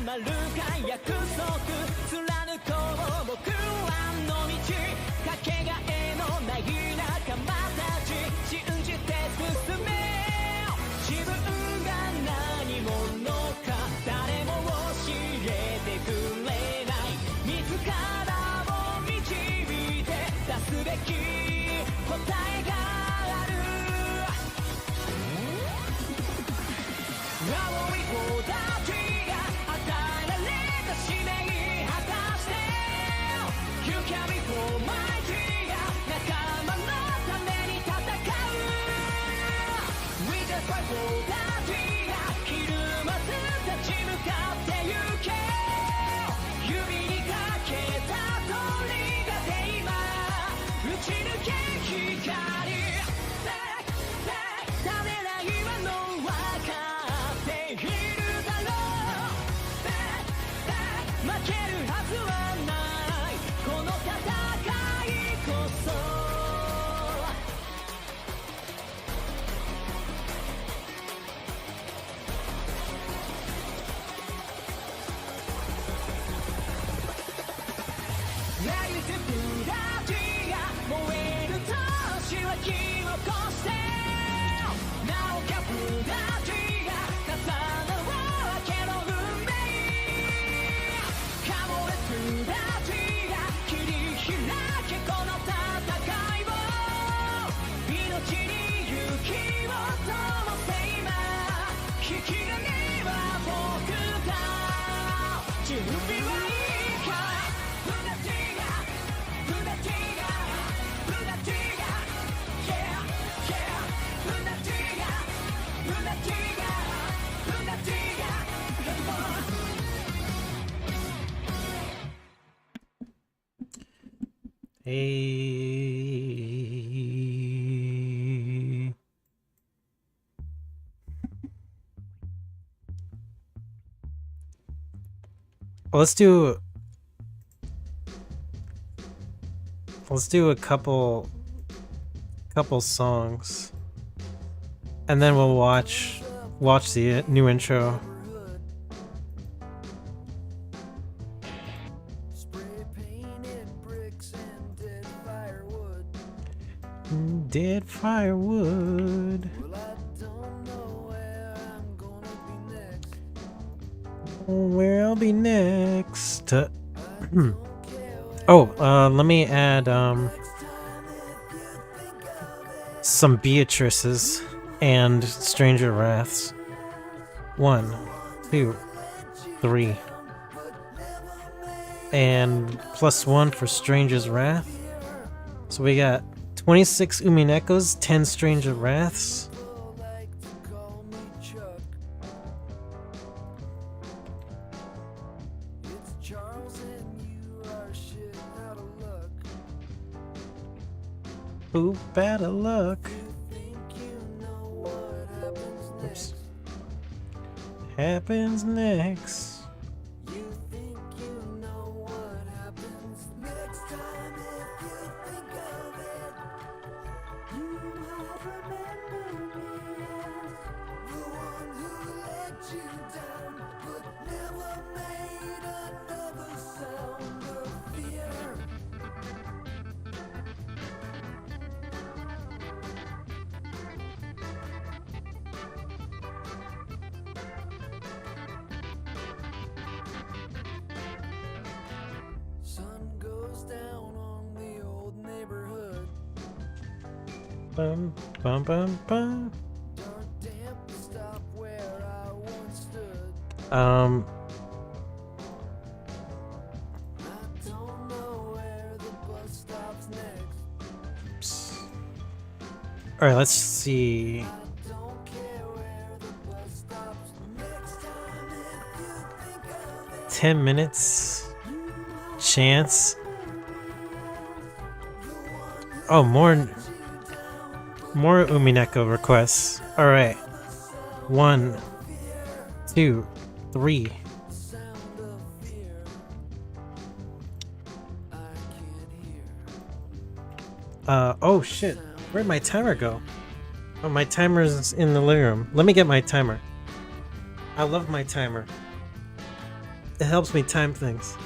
丸か約束貫こう僕らの道かけがえのない仲間たち信じて進め自分が何者か誰も教えてくれない自らを導いて出すべき答えがある青い子たち使命果たして You can be for my dear 仲間のために戦う We just fight for that dear ひるまず立ち向かってゆけ指にかけた鳥がて今打ち抜け光ためらいはの分かっているだろう負けるはずはないこの戦いこそライトブラジが燃える闘志は火を起こしてなおキャブラジが重なる明けの運命ブラジが切り開けこの戦いを命に勇気を灯せ今引き金は僕だ準備はいいかブラジがブラジがブラジが Yeah yeah ブラジがブラジがブラジが Hey. Let's do a couple songs and then we'll watch the new intro. Dead firewood. Well, I don't know where I'm gonna be next. Where I'll be next. Oh, let me add some Beatrices and Stranger Wraths. 1, 2, 3. And +1 for Stranger's Wrath. So we got 26 Uminekos, 10 Stranger Wraths. Ooh, bad of luck. Oops. Happens next. You think you know what happens next time if you think Bum, bum, bum, bum. Don't damp the stop where I once stood. I don't know where the bus stops next. All right, let's see. I don't care where the bus stops next. Time if you think of it. 10 minutes. Chance. Oh, more Umineko requests. All right. 1, 2, 3. Sound of fear. I can't hear. Oh shit. Where'd my timer go? Oh, my timer's in the living room. Let me get my timer. I love my timer. It helps me time things.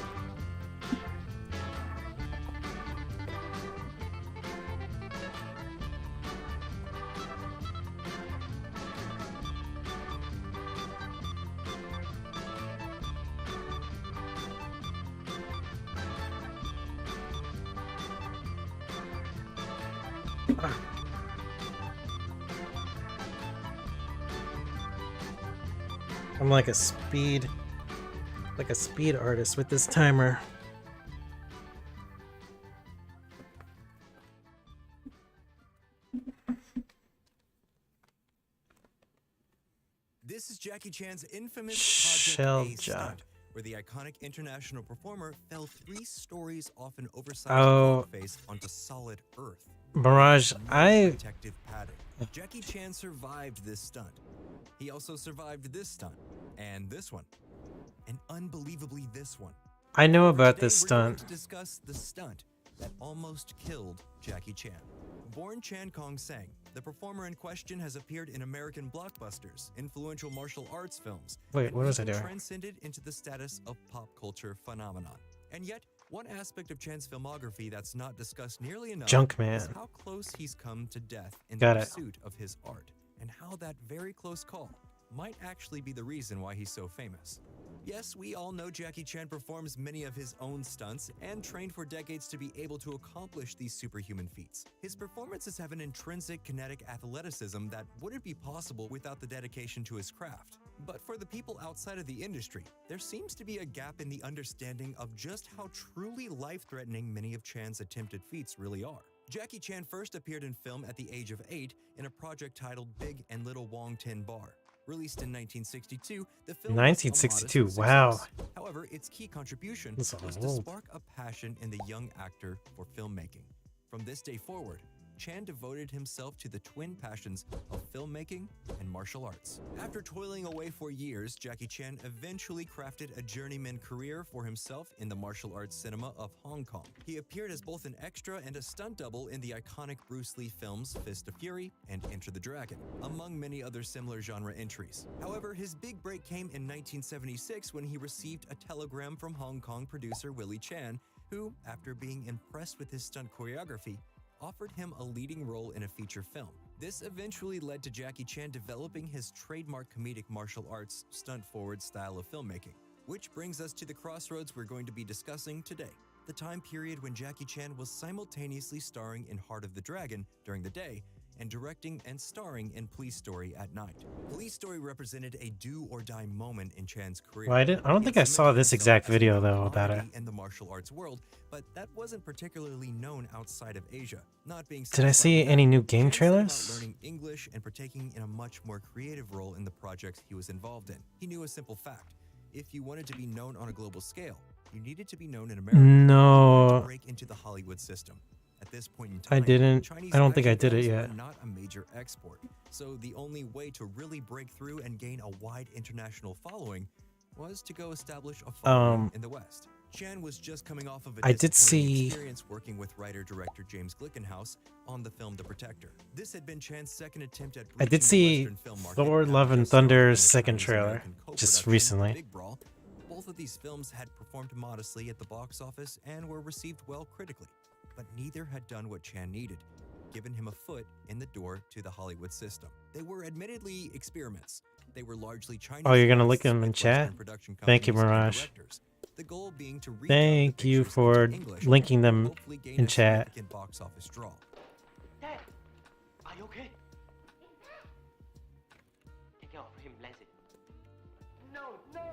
I'm like a speed artist with this timer. This is Jackie Chan's infamous Shell Project A job. stunt, where the iconic international performer fell 3 stories off an oversized Oh. clock face onto solid earth. Mirage, No protective padding. Jackie Chan survived this stunt. He also survived this stunt, and this one, and unbelievably this one. I know However, about today this we're going stunt. to discuss the stunt that almost killed Jackie Chan. Born Chan Kong Sang, the performer in question has appeared in American blockbusters, influential martial arts films, Wait, and what was I even doing? transcended into the status of pop culture phenomenon. And yet, one aspect of Chan's filmography that's not discussed nearly enough Junkman. is how close he's come to death in Got the it. pursuit of his art, and how that very close call might actually be the reason why he's so famous. Yes, we all know Jackie Chan performs many of his own stunts and trained for decades to be able to accomplish these superhuman feats. His performances have an intrinsic kinetic athleticism that wouldn't be possible without the dedication to his craft. But for the people outside of the industry, there seems to be a gap in the understanding of just how truly life-threatening many of Chan's attempted feats really are. Jackie Chan first appeared in film at the age of 8 in a project titled Big and Little Wong Tin Bar. Released in 1962, the film was a 1962, modest wow. success. However, its key contribution That's was to old. spark a passion in the young actor for filmmaking. From this day forward, Chan devoted himself to the twin passions of filmmaking and martial arts. After toiling away for years, Jackie Chan eventually crafted a journeyman career for himself in the martial arts cinema of Hong Kong. He appeared as both an extra and a stunt double in the iconic Bruce Lee films Fist of Fury and Enter the Dragon, among many other similar genre entries. However, his big break came in 1976 when he received a telegram from Hong Kong producer Willie Chan, who, after being impressed with his stunt choreography, offered him a leading role in a feature film. This eventually led to Jackie Chan developing his trademark comedic martial arts stunt-forward style of filmmaking. Which brings us to the crossroads we're going to be discussing today, the time period when Jackie Chan was simultaneously starring in Heart of the Dragon during the day and directing and starring in Police Story at night. Police Story represented a do-or-die moment in Chan's career. Well, I don't think I saw this exact video though about it. In the martial arts world, but that wasn't particularly known outside of Asia. Not being Did I satisfied see with that, any new Chan game set about trailers? learning English and partaking in a much more creative role in the projects he was involved in. He knew a simple fact: if you wanted to be known on a global scale, you needed to be known in America. No. To break into the Hollywood system. At this point in I time, didn't. Chinese I don't think I action did it films yet. were not a major export, so the only way to really break through and gain a wide international following was to go establish a following in the West. Chan was just coming off of a I did disappointing see- experience working with writer-director James Glickenhaus on the film The Protector. This had been Chan's second attempt at I did breaching the see Western film market Thor: after Love and just starring in Thunder's the second trailer, Chinese-American just co-production, recently. Big Brawl. Both of these films had performed modestly at the box office and were received well critically, but neither had done what Chan needed, given him a foot in the door to the Hollywood system. They were admittedly experiments. They were largely Chinese. Oh, you're gonna artists link them in with chat? Western production Thank you, companies and Mirage. directors. The goal being to redub Thank the you pictures for into English linking and them hopefully gain in a chat. significant box office draw. you okay? Take care of him, Leslie.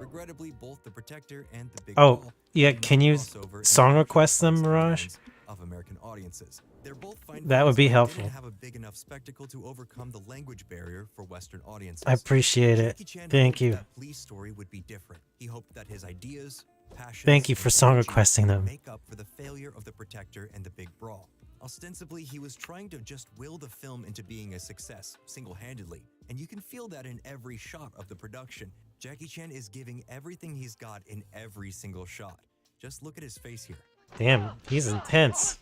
Regrettably, both the Protector and the Big Oh, Brawl yeah, did not can you cross over and song capture request the them, hearts and Mirage? minds of American audiences. They're both fine That would films, be but helpful. didn't have a big enough spectacle to overcome the language barrier for Western audiences. I appreciate it. Jackie Chan Thank hoped you. that Police Story would be different. He hoped that his ideas, passions, Thank you and for song energy requesting would them. make up for the failure of the Protector and the Big Brawl. Ostensibly, he was trying to just will the film into being a success, single-handedly, and you can feel that in every shot of the production. Jackie Chan is giving everything he's got in every single shot. Just look at his face here. Damn, he's intense.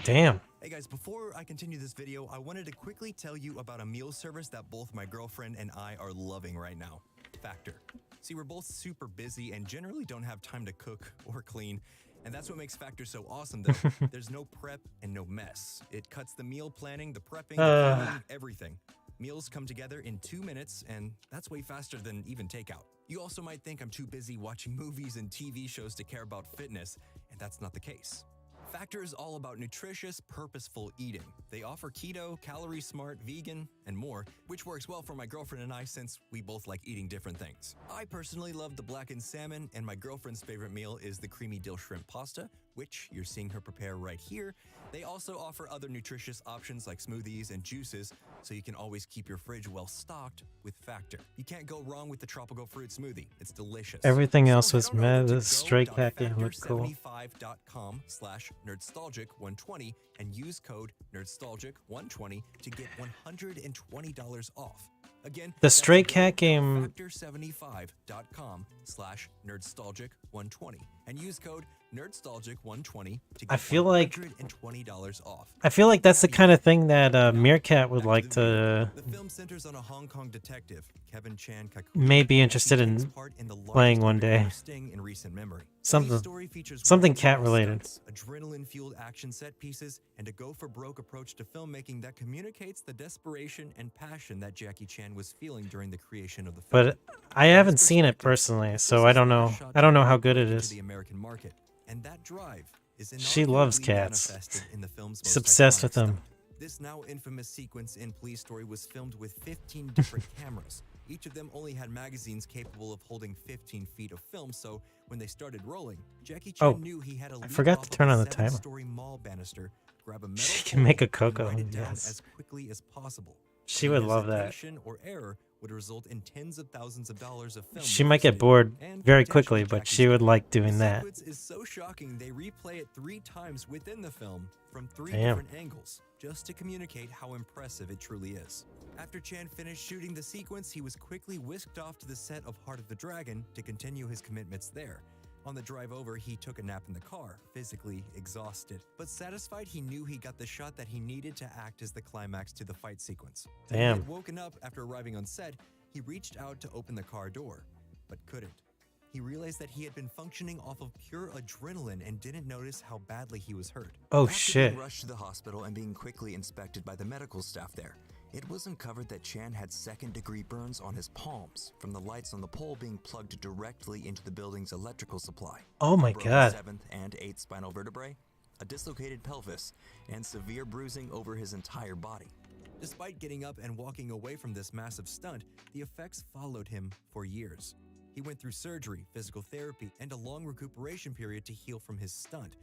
Damn. Hey guys, before I continue this video, I wanted to quickly tell you about a meal service that both my girlfriend and I are loving right now. Factor. See, we're both super busy and generally don't have time to cook or clean. And that's what makes Factor so awesome, though. There's no prep and no mess. It cuts the meal planning, the prepping, the cleaning, everything. Meals come together in 2 minutes, and that's way faster than even takeout. You also might think I'm too busy watching movies and TV shows to care about fitness, and that's not the case. Factor is all about nutritious, purposeful eating. They offer keto, calorie smart, vegan, and more, which works well for my girlfriend and I since we both like eating different things. I personally love the blackened salmon, and my girlfriend's favorite meal is the creamy dill shrimp pasta, which you're seeing her prepare right here. They also offer other nutritious options like smoothies and juices, so you can always keep your fridge well stocked with Factor. You can't go wrong with the tropical fruit smoothie. It's delicious. Everything else So was head on over mad. to The Stray Cat game looked cool. go.factor75.com/nerdstalgic120 and use code nerdstalgic120 to get $120 off. Again, The that's Stray Cat game. factor75.com/nerdstalgic120 and use code nerdstalgic120 to get I feel like $120 off. that's the kind of thing that Meerkat would like to The film centers on a Hong Kong detective, Kevin Chan Kakuya, may be interested who takes in part in the playing largest one day. undercover sting in recent memory. Something- Police Story features something one-of-a-kind cat related. stunts, adrenaline-fueled action set pieces, and a go-for-broke approach to filmmaking that communicates the desperation and passion that Jackie Chan was feeling during the creation of the film. But I haven't seen it personally, so I don't know. I don't know how good it Into is. the American market, and that drive is She loves inarguably cats. manifested in the film's She's most obsessed with iconic them. stunt. This now infamous sequence in Police Story was filmed with 15 different cameras. Each of them only had magazines capable of holding 15 feet of film, so when they started rolling, Jackie Chan Oh, knew he had to leap forgot off to turn of on a the timer. 7-story mall banister, grab a metal She can pole, make a and cocoa, wind it down yes. as quickly as possible. She Any would love that. hesitation or error would result in tens of thousands of dollars of film She might get wasted bored and very potentially quickly, but Jackie's she would career. like doing The that. sequence is so shocking they replay it 3 times within the film from 3 Damn. different angles, just to communicate how impressive it truly is. After Chan finished shooting the sequence, he was quickly whisked off to the set of Heart of the Dragon to continue his commitments there. On the drive over, he took a nap in the car, physically exhausted, but satisfied he knew he got the shot that he needed to act as the climax to the fight sequence. When he Damn. had woken up after arriving on set, he reached out to open the car door, but couldn't. He realized that he had been functioning off of pure adrenaline and didn't notice how badly he was hurt. Oh, After shit. being rushed to the hospital and being quickly inspected by the medical staff there, it was uncovered that Chan had second-degree burns on his palms from the lights on the pole being plugged directly into the building's electrical supply. Oh my A broken God. 7th and 8th spinal vertebrae, a dislocated pelvis, and severe bruising over his entire body. Despite getting up and walking away from this massive stunt, the effects followed him for years. He went through surgery, physical therapy, and a long recuperation period to heal from his stunt.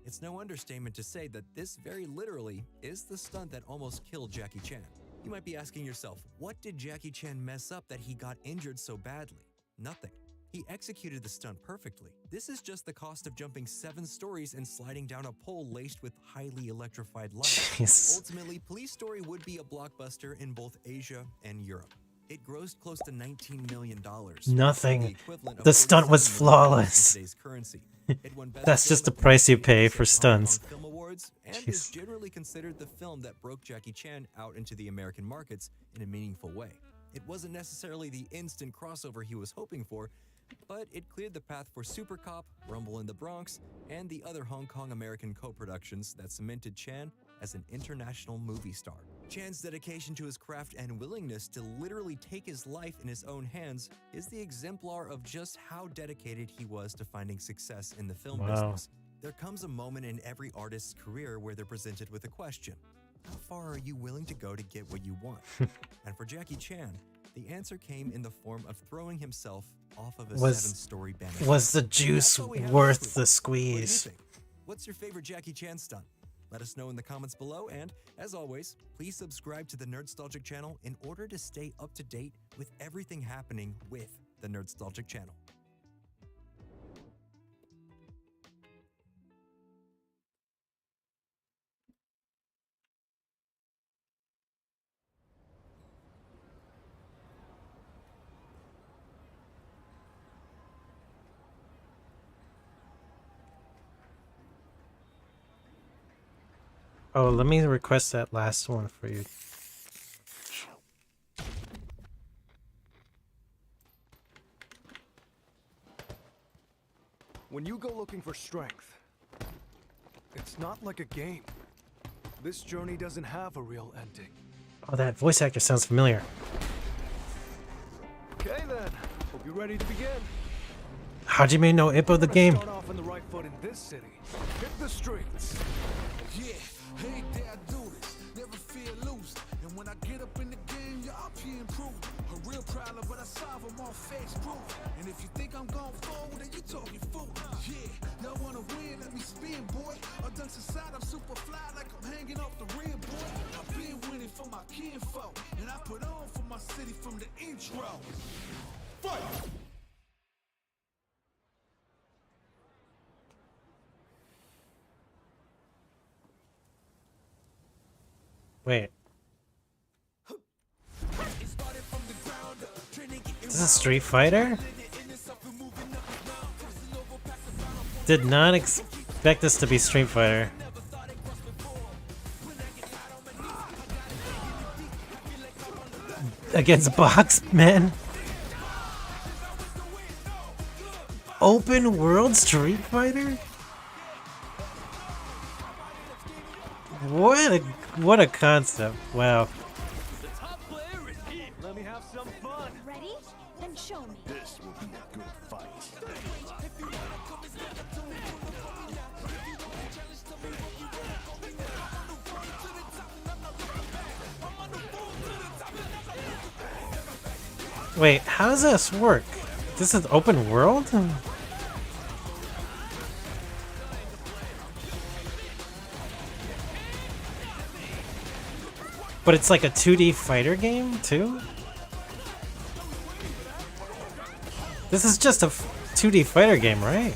It's no understatement to say that this very literally is the stunt that almost killed Jackie Chan. You might be asking yourself, what did Jackie Chan mess up that he got injured so badly? Nothing. He executed the stunt perfectly. This is just the cost of jumping 7 stories and sliding down a pole laced with highly electrified lights. Jesus. Ultimately, Police Story would be a blockbuster in both Asia and Europe. It grossed close to $19 million. Nothing. the equivalent of The stunt was 47 million flawless. in today's currency. It won Best That's Film just the at price you 26 pay for Hong Kong stunts. Film Awards, and is Jeez. generally considered the film that broke Jackie Chan out into the American markets in a meaningful way. It wasn't necessarily the instant crossover he was hoping for, but it cleared the path for Super Cop, Rumble in the Bronx, and the other Hong Kong American co-productions that cemented Chan as an international movie star. Chan's dedication to his craft and willingness to literally take his life in his own hands is the exemplar of just how dedicated he was to finding success in the film Wow. business. There comes a moment in every artist's career where they're presented with a question. How far are you willing to go to get what you want? And for Jackie Chan, the answer came in the form of throwing himself off of a Was- 7-story banner. Was the juice That's all we have worth this the week. What do you squeeze? think? What's your favorite Jackie Chan stunt? Let us know in the comments below, and as always, please subscribe to the Nerdstalgic channel in order to stay up to date with everything happening with the Nerdstalgic channel. Oh, let me request that last one for you. When you go looking for strength, it's not like a game. This journey doesn't have a real ending. Oh, that voice actor sounds familiar. Okay then, hope you're ready to begin. Hajime no Ippo the game. Start off on the right foot in this city. Hit the streets. Yeah, hey there, I do this. Never fear losing. And when I get up in the game, y'all be improved. A real problem, but I solve them all face proof. And if you think I'm going forward, then you talking fool. Yeah, y'all wanna win, let me spin, boy. All done aside, I'm super fly like I'm hanging off the rim, boy. I've been winning for my kinfolk. And I put on for my city from the intro. Fight! Wait. Is this Street Fighter? Did not expect this to be Street Fighter. Against Boxman? Open World Street Fighter? What a concept. Wow. Let me have some fun. Ready? Then show me. This will be a good fight. Wait, how does this work? This is open world? But it's like a 2D fighter game, too? This is just a 2D fighter game, right?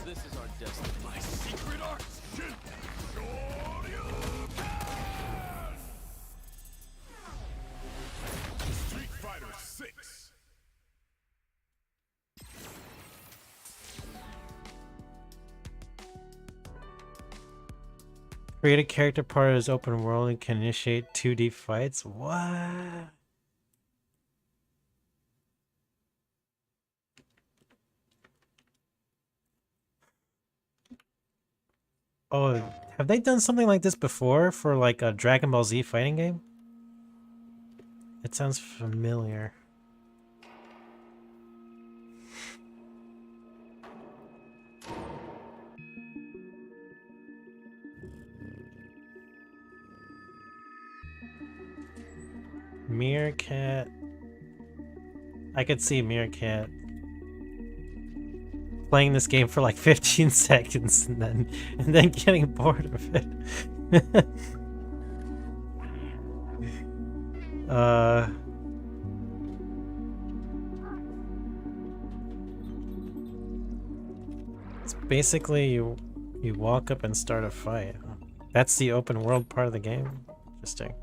This is our destiny. My secret art. Street Fighter 6. Create a character part of his open world and can initiate 2D fights? What? Oh, have they done something like this before for like a Dragon Ball Z fighting game? It sounds familiar. Meerkat. I could see Meerkat playing this game for like 15 seconds and then getting bored of it. It's basically you walk up and start a fight. That's the open world part of the game. Interesting.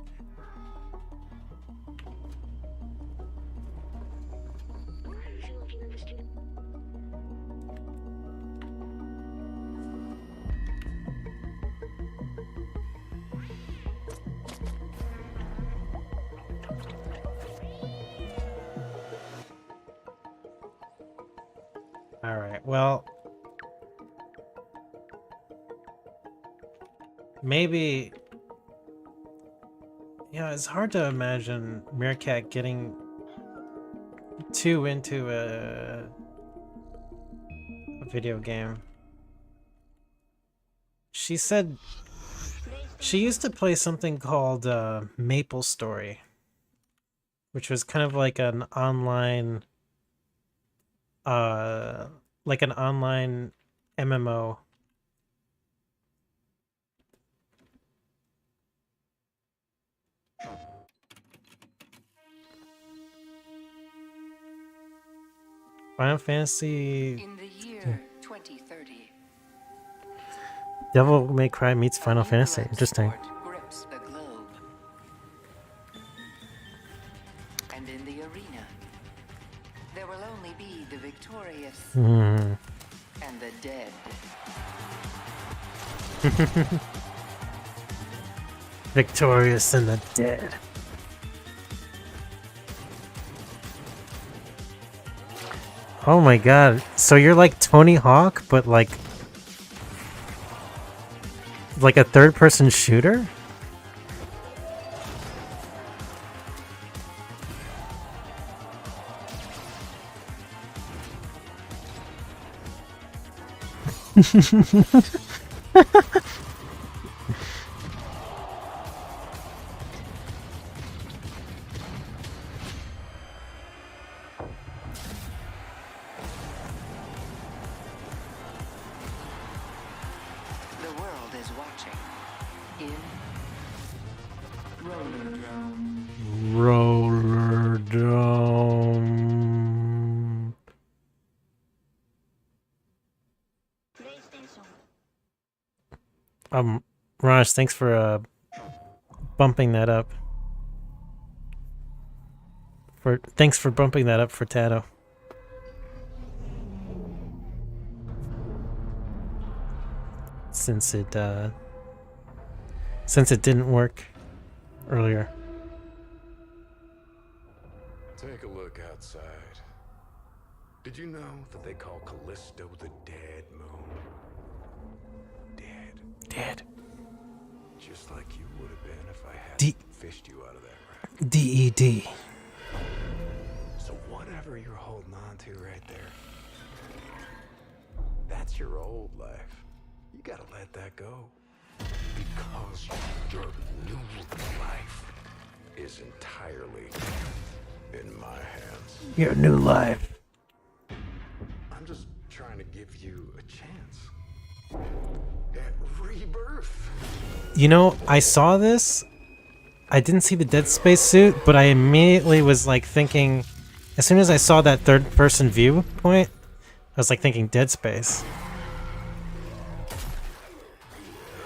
Alright, well... maybe... Yeah, it's hard to imagine Meerkat getting too into a video game. She said she used to play something called Maple Story, which was kind of like an online MMO. Final Fantasy In the year 2030, Devil May Cry meets Final a new Fantasy. blood Interesting. sport grips the globe. And in the arena, there will only be the victorious Hmm. and the dead. Victorious and the dead. Oh my god. So you're like Tony Hawk, but like a third-person shooter? The world is watching. In Roller Drone. Roller Dome. Raj, thanks for bumping that up. Thanks for bumping that up for Tato. Since it didn't work earlier. Take a look outside. Did you know that they call Callisto the dead moon? Dead. Dead. Just like you would have been if I hadn't D- fished you out of that rack. DED. So whatever you're holding on to right there, that's your old life. You gotta let that go. Because your new life is entirely in my hands. Your new life. I'm just trying to give you a chance at rebirth. You know, I saw this. I didn't see the Dead Space suit, but I immediately was like thinking, as soon as I saw that third-person viewpoint, I was like thinking Dead Space.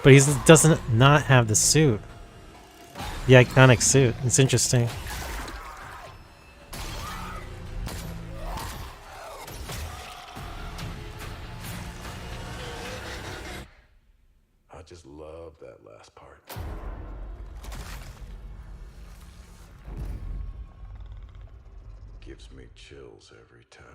But he doesn't not have the suit. The iconic suit. It's interesting. I just love that last part. Gives me chills every time.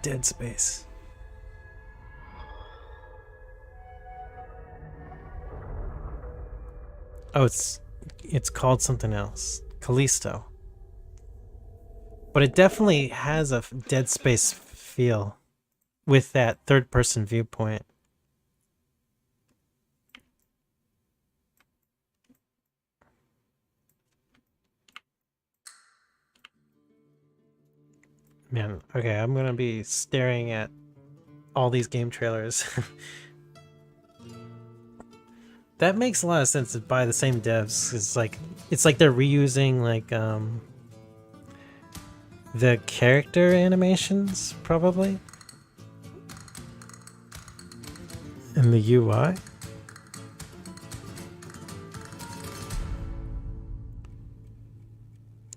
Dead Space. Oh, it's called something else. Callisto. But it definitely has a Dead Space feel with that third-person viewpoint. Man, okay, I'm gonna be staring at all these game trailers. That makes a lot of sense by the same devs. It's like they're reusing like the character animations probably in the UI.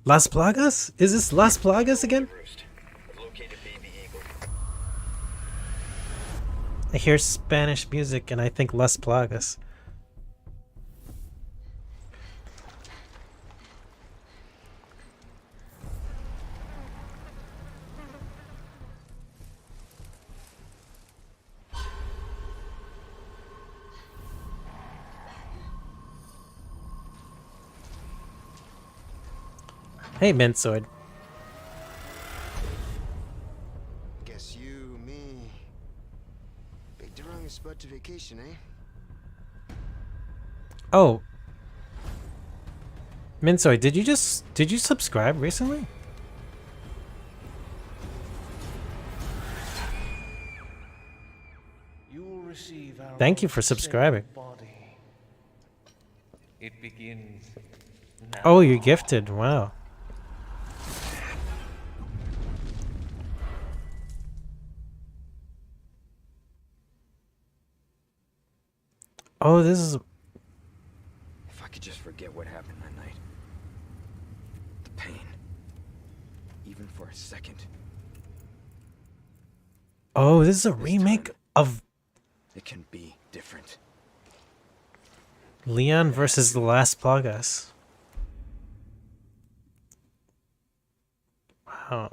Las Plagas? Is this Las Plagas again? I hear Spanish music and I think Las Plagas. Hey, Mensoid. Guess you, me, picked the wrong spot to vacation, eh? Oh. Mensoid, did you subscribe recently? You will receive our Thank you for most subscribing. sacred body. It begins now. Oh, you're gifted. Wow. Oh, this is... If I could just forget what happened that night. The pain. Even for a second. Oh, this is a This remake time, of it can be different. Leon versus the Last Plagas. Wow.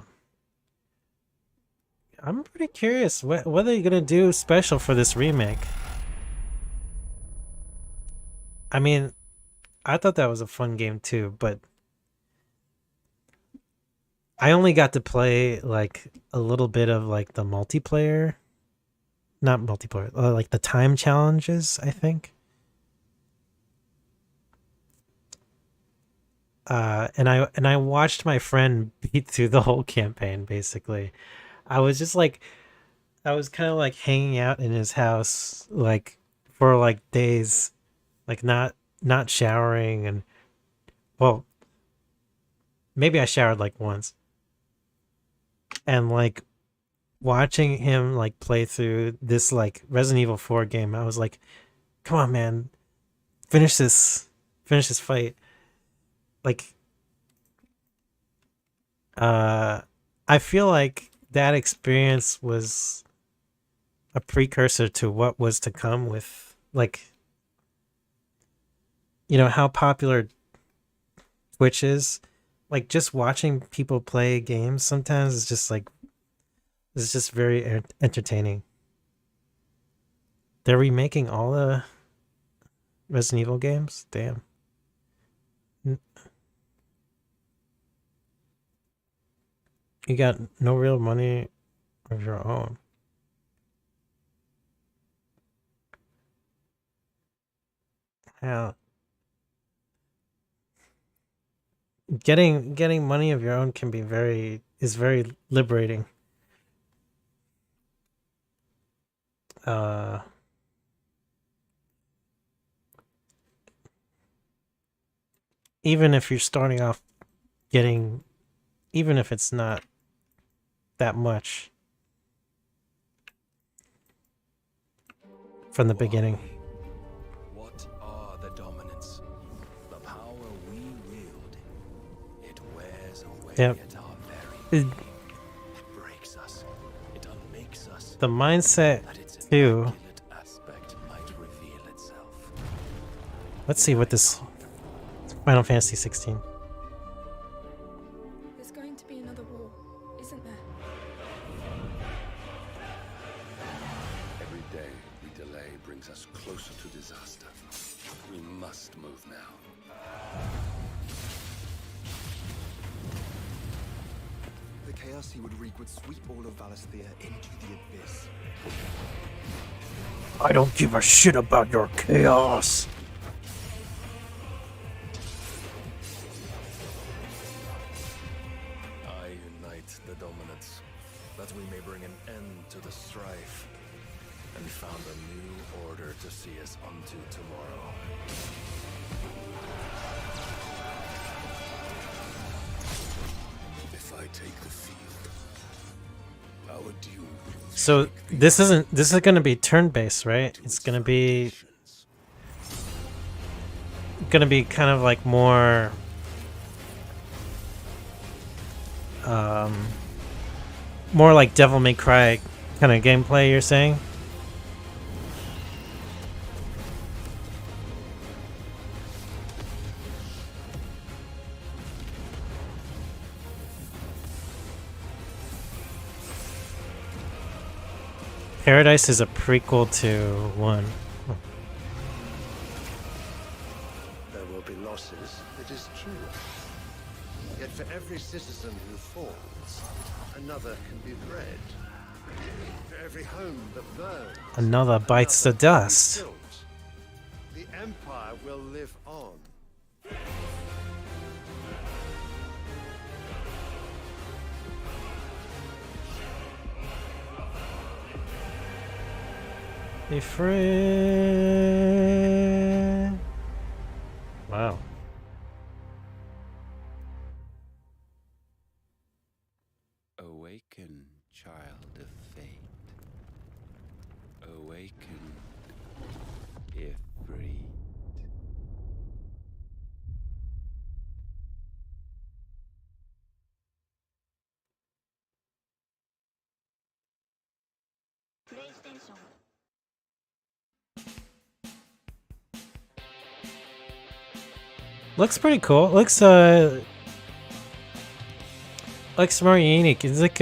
I'm pretty curious. What are they gonna do special for this remake? I mean, I thought that was a fun game too, but I only got to play like a little bit of like the multiplayer, not multiplayer, like the time challenges, I think. And I watched my friend beat through the whole campaign basically. I was just like, I was kind of like hanging out in his house like for like days, like not showering, and well, maybe I showered like once, and like watching him like play through this like Resident Evil 4 game. I was like, come on, man, finish this fight. Like, I feel like that experience was a precursor to what was to come with, like, you know, how popular Twitch is. Like, just watching people play games sometimes is just like, it's just very entertaining. They're remaking all the Resident Evil games? Damn. You got no real money of your own. Hell. Getting money of your own can be very liberating. Even if you're starting off getting, even if it's not that much from the beginning. What are the dominants? The power we wield. It wears away Yep. at our very It- being. It breaks us. It unmakes us. The mindset That its too. immaculate aspect might reveal itself. Let's see what this Final Fantasy 16. There's going to be another war, isn't there? Every day we delay brings us closer to disaster. We must move now. The chaos he would wreak would sweep all of Valisthea into the abyss. I don't give a shit about your chaos. I unite the dominants, that we may bring an end to the strife, and found a new order to see us unto tomorrow. If I take the field, our due. So this is going to be turn-based, right? It's going to be kind of like more more like Devil May Cry kind of gameplay, you're saying? Paradise is a prequel to 1. There will be losses, it is true. Yet for every citizen who falls, another can be bred. For every home that burns, Another bites the another can be dust. built. The Empire will live on. Be free. Wow. Awaken, child of fate. Awaken, Ifrit. Looks pretty cool. Looks more unique. It's like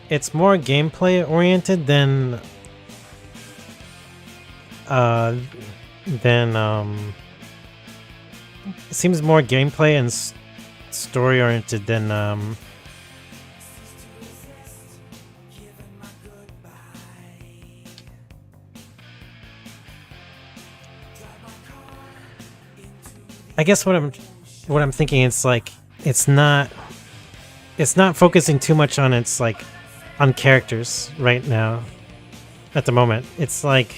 it's more gameplay oriented than it seems more gameplay and story oriented than I guess what I'm thinking, it's like it's not focusing too much on its like on characters right now at the moment. It's like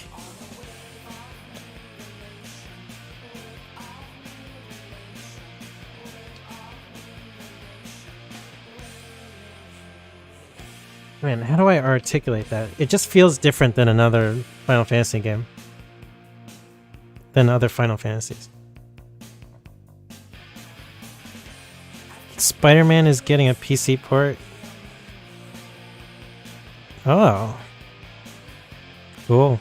man, how do I articulate that? It just feels different than another Final Fantasy game. Than other Final Fantasies. Spider-Man is getting a PC port. Oh. Cool.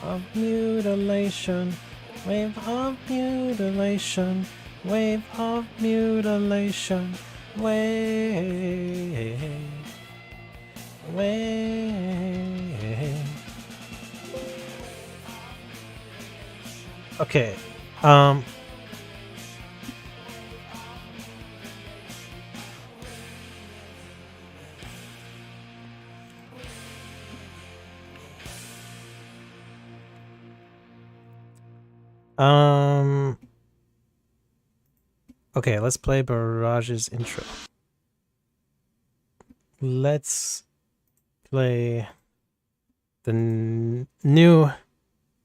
Of mutilation, wave of mutilation, wave of mutilation. Way. Okay. Okay, let's play Barrage's intro. Let's play the new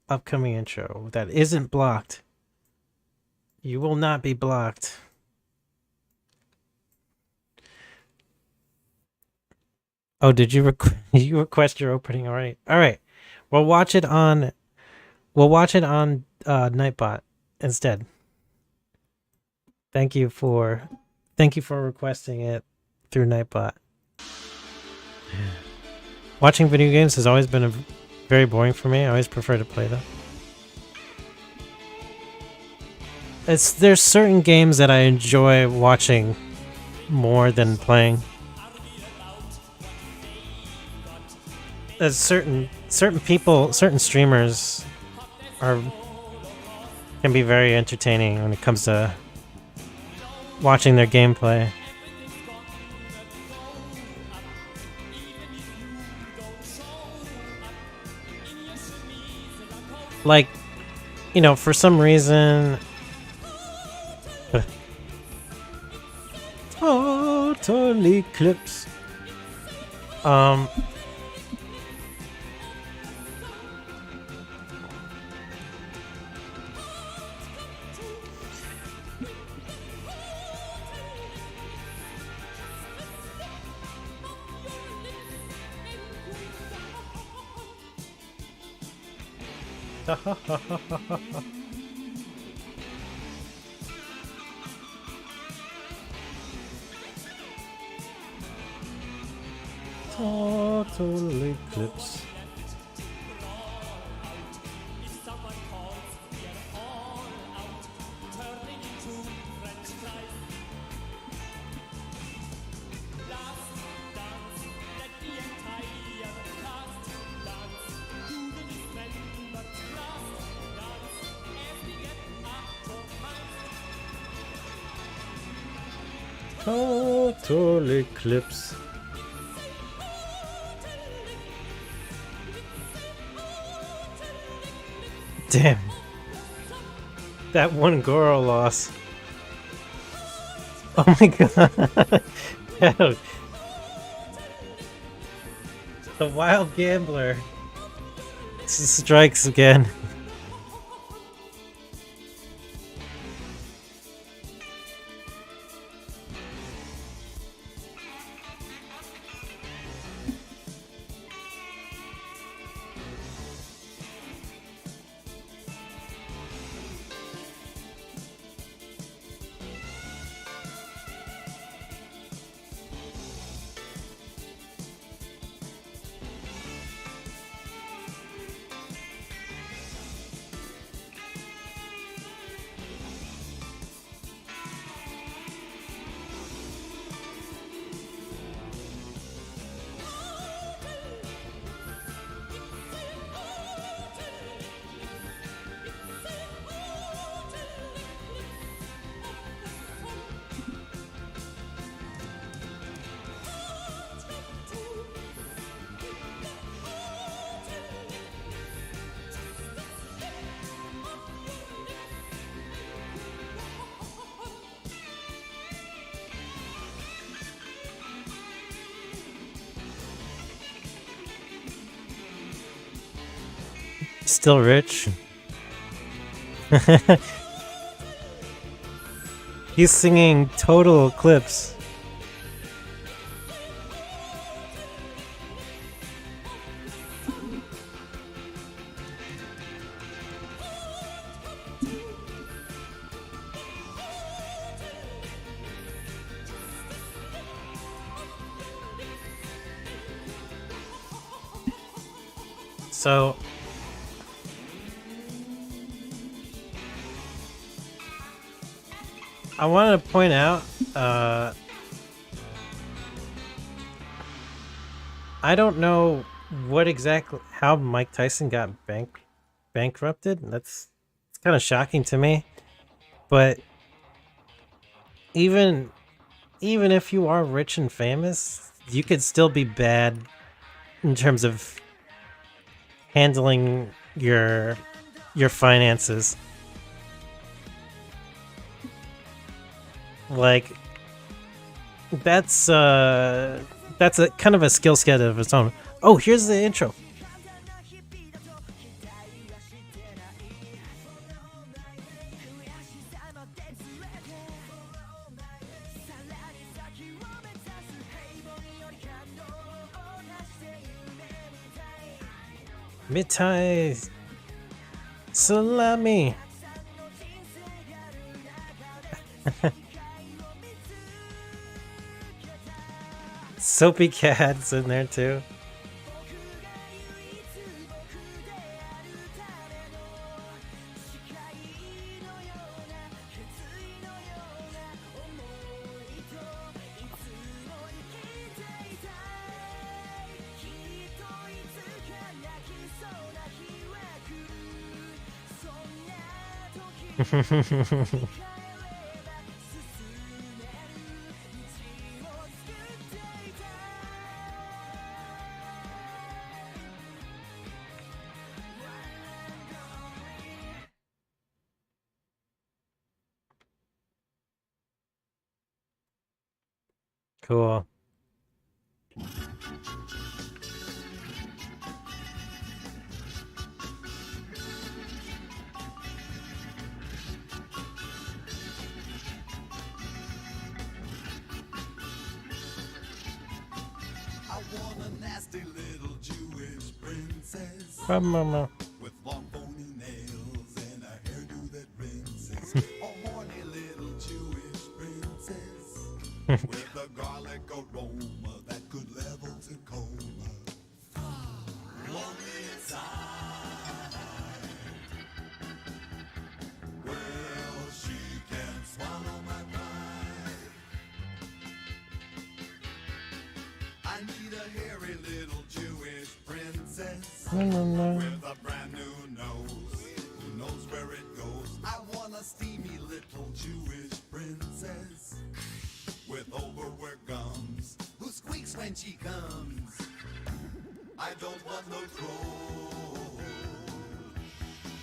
upcoming intro that isn't blocked. You will not be blocked. Oh, did you you request your opening? All right. All right. We'll watch it on Nightbot instead. Thank you for requesting it through Nightbot. Watching video games has always been very boring for me. I always prefer to play them. There's certain games that I enjoy watching more than playing. There's certain people, certain streamers can be very entertaining when it comes to watching their gameplay. Like, you know, for some reason Total Eclipse. Total Eclipse. Total eclipse. Damn. That one Goro loss. Oh my god. Hell. The wild gambler strikes again. Still rich. He's singing Total Eclipse. So I wanted to point out, I don't know how Mike Tyson got bankrupted. It's kind of shocking to me. But even if you are rich and famous, you could still be bad in terms of handling your finances. Like that's a kind of a skill set of its own. Oh, here's the intro. Mitai salami. Soapy Cat's in there too. Cool. Mama. With long bony nails and a hairdo that rinses. A horny little Jewish princess with a garlic aroma that could level Tacoma. Lonely inside. Well, she can swallow my pride. I need a hairy little Jewish princess. With a brand new nose, who knows where it goes. I want a steamy little Jewish princess with when she comes. I don't want no troll.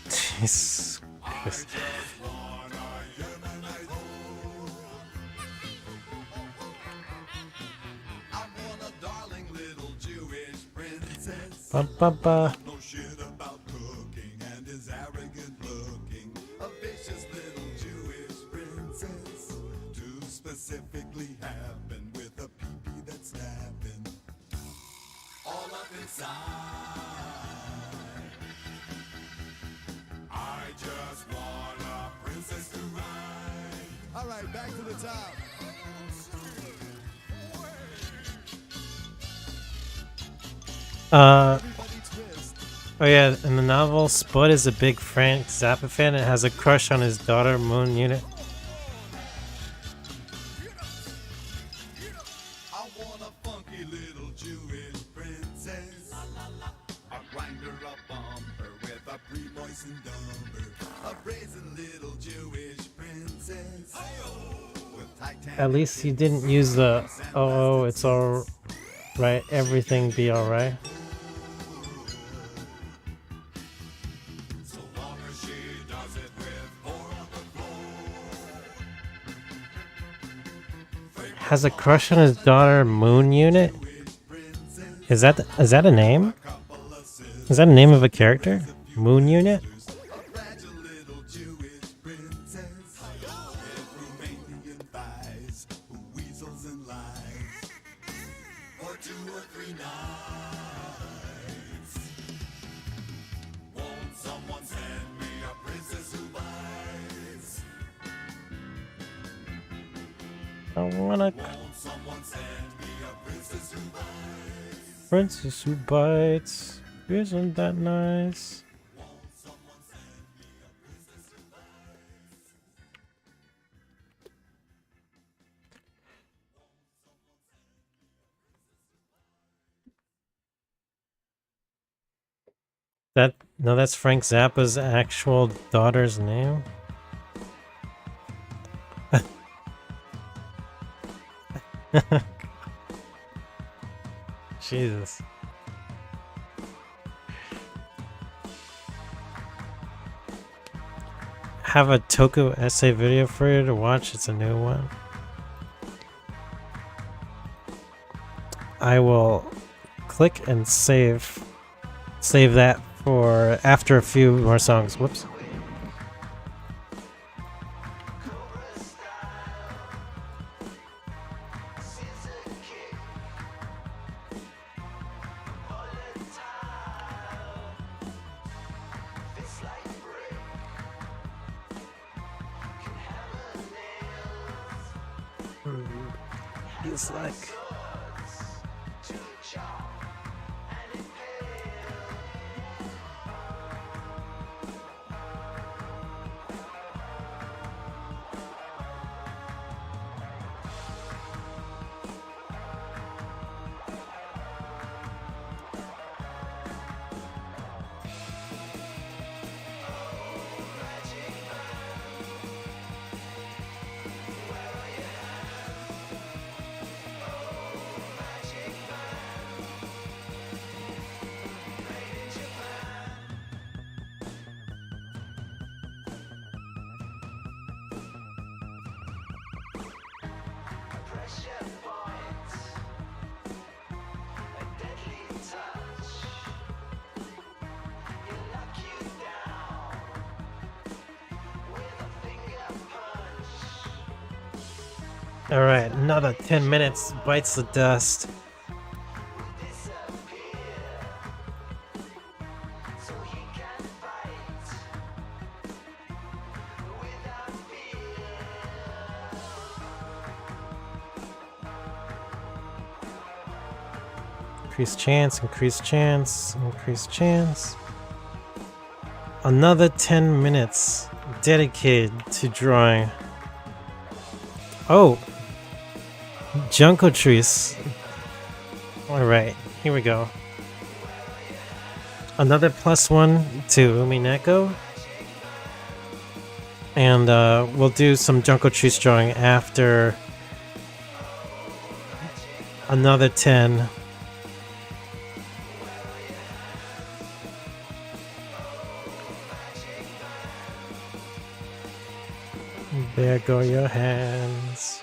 Jesus Christ. Ba, ba, ba. No shit about cooking and is arrogant looking. A vicious little Jewish princess. To specifically happen with a pee-pee that's snapping. All up inside. I just want a princess to ride. Alright, back to the top. Oh yeah, in the novel, Spud is a big Frank Zappa fan and has a crush on his daughter, Moon Unit. I want a funky little Jewish princess. I grind her up on her with a pre-moistened dumper. A brazen little Jewish princess. With Titanic. At least he didn't use the, oh, it's all right, everything be all right. Has a crush on his daughter, Moon Unit? Is that a name? Is that a name of a character? Moon Unit? I wanna princess who bites. Isn't that nice? No, that's Frank Zappa's actual daughter's name. Jesus. Have a Toku essay video for you to watch. It's a new one. I will click and save that for after a few more songs. Whoops. He's like Alright, another 10 minutes bites the dust. Increase chance, increase chance, increase chance. Another 10 minutes dedicated to drawing. Oh! Junko Trees. Alright, here we go. Another +1 to Umineko. And we'll do some Junko Trees drawing after Another 10. There go your hands.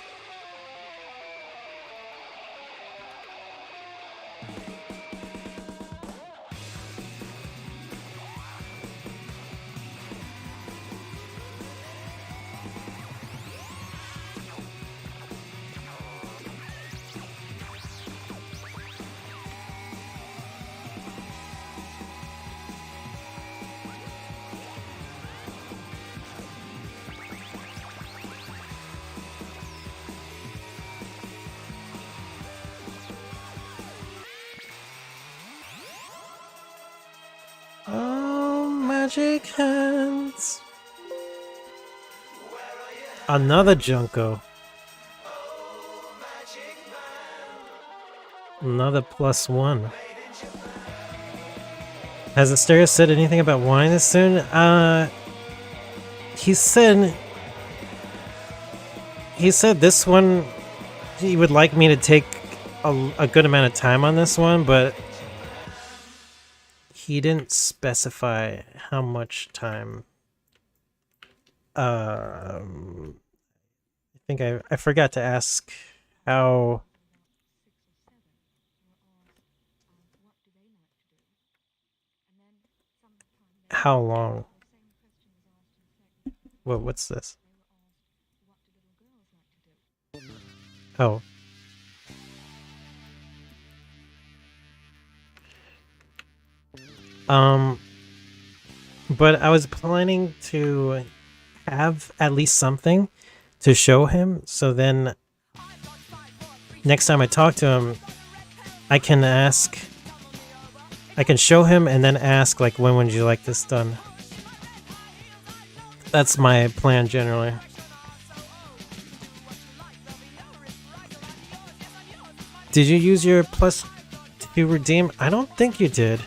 Oh, magic hands. Another Junko. Another +1. Has the stereo said anything about wanting this soon? He said this one, he would like me to take a good amount of time on this one, but he didn't specify how much time. I think I forgot to ask how long. What's this? Oh. But I was planning to have at least something to show him, so then next time I talk to him, I can show him and then ask, like, when would you like this done? That's my plan generally. Did you use your plus to redeem? I don't think you did.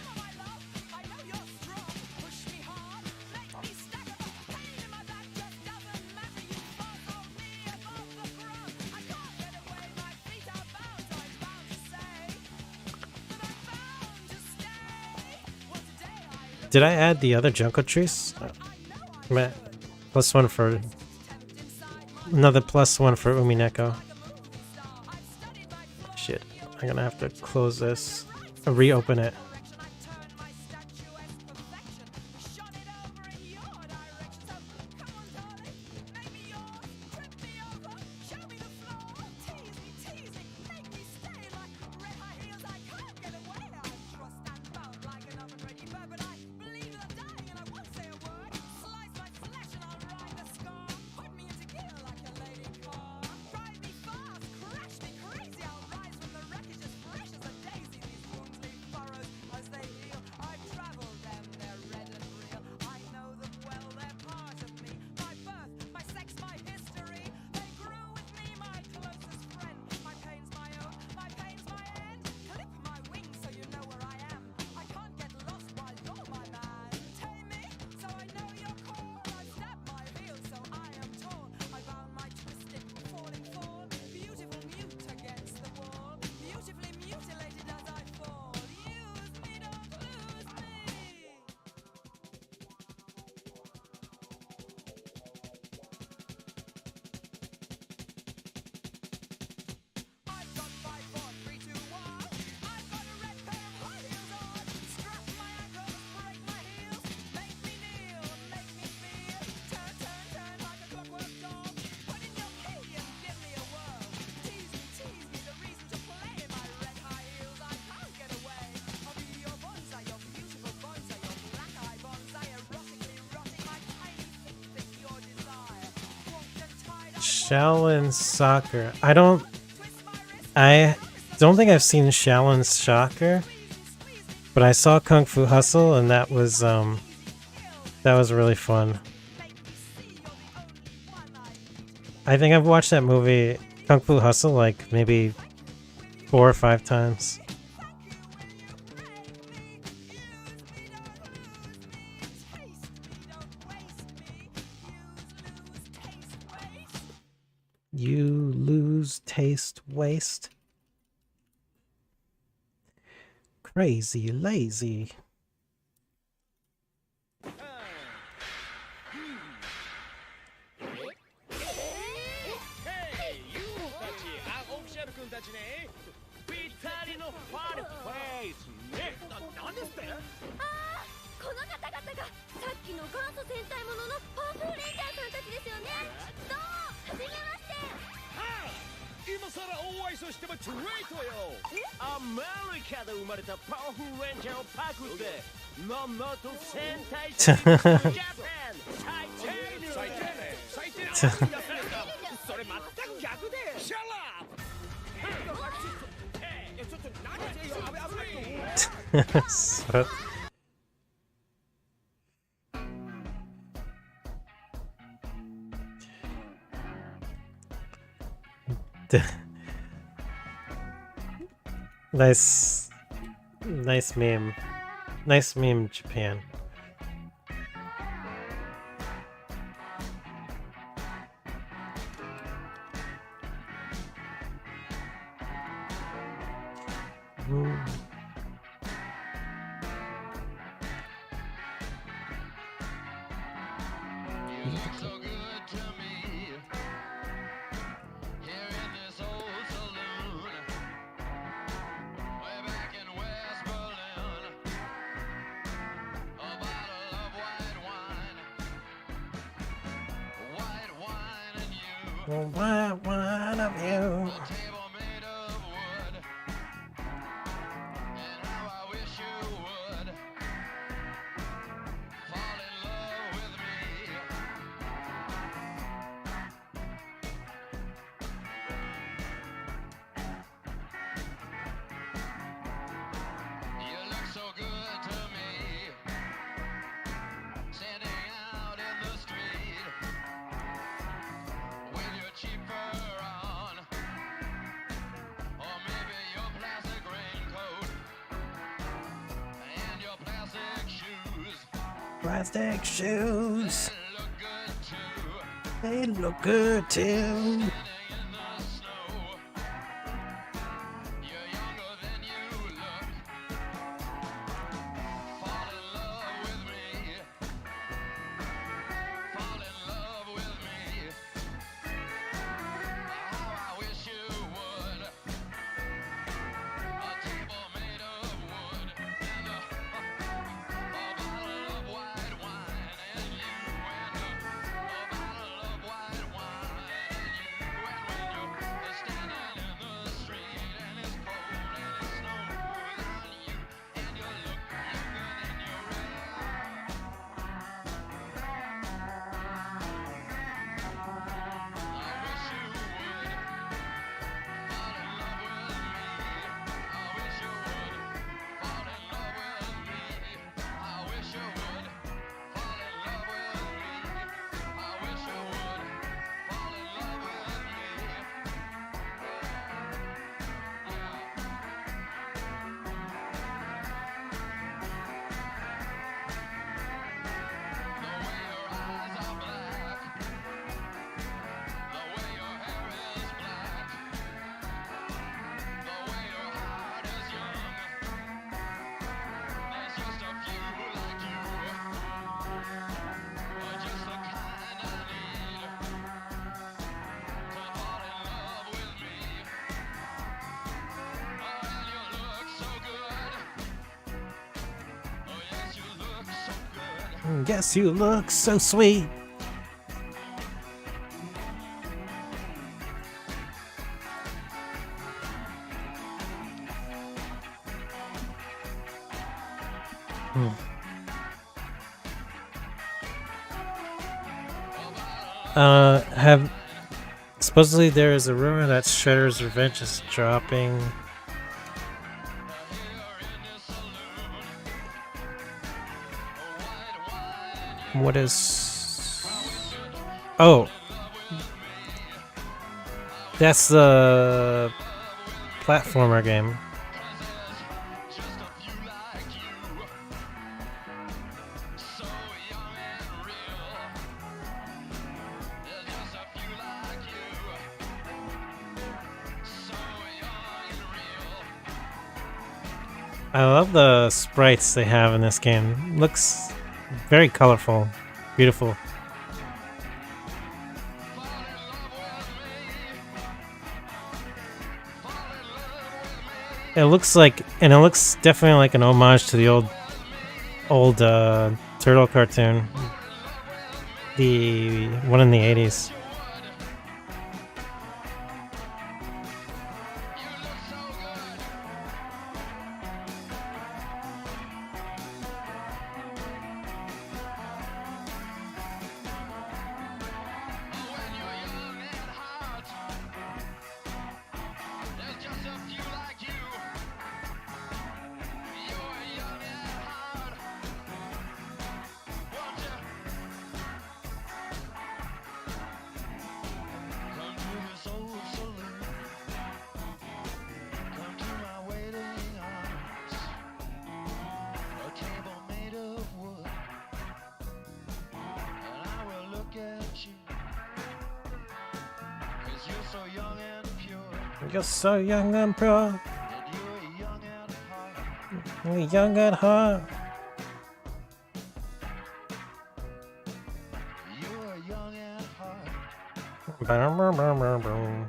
Did I add the other Junko trees? +1 for... Another +1 for Umineko. Shit. I'm gonna have to close this. Reopen it. Shaolin Soccer. I don't think I've seen Shaolin Soccer, but I saw Kung Fu Hustle, and that was really fun. I think I've watched that movie Kung Fu Hustle like maybe 4 or 5 times. You lose, taste, waste. Crazy lazy. So- Nice meme. Nice meme, Japan. Ooh. One of you. Plastic shoes. They look good too. Guess you look so sweet. Have supposedly there is a rumor that Shredder's Revenge is dropping. What is? Oh, that's the platformer game. I love the sprites they have in this game. Looks very colorful, beautiful. It looks like, and it looks definitely like an homage to the old turtle cartoon, the one in the 80s. You're so young and pure. You're young at heart. Boom, boom, boom, boom, boom.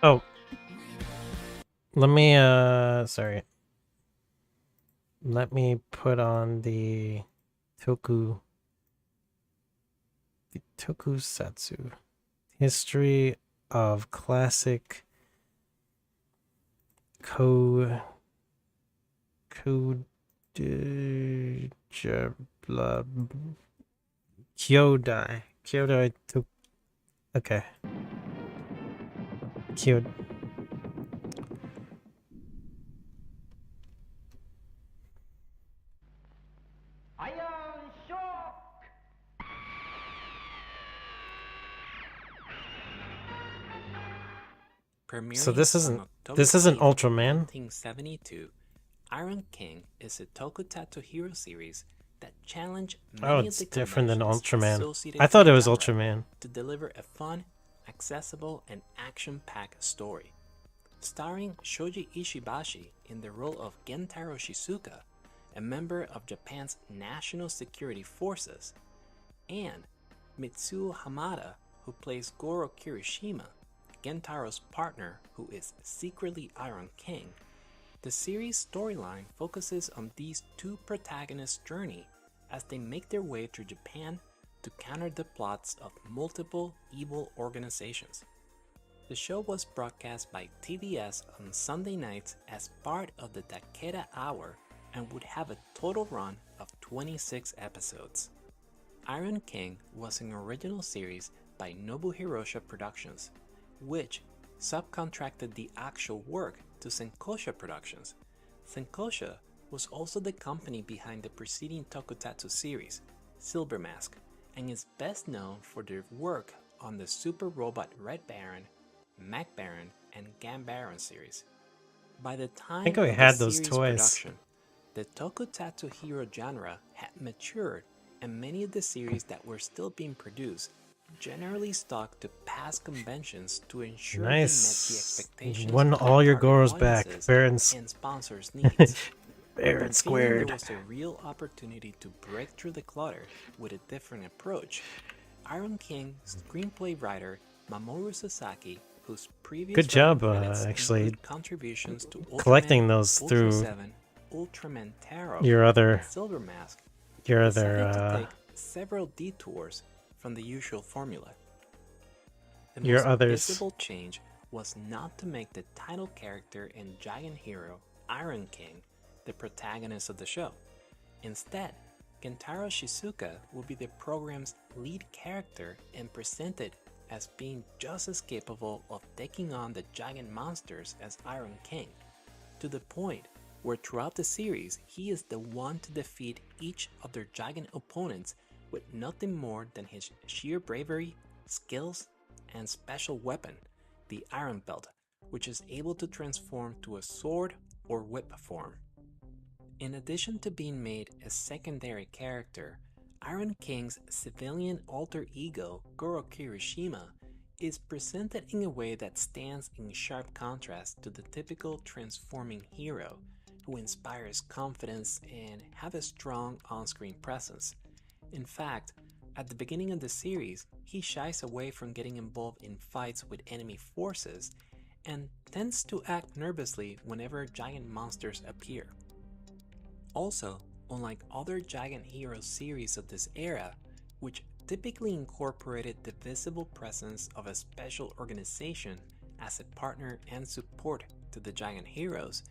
Oh. Let me, sorry. Let me put on the Tokusatsu. History of Classic Kyodai. Okay. So this isn't Ultraman. 1972, Iron King is a tokusatsu hero series that challenged many it's of the different than Ultraman. associated I thought it with was the Ultraman. to deliver a fun, accessible, and action-packed story. Starring Shoji Ishibashi in the role of Gentaro Shizuka, a member of Japan's national security forces, and Mitsuo Hamada, who plays Goro Kirishima, Gentaro's partner who is secretly Iron King. The series' storyline focuses on these two protagonists' journey as they make their way through Japan to counter the plots of multiple evil organizations. The show was broadcast by TBS on Sunday nights as part of the Takeda Hour and would have a total run of 26 episodes. Iron King was an original series by Nobuhirosha Productions, which subcontracted the actual work to Senkosha Productions. Senkosha was also the company behind the preceding tokusatsu series, Silver Mask, and is best known for their work on the Super Robot Red Baron, Mech Baron, and Gam Baron series. By the time I think we of had the those series toys. production, the tokusatsu hero genre had matured, and many of the series that were still being produced generally stuck to past conventions to ensure they met the expectations Won of their all your target Goros back. audiences Baron's and sponsors' needs. Baron When feeling squared. there was a real opportunity to break through the clutter with a different approach, Iron King screenplay writer Mamoru Sasaki whose previous Good job, running credits actually, include contributions to collecting Ultraman, those Ultra through 7, Ultraman Taro, your other, and Silver Mask, your decided other, to take several detours from the usual formula. The your most others. visible change was not to make the title character and giant hero, Iron King, the protagonist of the show. Instead, Gentaro Shizuka will be the program's lead character and presented as being just as capable of taking on the giant monsters as Iron King, to the point where throughout the series he is the one to defeat each of their giant opponents with nothing more than his sheer bravery, skills, and special weapon, the Iron Belt, which is able to transform to a sword or whip form. In addition to being made a secondary character, Iron King's civilian alter ego, Goro Kirishima, is presented in a way that stands in sharp contrast to the typical transforming hero, who inspires confidence and have a strong on-screen presence. In fact, at the beginning of the series, he shies away from getting involved in fights with enemy forces and tends to act nervously whenever giant monsters appear. Also, unlike other Giant Hero series of this era, which typically incorporated the visible presence of a special organization as a partner and support to the Giant Heroes,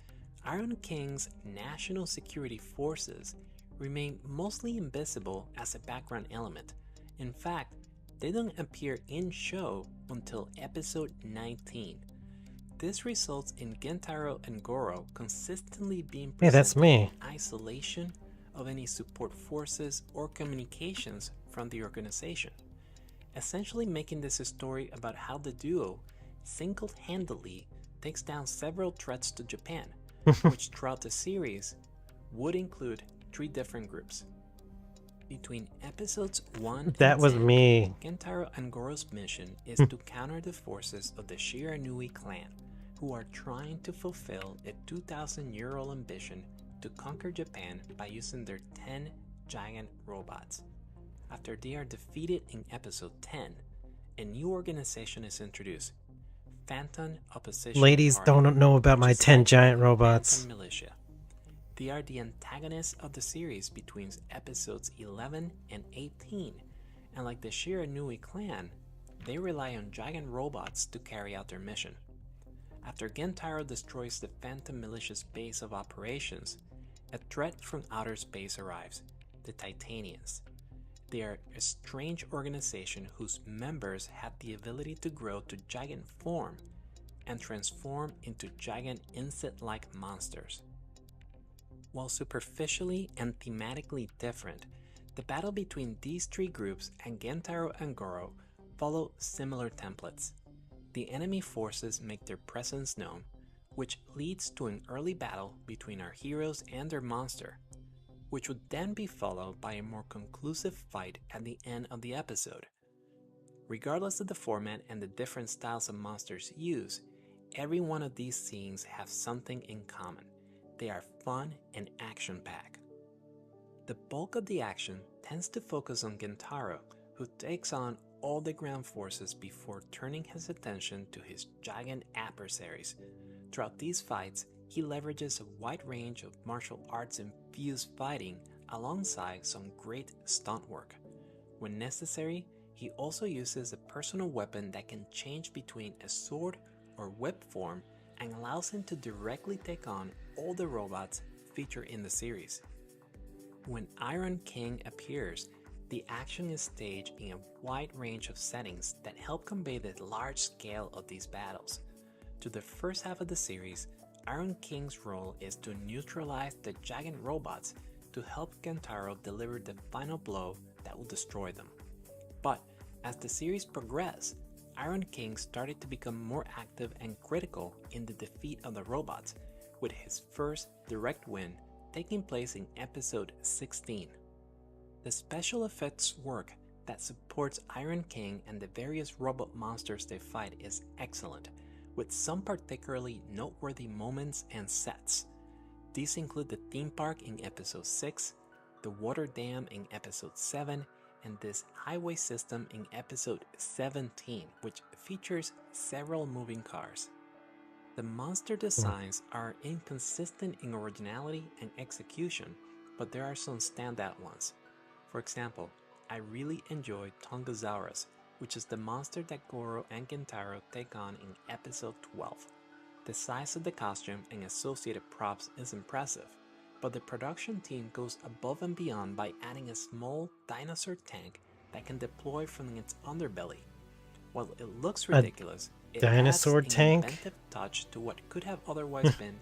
Iron King's national security forces remain mostly invisible as a background element. In fact, they don't appear in show until episode 19. This results in Gentaro and Goro consistently being Hey, that's me. in isolation of any support forces or communications from the organization, essentially making this a story about how the duo single-handedly takes down several threats to Japan, which throughout the series would include 3 different groups. Between episodes 1 That and was 10, me. Gentaro and Goro's mission is to counter the forces of the Shiranui clan, who are trying to fulfill a 2,000-year-old ambition to conquer Japan by using their 10 giant robots. After they are defeated in episode 10, a new organization is introduced, Phantom Opposition Ladies Party, don't know about which my is 10 led giant by the robots. Phantom Militia. They are the antagonists of the series between episodes 11 and 18, and like the Shiranui clan, they rely on giant robots to carry out their mission. After Gentaro destroys the Phantom Militia's base of operations, a threat from outer space arrives, the Titanians. They are a strange organization whose members have the ability to grow to giant form and transform into giant insect-like monsters. While superficially and thematically different, the battle between these 3 groups and Gentaro and Goro follow similar templates. The enemy forces make their presence known, which leads to an early battle between our heroes and their monster, which would then be followed by a more conclusive fight at the end of the episode. Regardless of the format and the different styles of monsters used, every one of these scenes have something in common. They are fun and action-packed. The bulk of the action tends to focus on Gentaro, who takes on all the ground forces before turning his attention to his giant adversaries. Throughout these fights, he leverages a wide range of martial arts-infused fighting alongside some great stunt work. When necessary, he also uses a personal weapon that can change between a sword or whip form and allows him to directly take on all the robots featured in the series. When Iron King appears, the action is staged in a wide range of settings that help convey the large scale of these battles. To the first half of the series, Iron King's role is to neutralize the giant robots to help Gentaro deliver the final blow that will destroy them. But as the series progressed, Iron King started to become more active and critical in the defeat of the robots, with his first direct win taking place in episode 16. The special effects work that supports Iron King and the various robot monsters they fight is excellent, with some particularly noteworthy moments and sets. These include the theme park in episode 6, the water dam in episode 7, and this highway system in episode 17, which features several moving cars. The monster designs are inconsistent in originality and execution, but there are some standout ones. For example, I really enjoyed Tongasaurus, which is the monster that Goro and Gentaro take on in episode 12. The size of the costume and associated props is impressive, but the production team goes above and beyond by adding a small dinosaur tank that can deploy from its underbelly. While it looks ridiculous, it dinosaur adds tank? an inventive touch to what could have otherwise been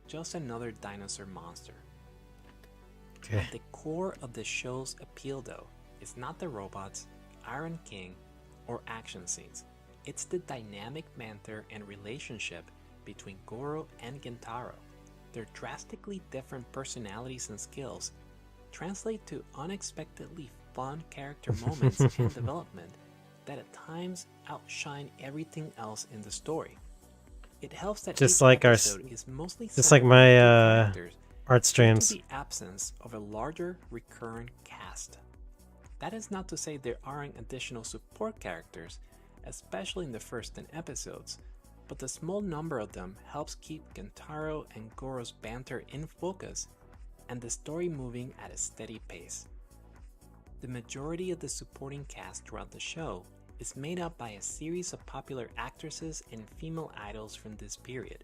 just another dinosaur monster. Okay. At the core of the show's appeal, though, is not the robots, Iron King, or action scenes. It's the dynamic banter and relationship between Goro and Gentaro. Their drastically different personalities and skills translate to unexpectedly fun character moments and development that at times outshine everything else in the story. It helps that Just each like our, episode is mostly just like centered my on two characters art due streams. to the absence of a larger recurrent cast. That is not to say there aren't additional support characters, especially in the first 10 episodes, but the small number of them helps keep Gentaro and Goro's banter in focus and the story moving at a steady pace. The majority of the supporting cast throughout the show is made up by a series of popular actresses and female idols from this period.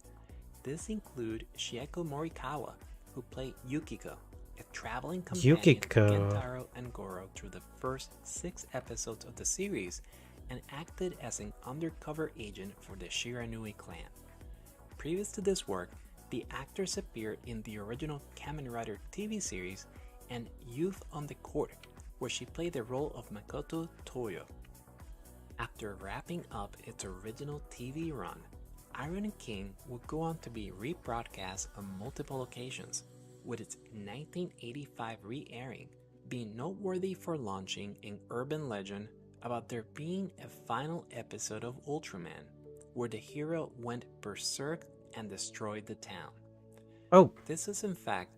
This include Shieko Morikawa, who played Yukiko, a traveling companion Yukiko. of Gentaro and Goro through the first 6 episodes of the series and acted as an undercover agent for the Shiranui clan. Previous to this work, the actress appeared in the original Kamen Rider TV series and Youth on the Court, where she played the role of Makoto Toyo. After wrapping up its original TV run, Iron King would go on to be rebroadcast on multiple occasions, with its 1985 re-airing being noteworthy for launching an urban legend about there being a final episode of Ultraman, where the hero went berserk and destroyed the town. Oh. This is in fact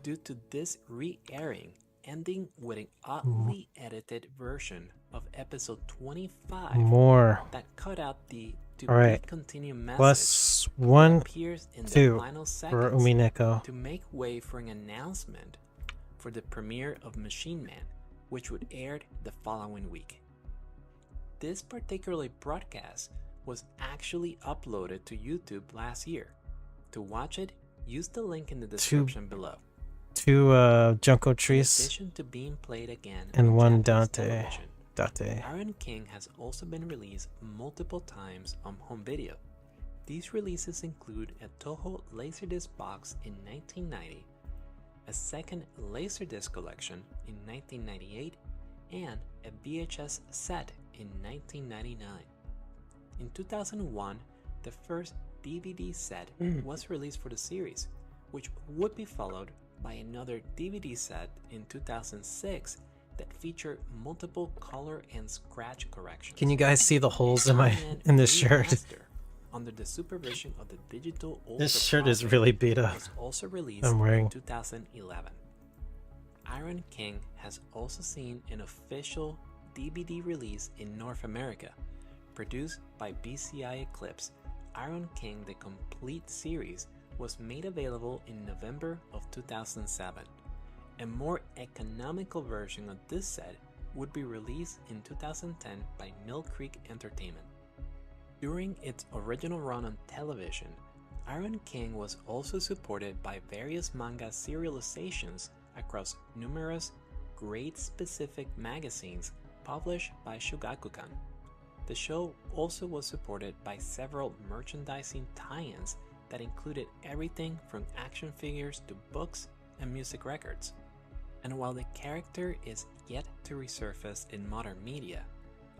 due to this re-airing ending with an oddly edited version of episode 25 More. that cut out the to All right. be continued message Plus that 1, appears in 2 the final for seconds Umineko. to make way for an announcement for the premiere of Machine Man, which would air the following week. This particular broadcast was actually uploaded to YouTube last year. To watch it, use the link in the description below. 2 Junko In Trees addition to being played again and on 1 Japanese Dante. television, Date. Iron King has also been released multiple times on home video. These releases include a Toho Laserdisc box in 1990, a second Laserdisc collection in 1998, and a VHS set in 1999. In 2001, the first DVD set was released for the series, which would be followed by another DVD set in 2006 that featured multiple color and scratch corrections. Can you guys see the holes in this shirt? Under the supervision of the Digital Ultra This shirt is Project, really beat up. was also released I'm wearing. in 2011. Iron King has also seen an official DVD release in North America. Produced by BCI Eclipse, Iron King the Complete Series was made available in November of 2007. A more economical version of this set would be released in 2010 by Mill Creek Entertainment. During its original run on television, Iron King was also supported by various manga serializations across numerous grade-specific magazines published by Shogakukan. The show also was supported by several merchandising tie-ins that included everything from action figures to books and music records. And while the character is yet to resurface in modern media,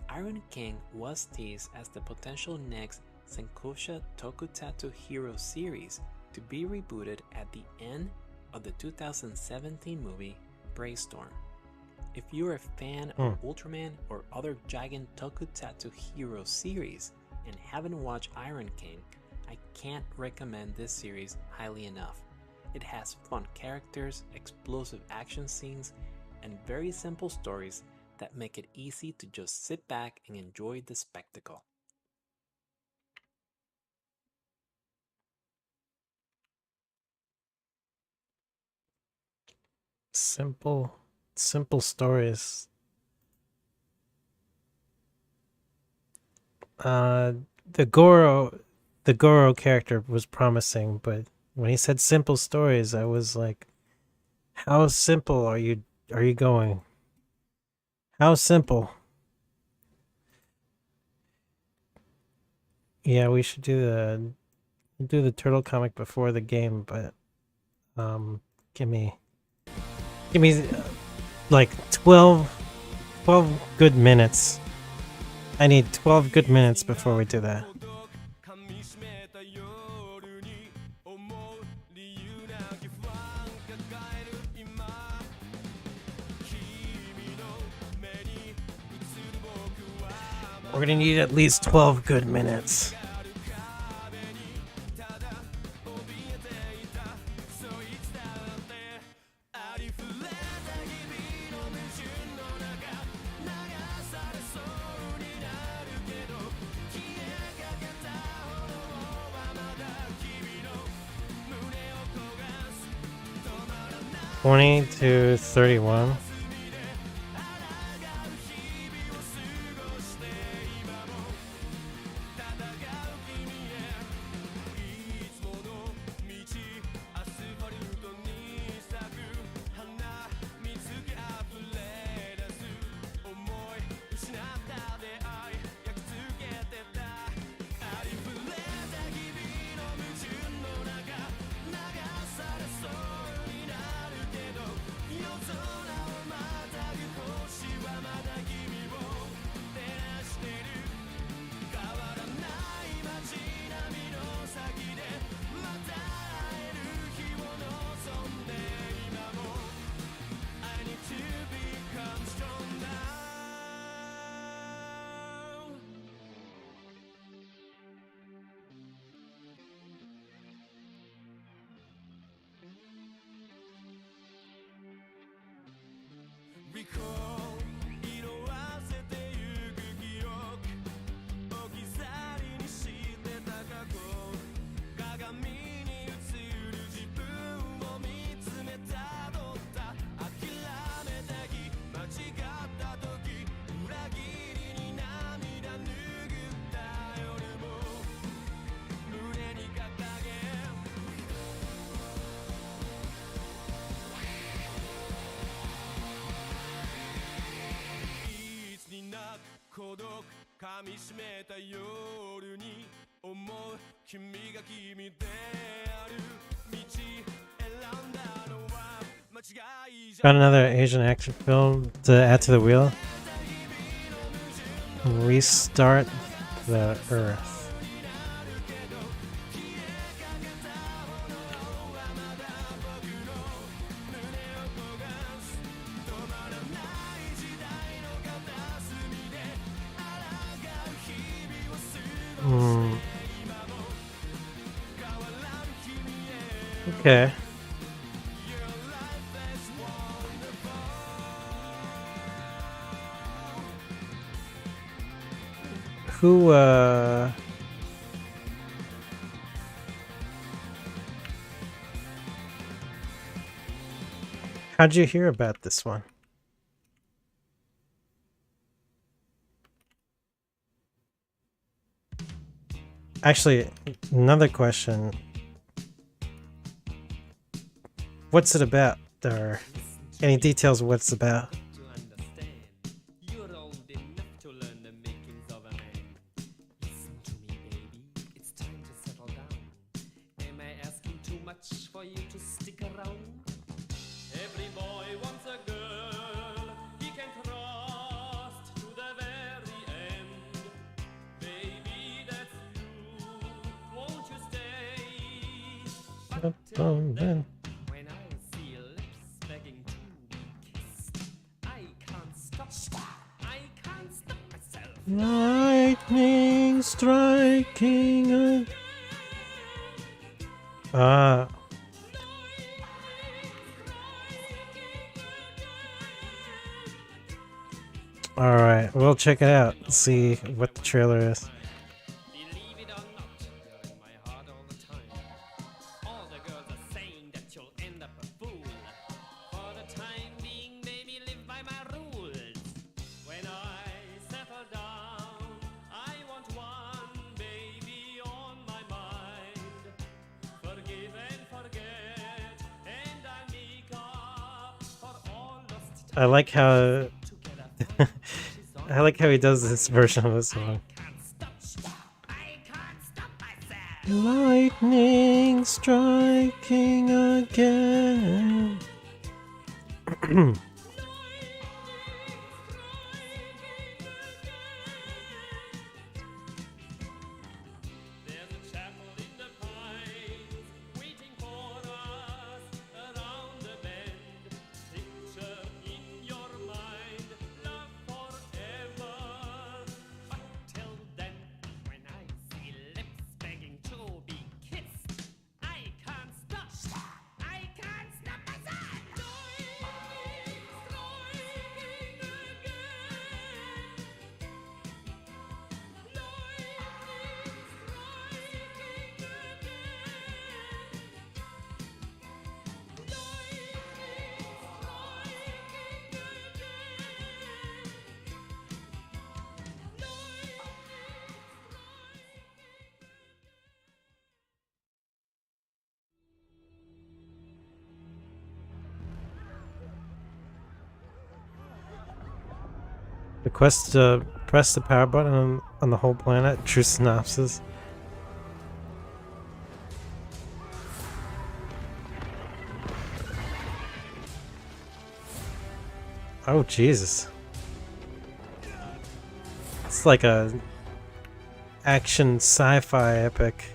Iron King was teased as the potential next Senkosha Tokusatsu Hero series to be rebooted at the end of the 2017 movie Brainstorm. If you're a fan of Ultraman or other giant Tokusatsu Hero series and haven't watched Iron King, I can't recommend this series highly enough. It has fun characters, explosive action scenes, and very simple stories that make it easy to just sit back and enjoy the spectacle. Simple stories. The Goro character was promising, but when he said simple stories, I was like, how simple are you going? How simple? Yeah, we should do the turtle comic before the game, but give me like 12 good minutes. I need 12 good minutes before we do that. We're gonna need at least 12 good minutes. To 31. Got another Asian action film to add to the wheel. Restart the Earth. Okay. Who, how'd you hear about this one? Actually, another question. What's it about? Or any details of what it's about? Lightning striking. Alright, we'll check it out. See what the trailer is. I like how I like how he does this version of the song. Lightning striking again. The quest to press the power button on the whole planet. True synopsis. Oh Jesus! It's like a action sci-fi epic.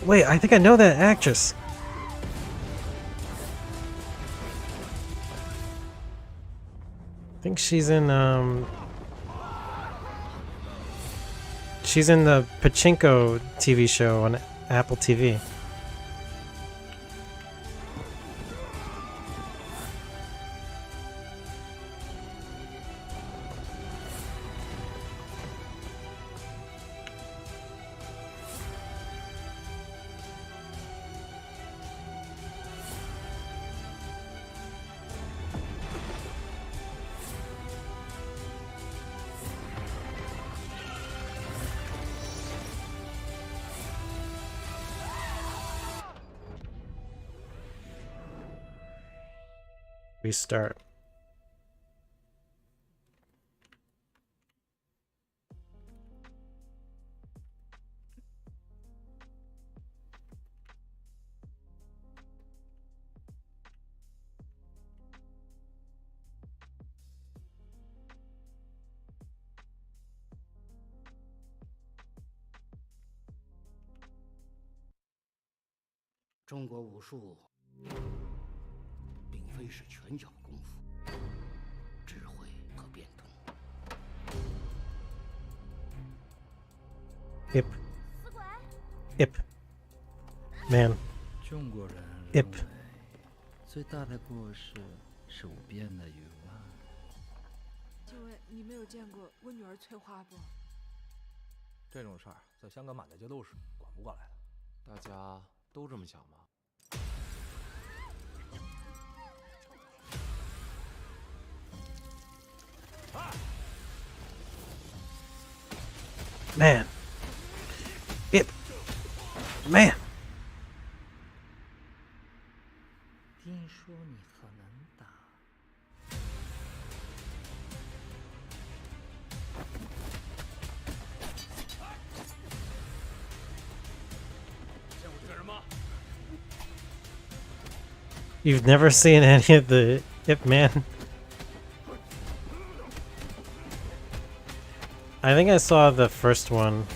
Wait, I think I know that actress. I think she's in the Pachinko TV show on Apple TV. Restart. Ip. Ip. Man. Ip. 最大的故事是无边的欲望。请问你没有见过我女儿翠花不？这种事儿在香港满大街都是，管不过来的。大家都这么想吗？ Man. Ip. Man. 听说你很能打。 You've never seen any of the Ip Man? I think I saw the first one.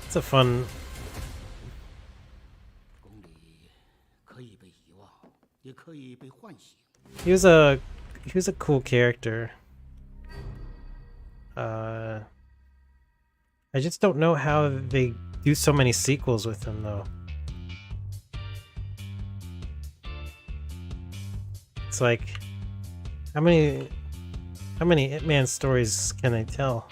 It's a fun. He was a cool character. I just don't know how they do so many sequels with him, though. It's like, how many Hitman stories can they tell?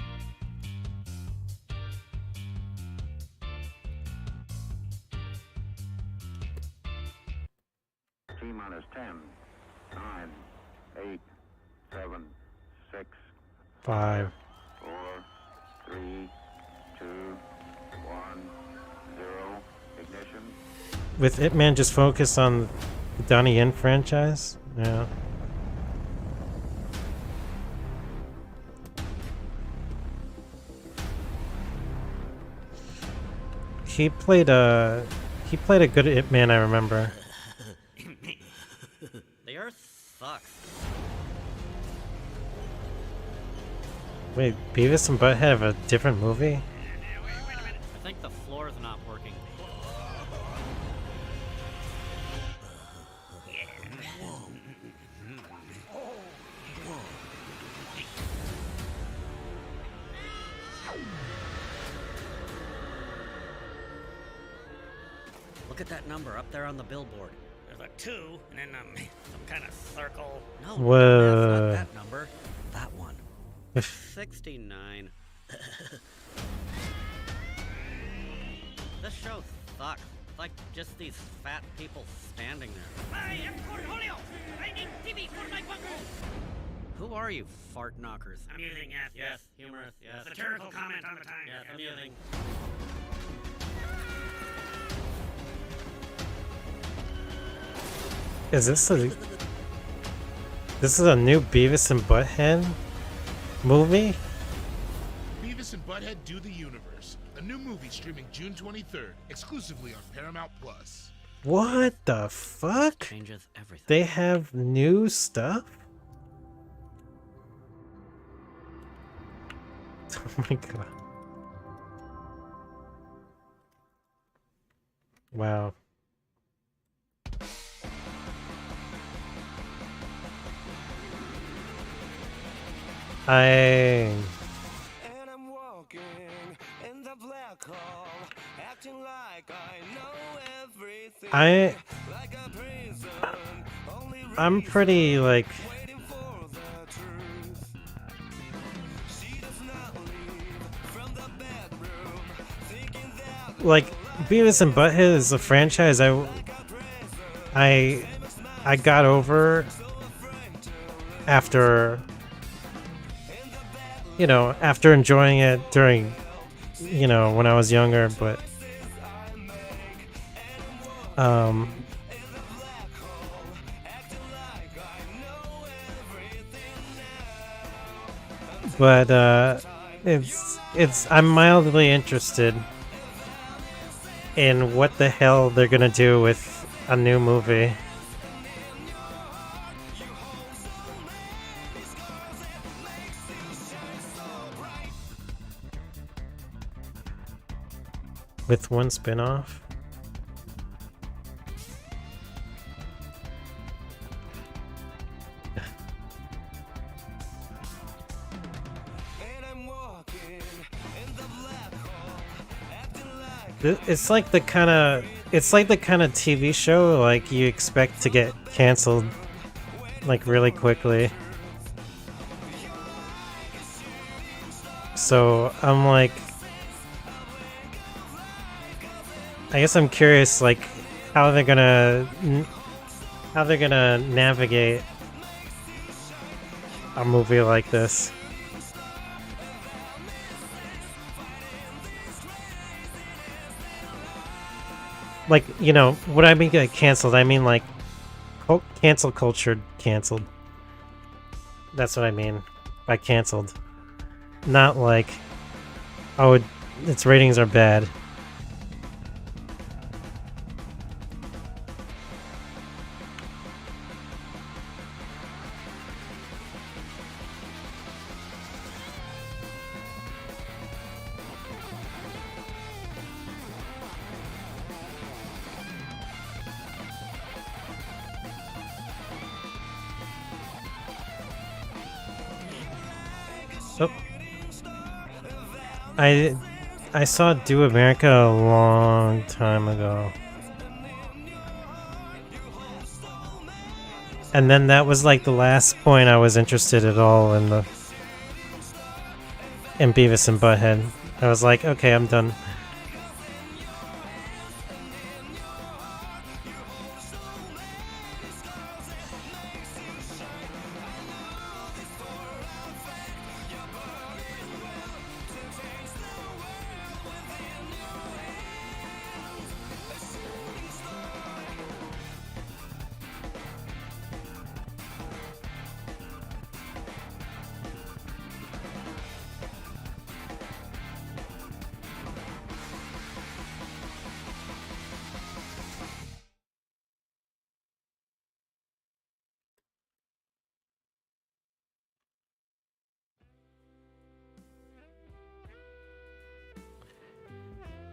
T-minus 10, 9, 8, 7, 6, 5. 4, 3, 2, 1, 0, ignition. With Hitman just focus on the Donnie Yen franchise? Yeah. He played a good Hitman, I remember. The Earth sucks. Wait, Beavis and Butthead have a different movie? I think the floor's not working. Look at that number up there on the billboard. There's a 2 and then some kind of circle. No, Whoa. that's not that number. That one. 69. This show sucks. It's like just these fat people standing there. I am Cornholio. I need TV for my bunker. Who are you, fart knockers? Amusing, yes. Humorous, yes. Satirical comment on the time. Yes, amusing. Is this a new Beavis and Butthead movie? Beavis and Butthead Do the Universe, a new movie streaming June 23rd, exclusively on Paramount Plus. What the fuck? Changes everything. They have new stuff? Oh my god. Wow. And I'm walking in the black hole, acting like I know everything. Like a prison, I'm pretty like waiting for the truth. She does not leave from the bedroom, thinking that like Beavis and Butthead is a franchise I got over after, you know, after enjoying it during, you know, when I was younger, but it's I'm mildly interested in what the hell they're gonna do with a new movie. With one spin-off? It's like the kind of TV show like you expect to get canceled like really quickly. So I'm like, I guess I'm curious like how they're gonna navigate a movie like this. Like, you know, what I mean by canceled, I mean like cancel culture canceled. That's what I mean by canceled. Not like, oh, its ratings are bad. Oh. I saw Do America a long time ago. And then that was like the last point I was interested at all in Beavis and Butthead. I was like, okay, I'm done.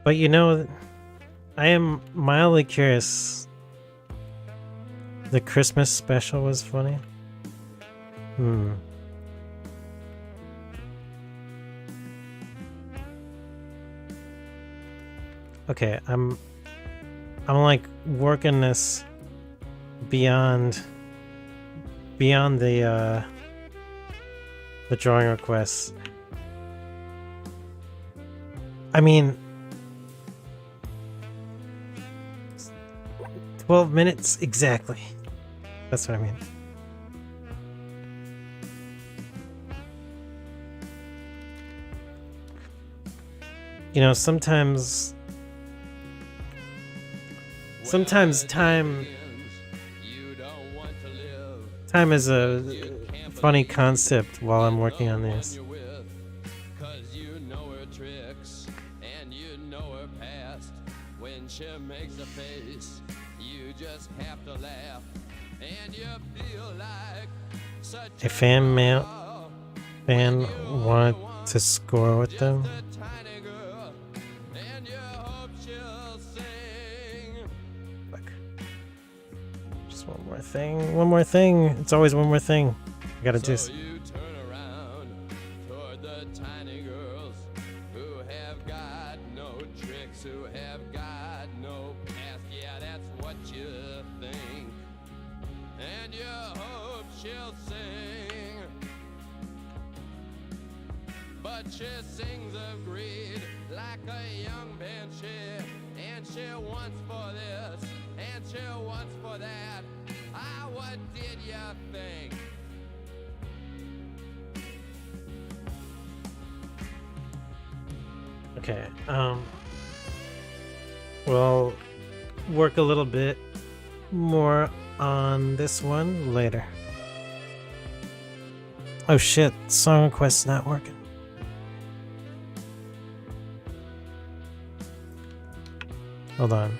But you know, I am mildly curious. The Christmas special was funny. Okay, I'm like working this beyond the drawing requests. I mean, 12 minutes exactly. That's what I mean. You know, sometimes time is a funny concept while I'm working on this. A fan wanted to score with them. Just one more thing. One more thing. It's always one more thing. I gotta just. She sings of greed like a young banshee, and she wants for this, and she wants for that. Ah, what did you think? Okay, we'll work a little bit more on this one later. Oh shit, song request's not working. Hold on.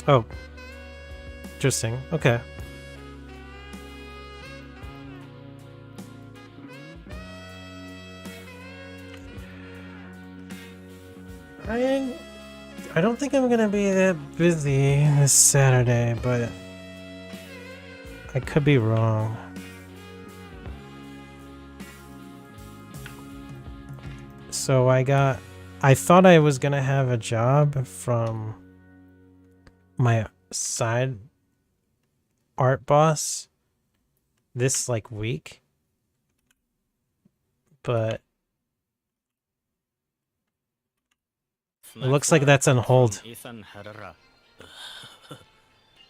Oh. Interesting. Okay. I don't think I'm gonna be that busy this Saturday, but I could be wrong. So I thought I was gonna have a job from my side art boss this like week, but it looks like that's on hold. Ethan Herrera.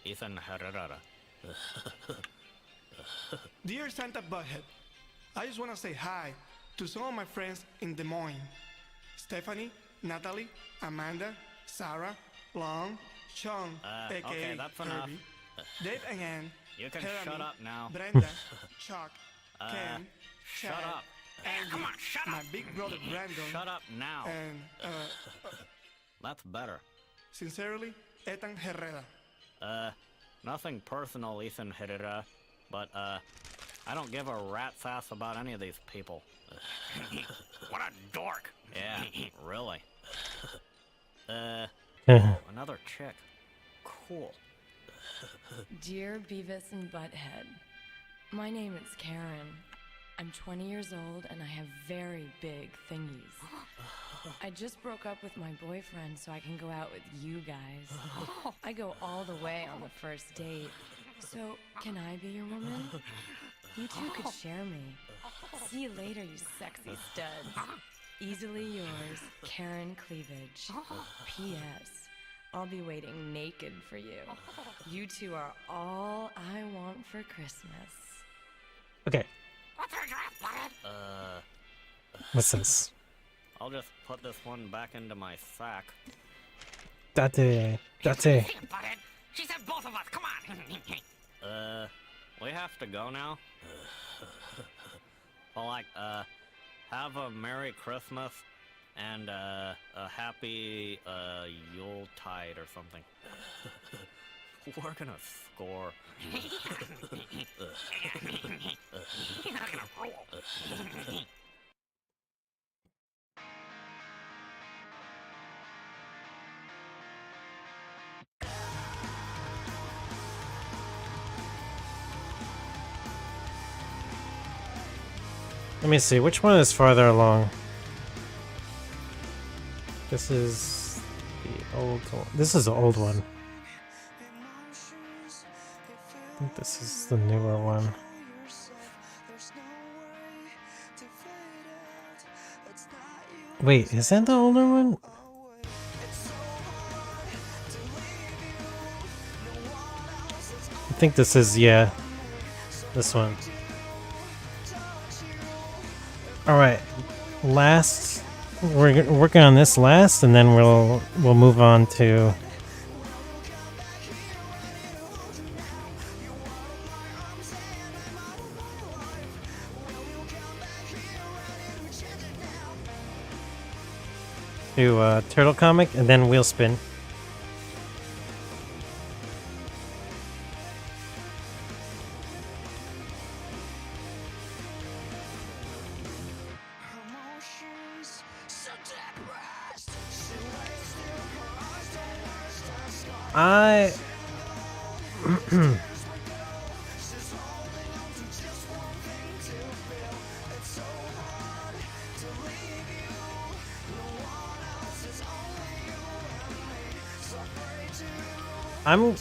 Ethan Herrera. Dear Santa Butthead, I just want to say hi to some of my friends in Des Moines. Stephanie, Natalie, Amanda, Sarah, Long, Sean, aka okay, that's enough. Kirby, Dave and Ann, You can Jeremy, shut up now. Brenda, Chuck, Ken, shut Chad, up. Andy, Come on, shut my up. big brother Brandon, Shut up now. and That's better. sincerely, Ethan Herrera. Nothing personal, Ethan Herrera, but I don't give a rat's ass about any of these people. What a dork. Yeah, really. Another chick. Cool. Dear Beavis and Butthead, my name is Karen. I'm 20 years old and I have very big thingies. I just broke up with my boyfriend so I can go out with you guys. I go all the way on the first date. So, can I be your woman? You two could share me. See you later, you sexy studs. Easily yours, Karen Cleavage. P.S. I'll be waiting naked for you. You two are all I want for Christmas. Okay. What's this? I'll just put this one back into my sack. Date. She said both of us, come on! We have to go now? Well, like, have a Merry Christmas and, a happy, Yuletide or something. We're gonna score. Let me see, which one is farther along? This is the old one. This is the old one. I think this is the newer one. Wait, is that the older one? I think this is, yeah, this one. Alright, last, we're working on this last, and then we'll move on to Turtle Comic, and then Wheel Spin.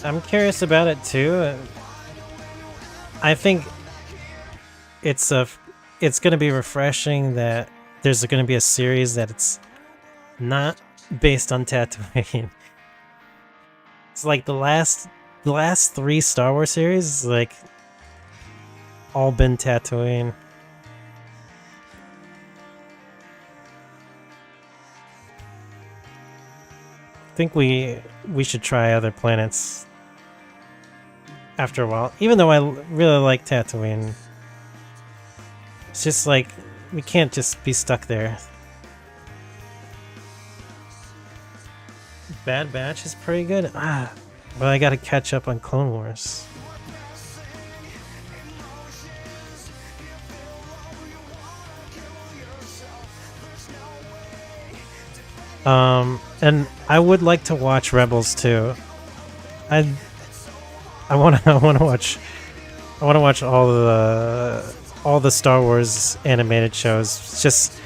I'm curious about it too. I think it's gonna be refreshing that there's gonna be a series that it's not based on Tatooine. It's like the last 3 Star Wars series, like all been Tatooine. I think we should try other planets after a while. Even though I really like Tatooine, it's just like we can't just be stuck there. Bad Batch is pretty good. But I gotta catch up on Clone Wars. And I would like to watch Rebels too. I wanna watch all the Star Wars animated shows. It's just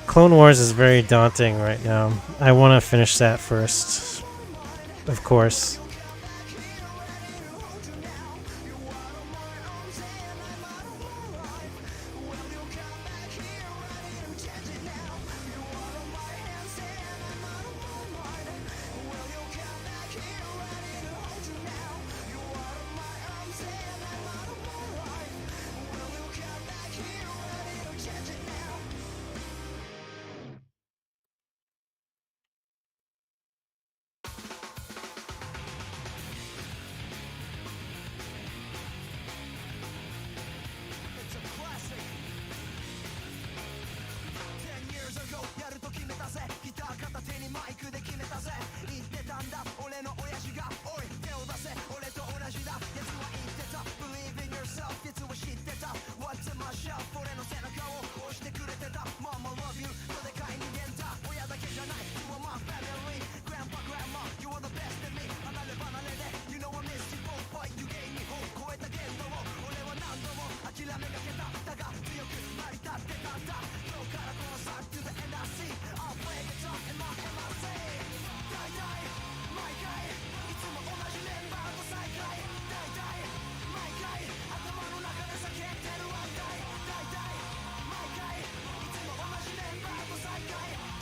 Clone Wars is very daunting right now. I want to finish that first, of course.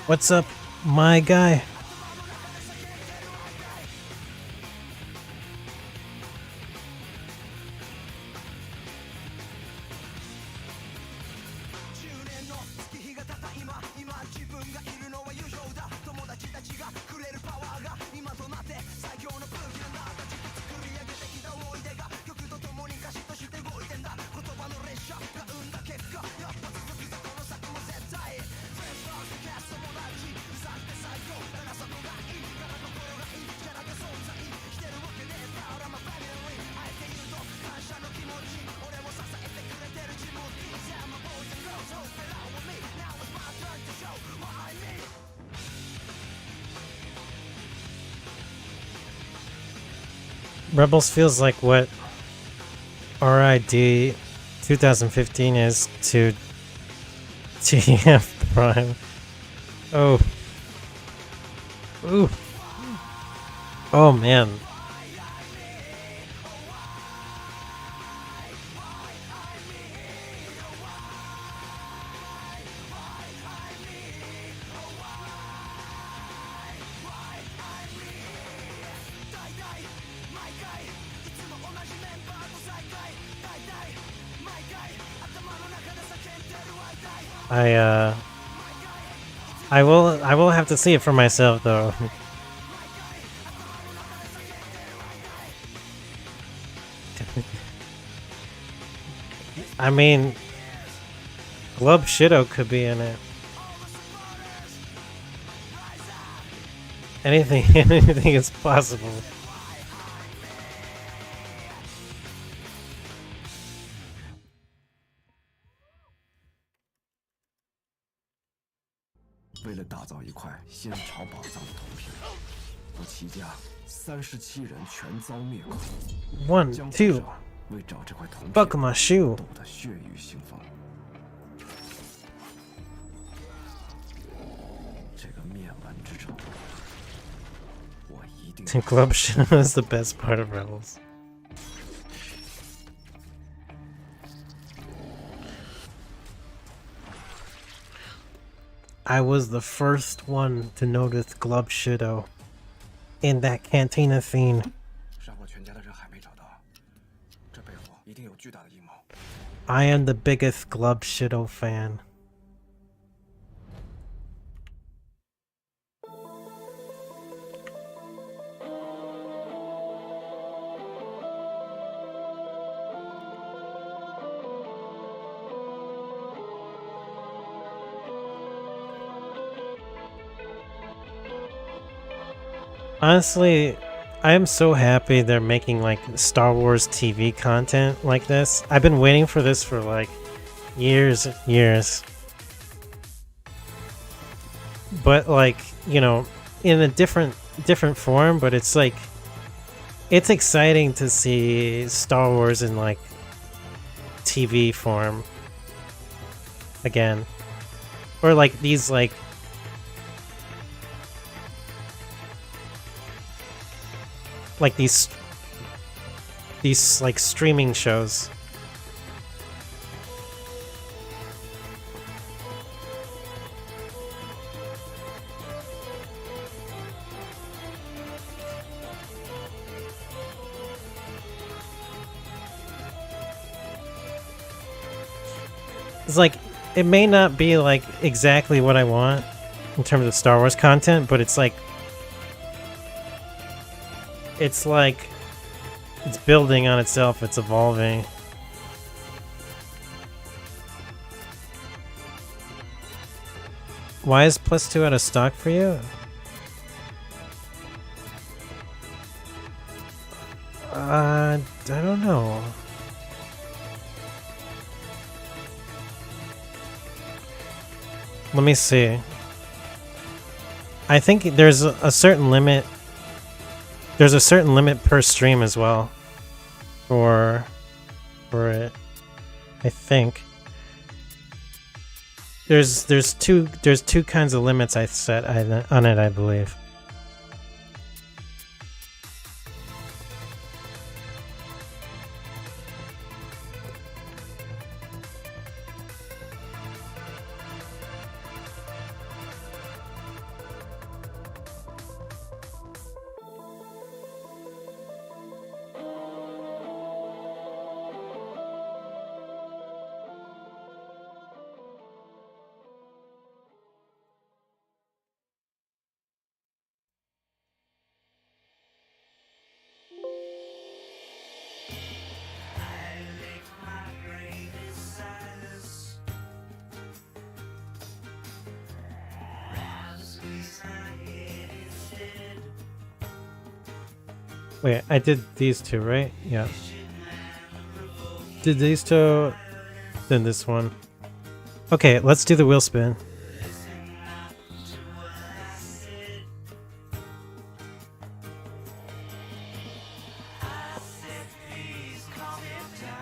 What's up, my guy? Rebels feels like what RID 2015 is to TF Prime. Oh. Ooh. Oh man. I will have to see it for myself though. I mean, Glub Shido could be in it. Anything is possible. One, two. Buckle my shoe. Glub Shido is the best part of Rebels. I was the first one to notice Glub Shido in that Cantina scene. I am the biggest Glub Shido fan. Honestly, I am so happy they're making like Star Wars TV content like this. I've been waiting for this for like years. But like, you know, in a different form, but it's like it's exciting to see Star Wars in like TV form again. Or like these like these like streaming shows. It's like it may not be like exactly what I want in terms of Star Wars content, but it's like it's building on itself, it's evolving. Why is +2 out of stock for you? I don't know. Let me see. I think there's a certain limit. There's a certain limit per stream as well for it. I think there's two kinds of limits I set on it, I believe. Wait, I did these two, right? Yeah. Did these two, then this one. Okay, let's do the wheel spin.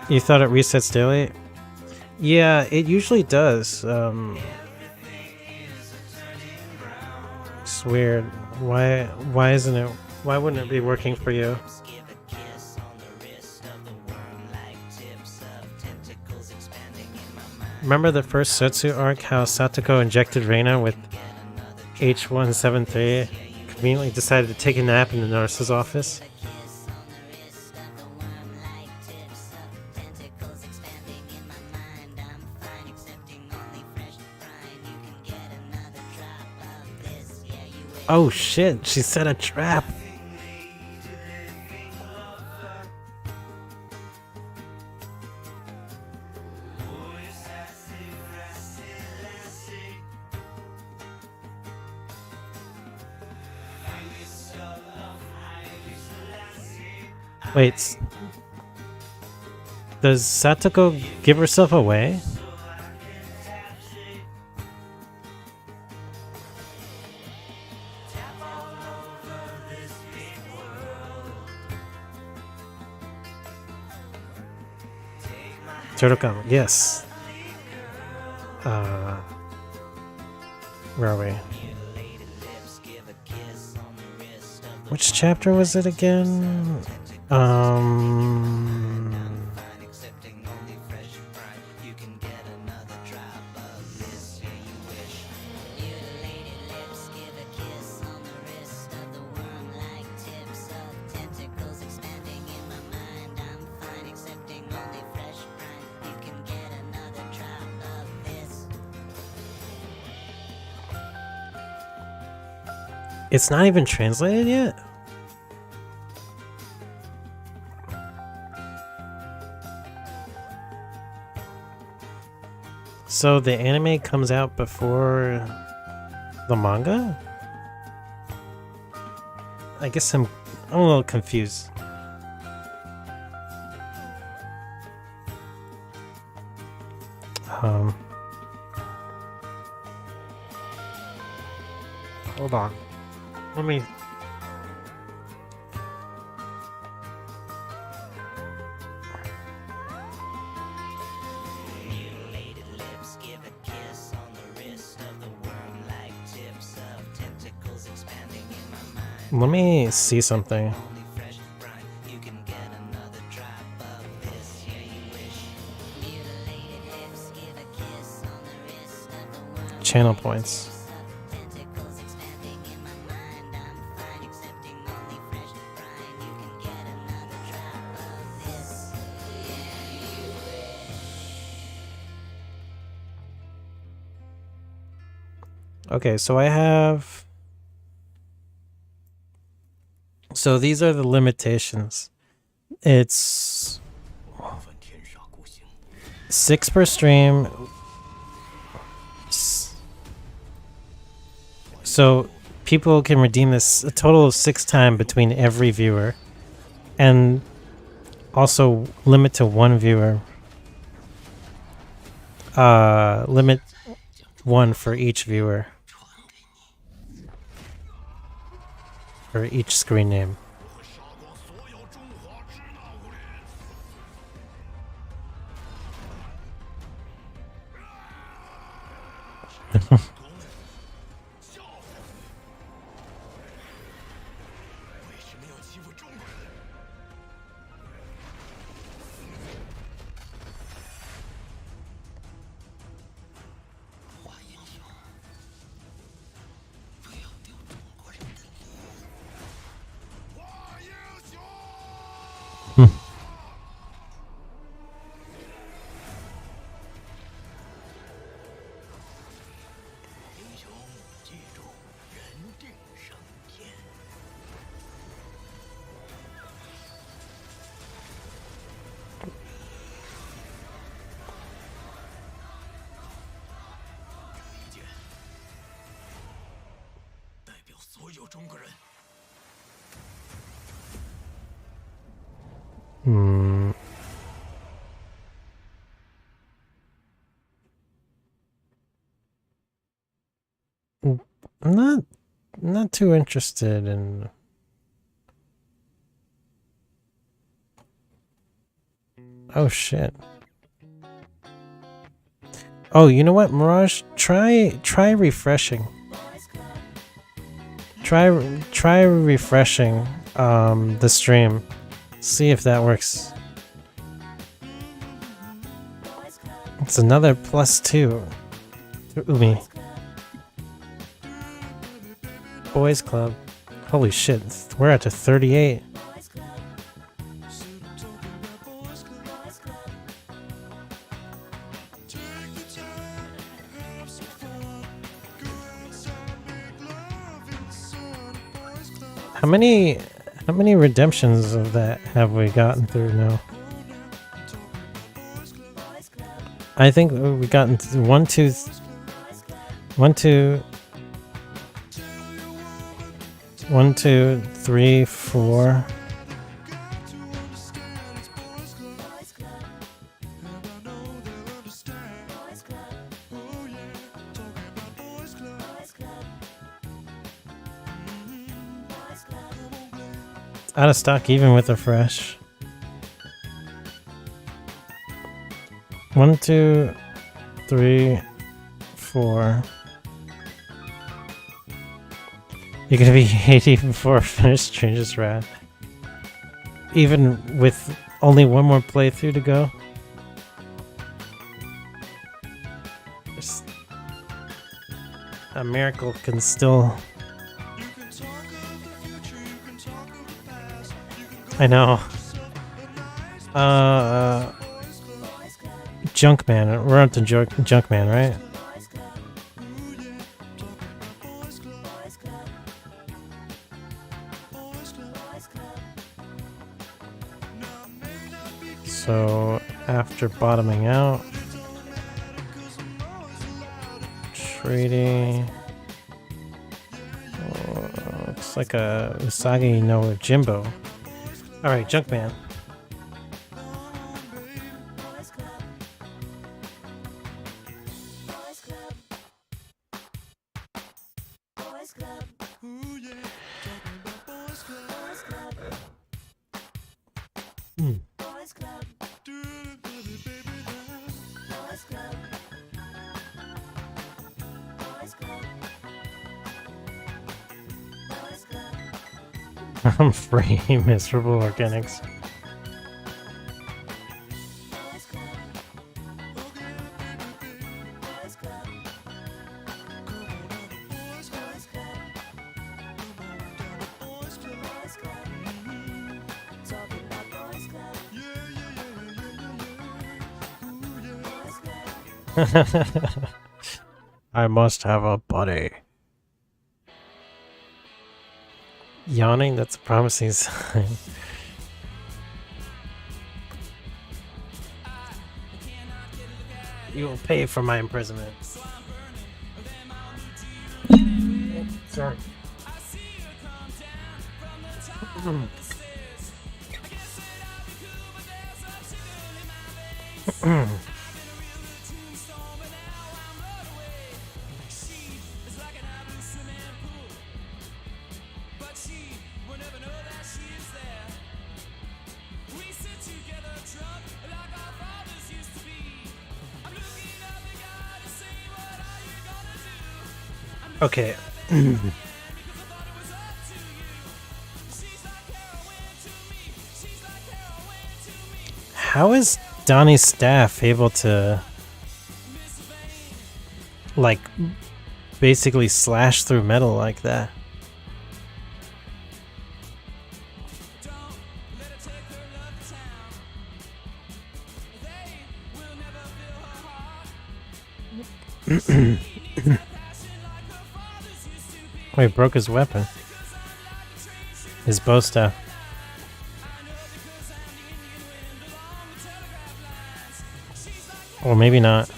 You thought it resets daily? Yeah, it usually does. It's weird. Why isn't it? Why wouldn't it be working for you? Remember the first Setsu arc, how Satoko injected Reina with H173, conveniently decided to take a nap in the nurse's office? Oh shit, she set a trap! Wait, does Satoko give herself away? Turtle, yes. Where are we? Which chapter was it again? It's not even translated yet? So the anime comes out before the manga? I guess I'm a little confused. Hold on. Let me... Let me see something. Channel points. Okay, so I have... So these are the limitations. It's 6 per stream. So people can redeem this a total of 6 times between every viewer. And also limit to 1 viewer. Limit 1 for each viewer. For each screen name. I'm not too interested in. Oh shit. Oh, you know what, Mirage? Try refreshing. Try refreshing the stream. See if that works. It's another +2 to Umi. Boys Club. Holy shit, we're at to 38. How many redemptions of that have we gotten through now? I think we've gotten 1, 2, 3, 4. Out of stock even with a fresh. 1, 2, 3, 4. You're gonna be 80 before finish changes rad. Even with only one more playthrough to go. Just a miracle can still. I know. Junkman. We're up to Junkman, right? So after bottoming out, trading. Oh, looks like a Usagi no Jimbo. Alright, Junkman. I'm free, miserable organics. I must have a buddy. Yawning, that's a promising sign. You will pay for my imprisonment. Sorry. Okay. How is Donnie's staff able to, like, basically slash through metal like that? Oh, he broke his weapon. His bow staff. Or maybe not.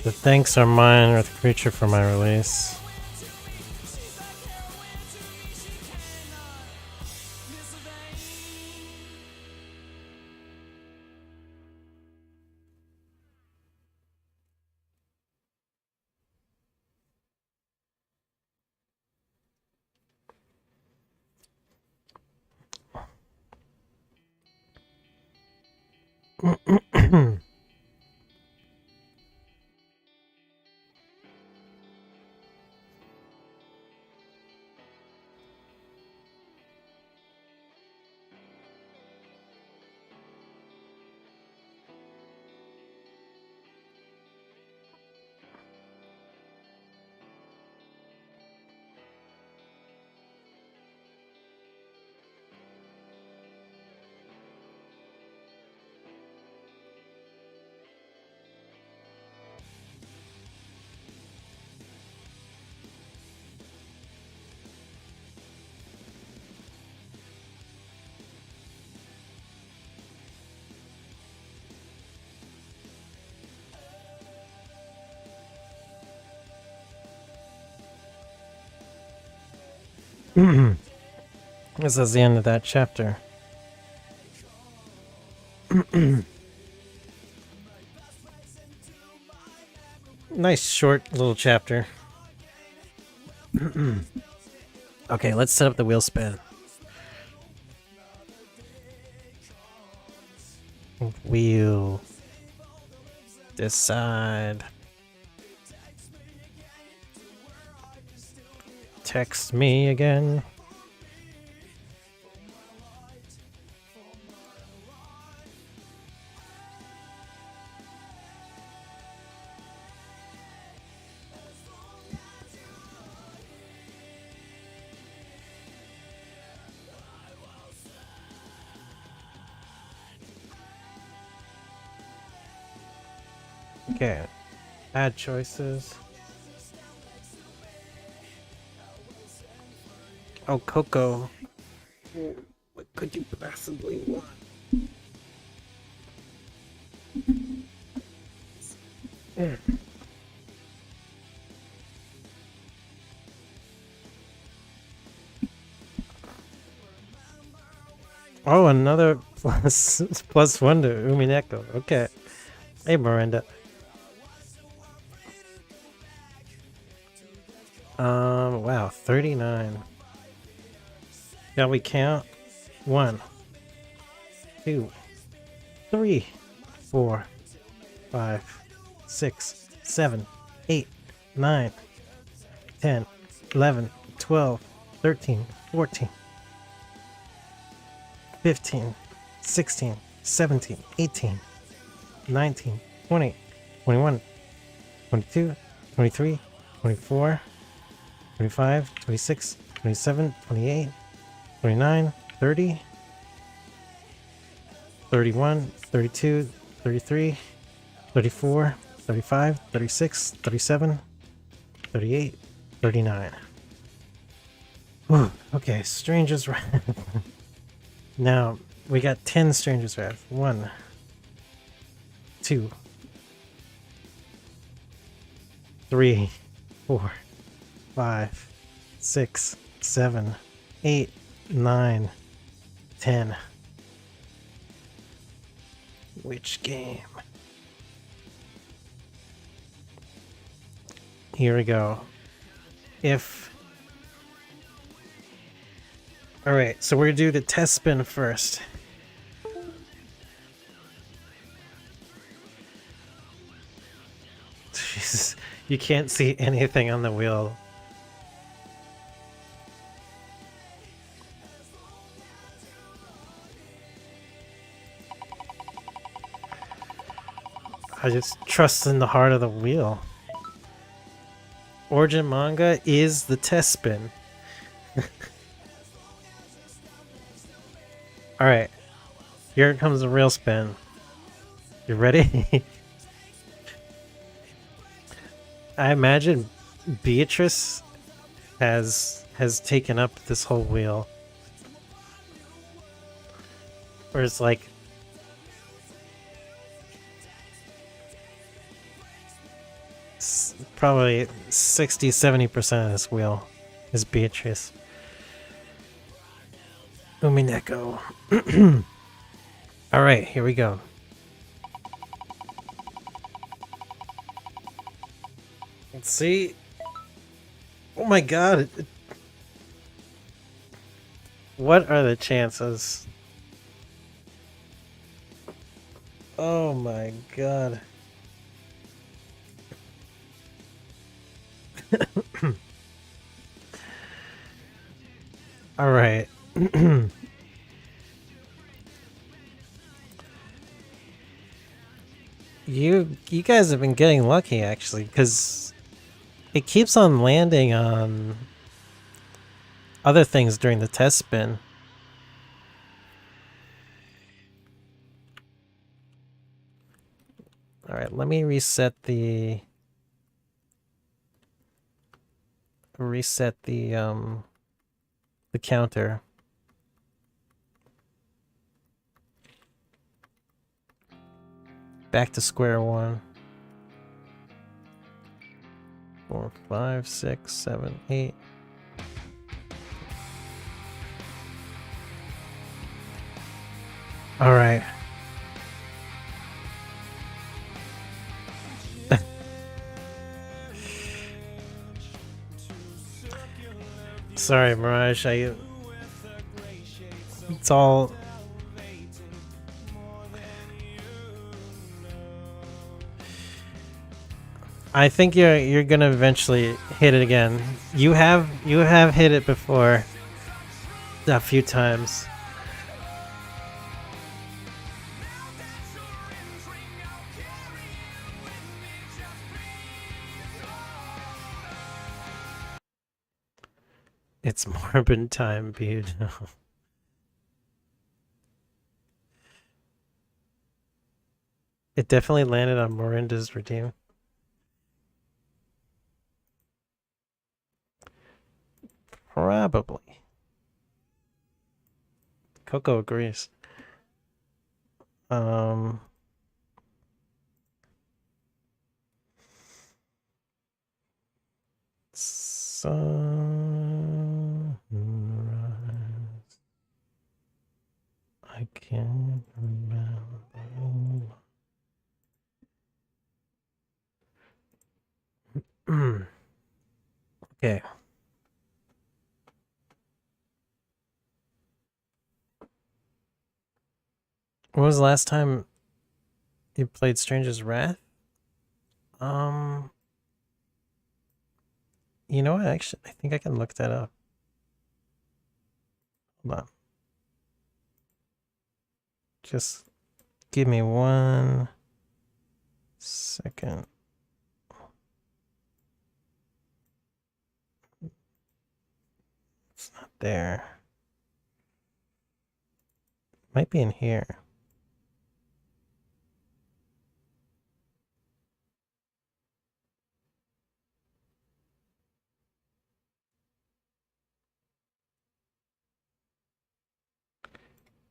The thanks are mine, Earth Creature, for my release. This is the end of that chapter. Nice short little chapter. Okay, let's set up the wheel spin. Wheel. Decide. Text me again. Okay. Add choices. Oh, Coco. What could you possibly want? Oh, another plus one to Umineko. Okay. Hey, Miranda. Wow, 39. Shall we count? 1, 2, 3, 4, 5, 6, 7, 8, 9, 10, 11, 12, 13, 14, 15, 16, 17, 18, 19, 20, 21, 22, 23, 24, 25, 26, 27, 28, 29, 30, 31, 32, 33, 34, 35, 36, 37, 38, 39. Whew, okay, Stranger's Wrath. Now, we got 10 Stranger's Wrath. 1, 2, 3, 4, 5, 6, 7, 8, 9, 10. Which game? Here we go. Alright, so we're gonna do the test spin first. Jesus, you can't see anything on the wheel. I just trust in the heart of the wheel. Origin manga is the test spin. Alright. Here comes the real spin. You ready? I imagine Beatrice has taken up this whole wheel. Or it's like probably 60-70% of this wheel is Beatrice. Umineko. Alright, here we go. Let's see. Oh my god. What are the chances? Oh my god. All right. You guys have been getting lucky actually, because it keeps on landing on other things during the test spin. All right, let me reset the counter. Back to square one. 4, 5, 6, 7, 8. All right. Sorry, Mirage. It's all. I think you're gonna eventually hit it again. You have hit it before a few times. It's morbid time, dude. It definitely landed on Morinda's redeem. Probably. Coco agrees. Sunrise. I can't remember. Okay. When was the last time you played Stranger's Wrath? You know what? Actually, I think I can look that up. Hold on. Just give me 1 second. It's not there. Might be in here.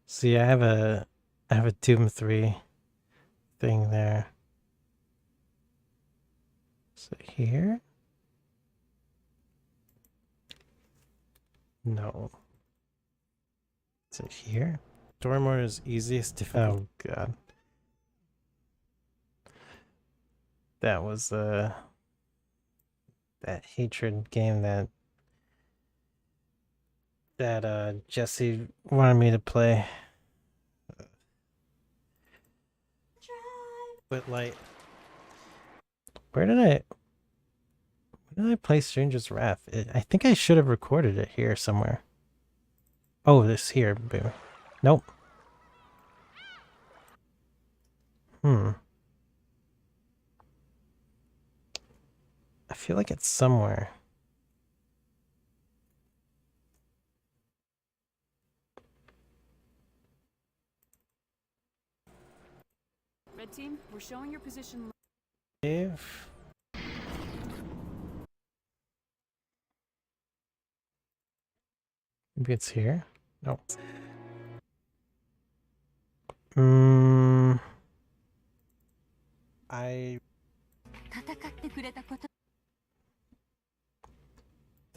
See, I have a Doom 3 thing there. Is it here? No. Is it here? Story mode is easiest to. Oh god. That was that hatred game that Jesse wanted me to play. But like, where did I play Stranger's Wrath? I think I should have recorded it here somewhere. Oh, this here, boo. Nope. I feel like it's somewhere. Red team, we're showing your position. If maybe it's here. No. I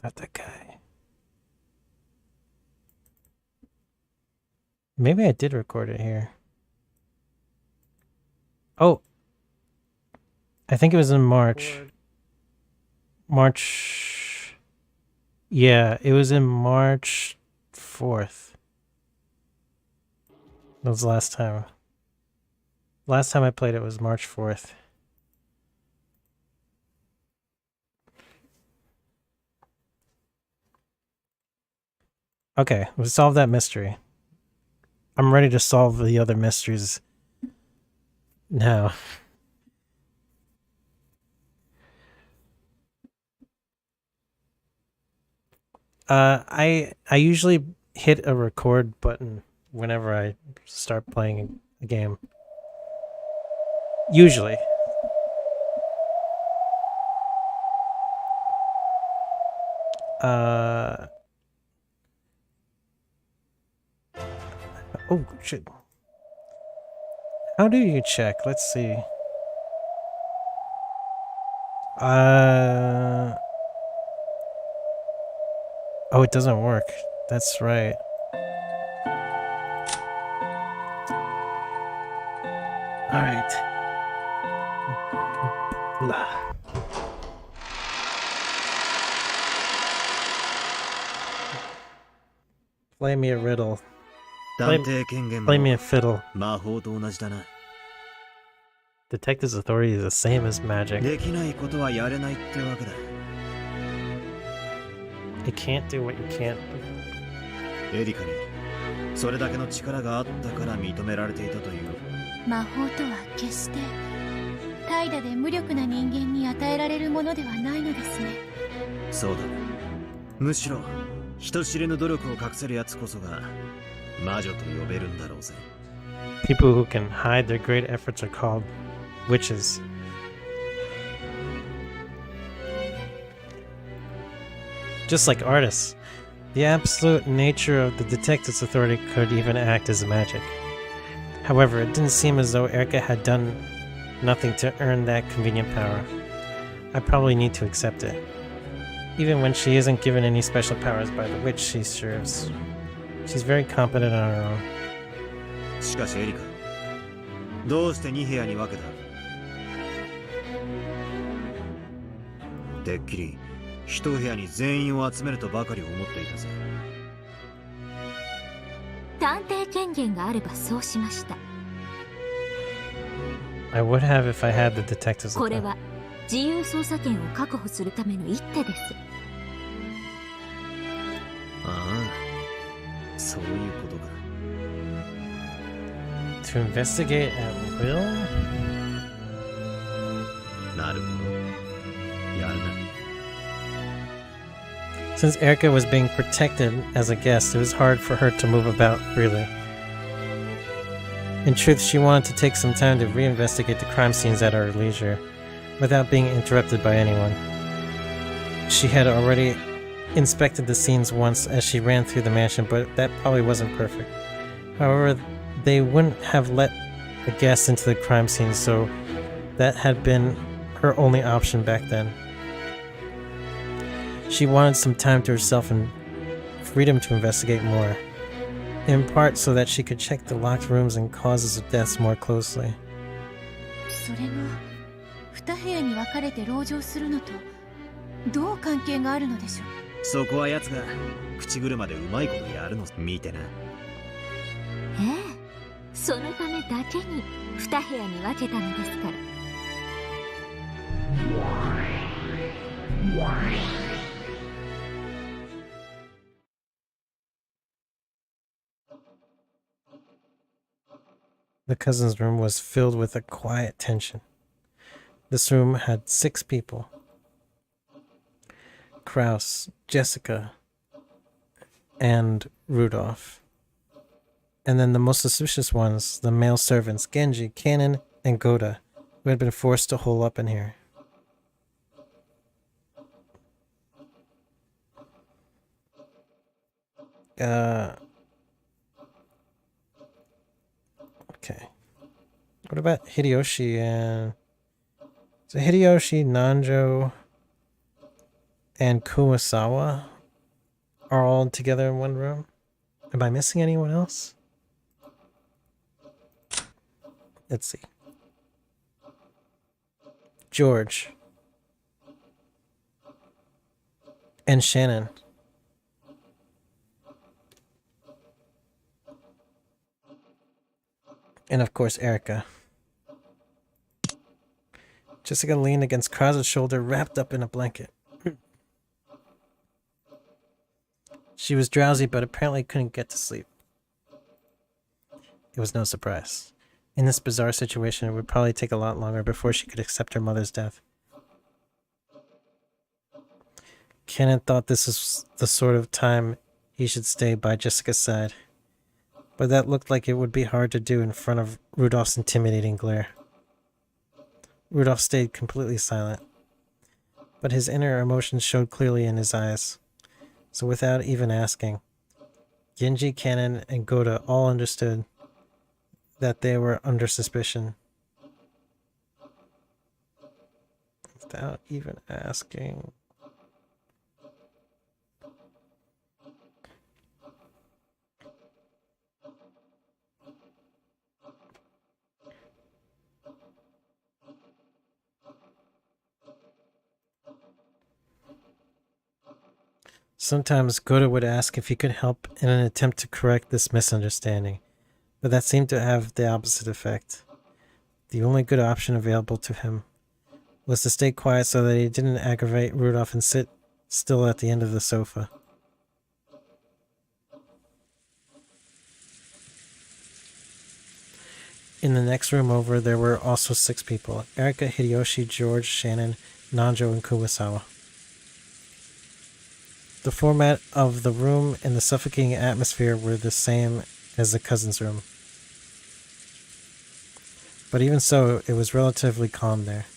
Not that guy. Maybe I did record it here. Oh. I think it was in March. March. Yeah, it was in March 4th. That was the last time. Last time I played it was March 4th. Okay, we solved that mystery. I'm ready to solve the other mysteries now. I usually hit a record button whenever I start playing a game. Usually. Oh, shit. How do you check? Let's see. Oh, it doesn't work. That's right. Alright. Play me a riddle. Play me a fiddle. Detective's authority is the same as magic. It can't do what you can't do. エリカにそれだけの力があったから認められていたという。魔法とは決して怠惰で無力な人間に与えられるものではないのですね。そうだ。むしろ人知れぬ努力を隠せる奴こそが魔女と呼べるんだろうぜ。People who can hide their great efforts are called witches. Just like artists, the absolute nature of the detective's authority could even act as magic. However, it didn't seem as though Erica had done nothing to earn that convenient power. I probably need to accept it. Even when she isn't given any special powers by the witch she serves, she's very competent on her own. しかしエリカ、どうして2部屋に分けた？てっきり一部屋に全員を集めるとばかり思っていたぜ。探偵権限があればそうしました。I would have if I had the detective's これは自由捜査権を確保するための一手です。ああ、そういうことか。To investigate at will? なるほど。やるな。Since Erica was being protected as a guest, it was hard for her to move about freely. In truth, she wanted to take some time to reinvestigate the crime scenes at her leisure, without being interrupted by anyone. She had already inspected the scenes once as she ran through the mansion, but that probably wasn't perfect. However, they wouldn't have let the guests into the crime scene, so that had been her only option back then. She wanted some time to herself and freedom to investigate more, in part so that she could check the locked rooms and causes of deaths more closely. それが2部屋に分かれて籠城するのとどう関係があるのでしょう。そこは奴が口車でうまいことやるの見てな。ええ、そのためだけに2部屋に分けたのですから。The cousin's room was filled with a quiet tension. This room had 6 people. Kraus, Jessica, and Rudolph. And then the most suspicious ones, the male servants, Genji, Kanon, and Goda, who had been forced to hole up in here. Okay. What about Hideyoshi and... So Hideyoshi, Nanjo... and Kuwasawa are all together in one room. Am I missing anyone else? Let's see. George. And Shannon. And of course, Erica. Jessica leaned against Krause's shoulder, wrapped up in a blanket. She was drowsy, but apparently couldn't get to sleep. It was no surprise. In this bizarre situation, it would probably take a lot longer before she could accept her mother's death. Cannon thought this was the sort of time he should stay by Jessica's side, but that looked like it would be hard to do in front of Rudolph's intimidating glare. Rudolph stayed completely silent, but his inner emotions showed clearly in his eyes. So without even asking, Genji, Cannon, and Goda all understood that they were under suspicion. Without even asking. Sometimes Goda would ask if he could help in an attempt to correct this misunderstanding, but that seemed to have the opposite effect. The only good option available to him was to stay quiet so that he didn't aggravate Rudolph and sit still at the end of the sofa. In the next room over, there were also 6 people: Erika, Hideyoshi, George, Shannon, Nanjo, and Kuwasawa. The format of the room and the suffocating atmosphere were the same as the cousin's room. But even so, it was relatively calm there.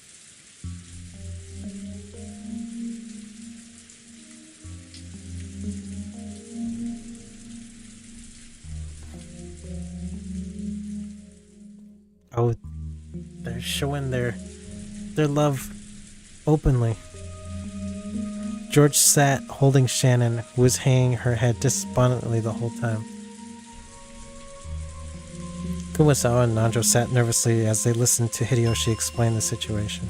Oh, they're showing their love openly. George sat holding Shannon, who was hanging her head despondently the whole time. Kuwasawa and Nanjo sat nervously as they listened to Hideyoshi explain the situation.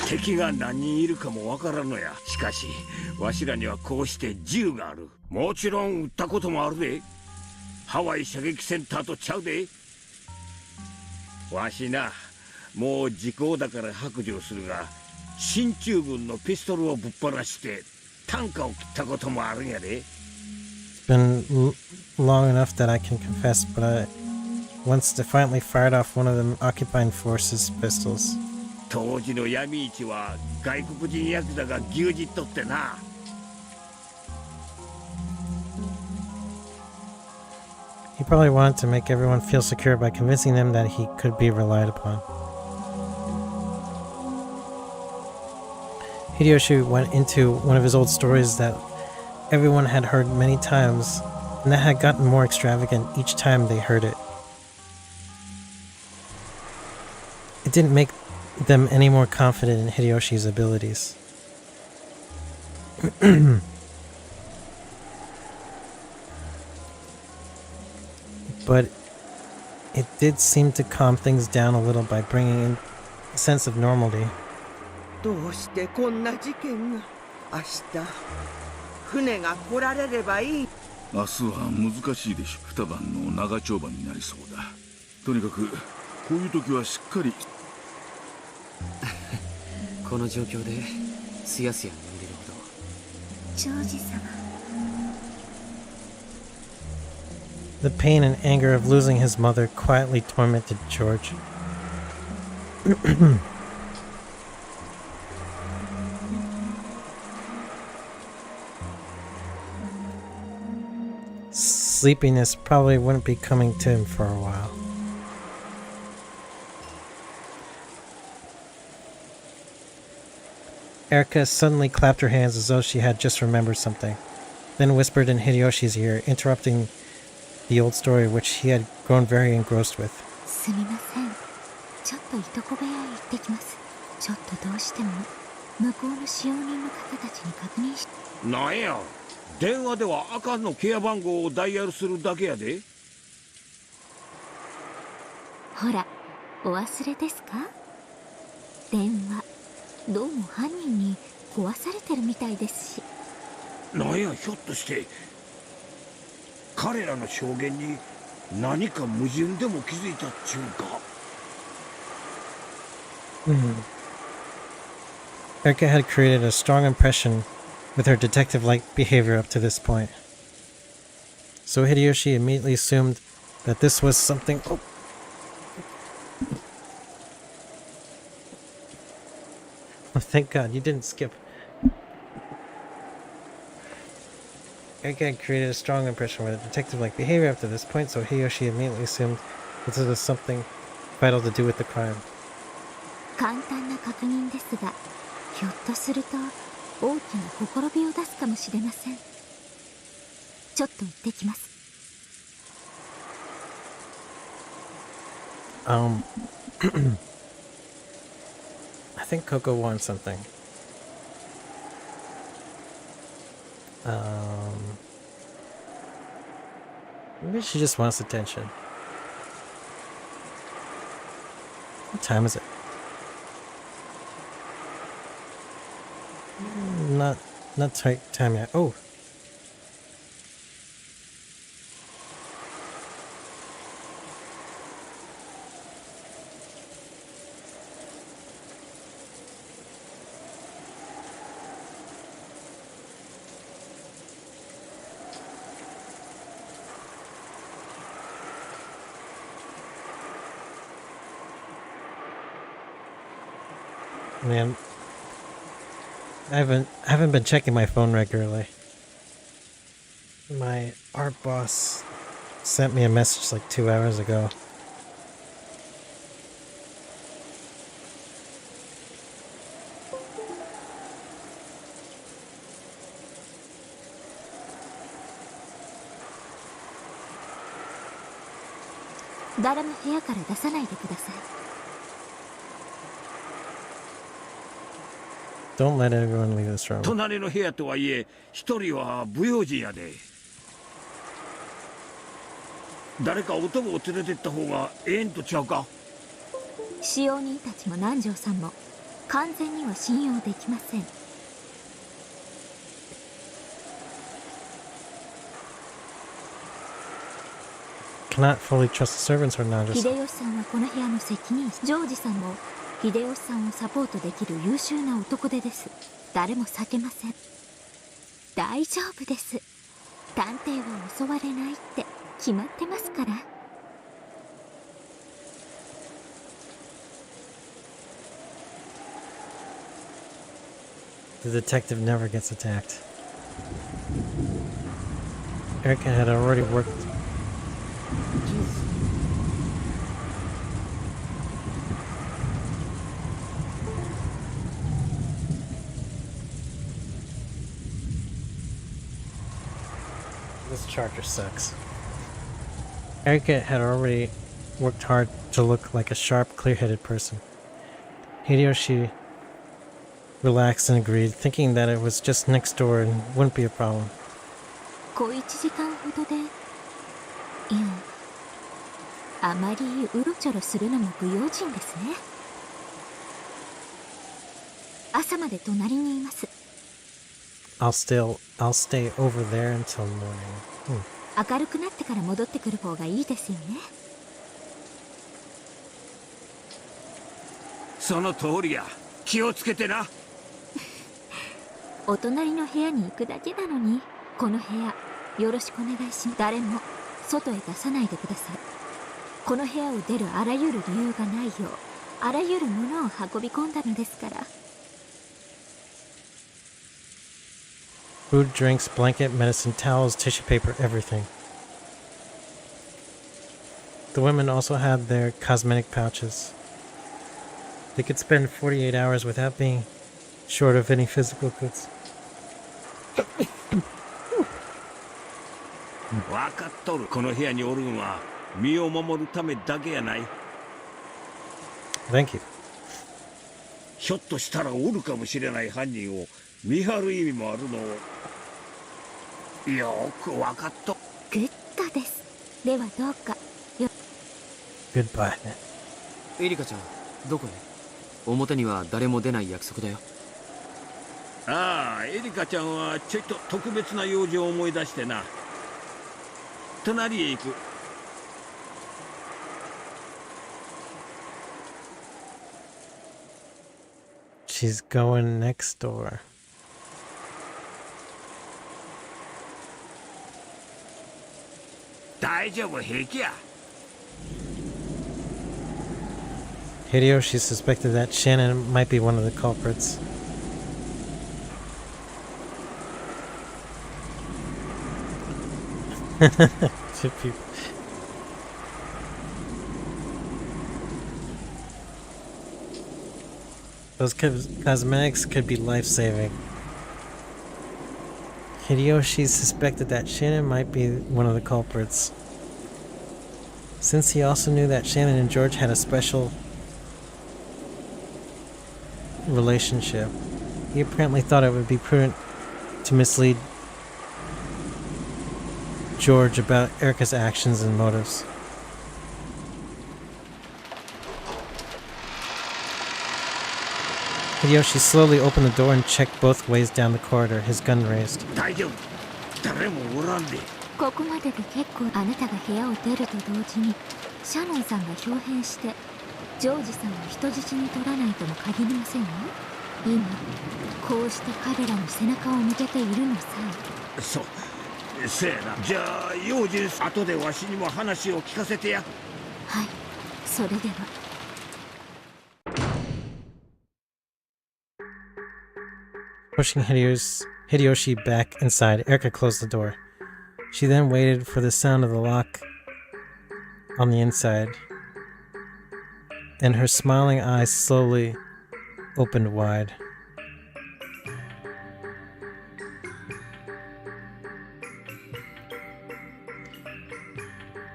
Tekiが何人いるかもわからんのや。しかし、わしらにはこうして銃がある。もちろん撃ったこともあるで。ハワイ射撃センターとちゃうで。わしな、もう時効だから白状するが、進駐軍のピストルをぶっ放してタンカを切ったこともあるんやで。It's been long enough that I can confess, but I once finally fired off one of the occupying forces' pistols. 当時の闇市は外国人ヤクザが牛耳っとってな。He probably wanted to make everyone feel secure by convincing them that he could be relied upon. Hideyoshi went into one of his old stories that everyone had heard many times, and that had gotten more extravagant each time they heard it. It didn't make them any more confident in Hideyoshi's abilities. But it did seem to calm things down a little by bringing in a sense of normality. どうしてこんな事件が。明日船が来られればいい。明日は難しいでしょ。二晩の長丁場になりそうだ。とにかくこういう時はしっかり。この状況ですやすや眠れるほど。ジョージ様。The pain and anger of losing his mother quietly tormented George. Sleepiness probably wouldn't be coming to him for a while. Erica suddenly clapped her hands as though she had just remembered something. then whispered in Hideyoshi's ear, interrupting the old story which he had grown very engrossed with. すみません。ちょっといとこ部屋へ行ってきます。ちょっとどうしても向こうの使用人の方たちに確認し。なんや、電話では赤のケア番号をダイヤルするだけやで。ほら、お忘れですか？電話、どうも犯人に壊されてるみたいですし。なんや、ひょっとして彼らの証言に何か矛盾でも気づいたっちゅうか。Erika had created a strong impression with her detective-like behavior up to this point. So Hideyoshi immediately assumed that this was something... Oh. Oh, thank God, you didn't skip. Erika had created a strong impression with a detective-like behavior up to this point, so Hideyoshi immediately assumed that this was something vital to do with the crime. 簡単な確認ですが、ひょっとすると大きなほころびを出すかもしれません。ちょっと行ってきます。I think Coco wants something. Maybe she just wants attention. What time is it? Not tight time yet. Oh. Man, I haven't been checking my phone regularly. My art boss sent me a message like 2 hours ago. Don't let everyone leave this room. 隣の部屋とはいえ、一人は不用心やで。誰か男を連れてった方がええんとちゃうか。使用人たちも南條さんも完全には信用できません。Cannot fully trust the servants or not. 秀吉さんはこの部屋の責任者。ジョージさんも秀吉さんをサポートできる優秀な男手です。誰も避けません。大丈夫です。探偵は襲われないって決まってますから。The detective never gets attacked. Erika had already worked. This charger sucks. Erika had already worked hard to look like a sharp, clear-headed person. Hideyoshi relaxed and agreed, thinking that it was just next door and wouldn't be a problem. 小1時間ほどで、いや、あまりうろちょろするのも不用心ですね。朝まで隣にいます。I'll stay over there until morning. 明るくなってから戻ってくる方がいいですよね。その通りや。気をつけてな。お隣の部屋に行くだけなのに、この部屋よろしくお願いします。誰も外へ出さないでください。この部屋を出るあらゆる理由がないよう、あらゆるものを運び込んだのですから。Food, drinks, blanket, medicine, towels, tissue paper, everything. The women also had their cosmetic pouches. They could spend 48 hours without being short of any physical goods. 分かっとる。この部屋におるんは身を守るためだけやない。 Thank you. ひょっとしたらおるかもしれない犯人を見張る意味もあるのをよく分かっと。グッドです。ではどうかよ。 Goodbye. エリカちゃん、どこへ？表には誰も出ない約束だよ。ああ、エリカちゃんはちょいと特別な用事を思い出してな。隣へ行く。She's going next door. Hideyoshi suspected that Shannon might be one of the culprits. Those cosmetics could be life-saving. Hideyoshi suspected that Shannon might be one of the culprits. Since he also knew that Shannon and George had a special relationship, he apparently thought it would be prudent to mislead George about Erica's actions and motives. Hideyoshi slowly opened the door and checked both ways down the corridor, his gun raised. ここまでで結構。あなたが部屋を出ると同時にシャノンさんが豹変してジョージさんを人質に取らないとも限りませんよ。今こうして彼らに背中を向けているのさ。せやな。じゃあ用心、後でわしにも話を聞かせてや。はい、それでは。Pushing Hideyoshi back inside, Erica closed the door. She then waited for the sound of the lock on the inside, and her smiling eyes slowly opened wide.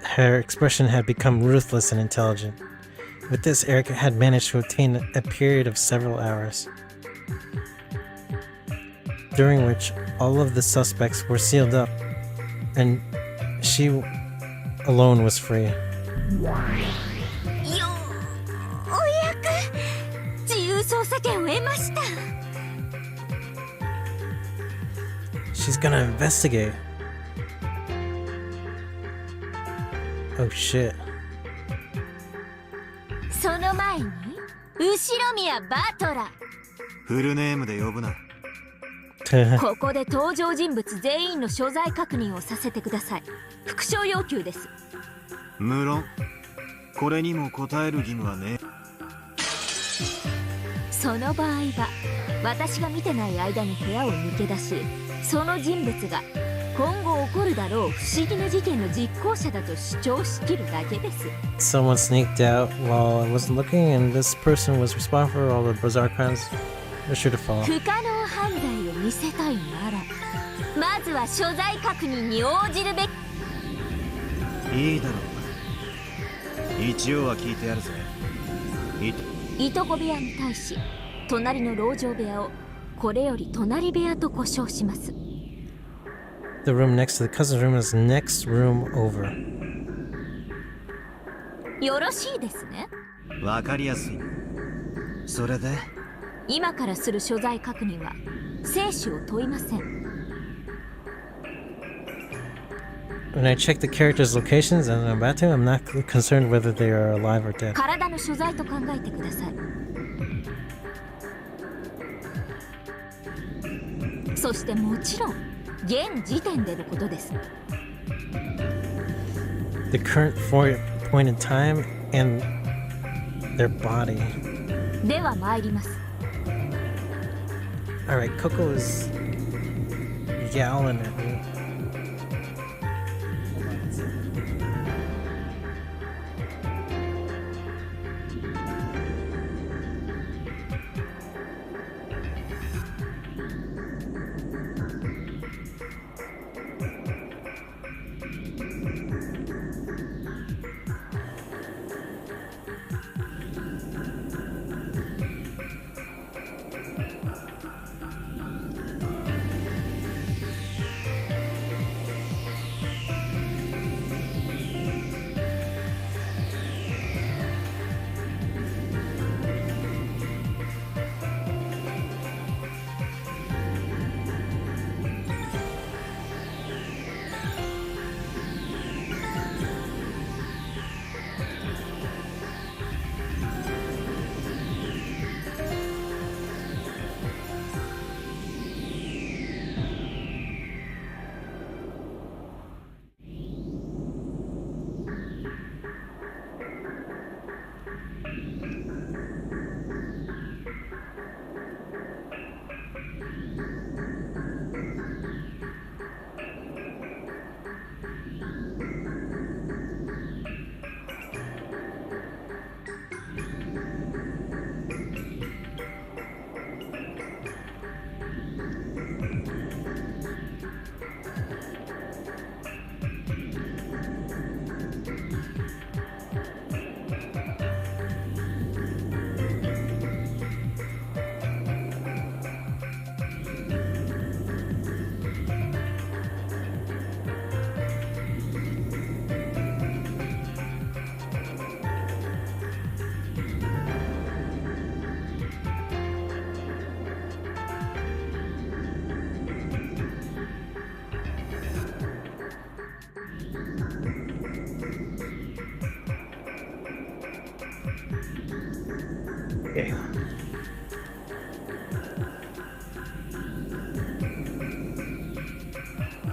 Her expression had become ruthless and intelligent. With this, Erica had managed to obtain a period of several hours, during which all of the suspects were sealed up, and she alone was free. She's gonna investigate. Oh shit. その前に後ろ宮バトラ。フルネームで呼ぶな。ここで登場人物全員の所在確認をさせてください。復唱要求です。無論これにも答える義務はね。その場合は私が見てない間に部屋を抜け出し、その人物が今後起こるだろう不思議な事件の実行者だと主張しきるだけです。 Someone sneaked out while I wasn't looking, and this person was responsible for all the bizarre crimes. They're sure to follow. 不可能犯罪を見せたいなら、まずは所在確認に応じるべき。いいだろう。一応は聞いてやるぜ。いとこ部屋に対し、隣の籠城部屋をこれより隣部屋と呼称します。The room next to the cousin's room is next room over. よろしいですね。わかりやすい。それで今からする所在確認は生死を問いません。 When I check the characters' locations and I'm about to, I'm not concerned whether they are alive or dead. 体の所在と考えてください。そしてもちろん現時点でのことです。 The current point in time and their body. では参ります。 Alright, Coco is yowling at me. Okay.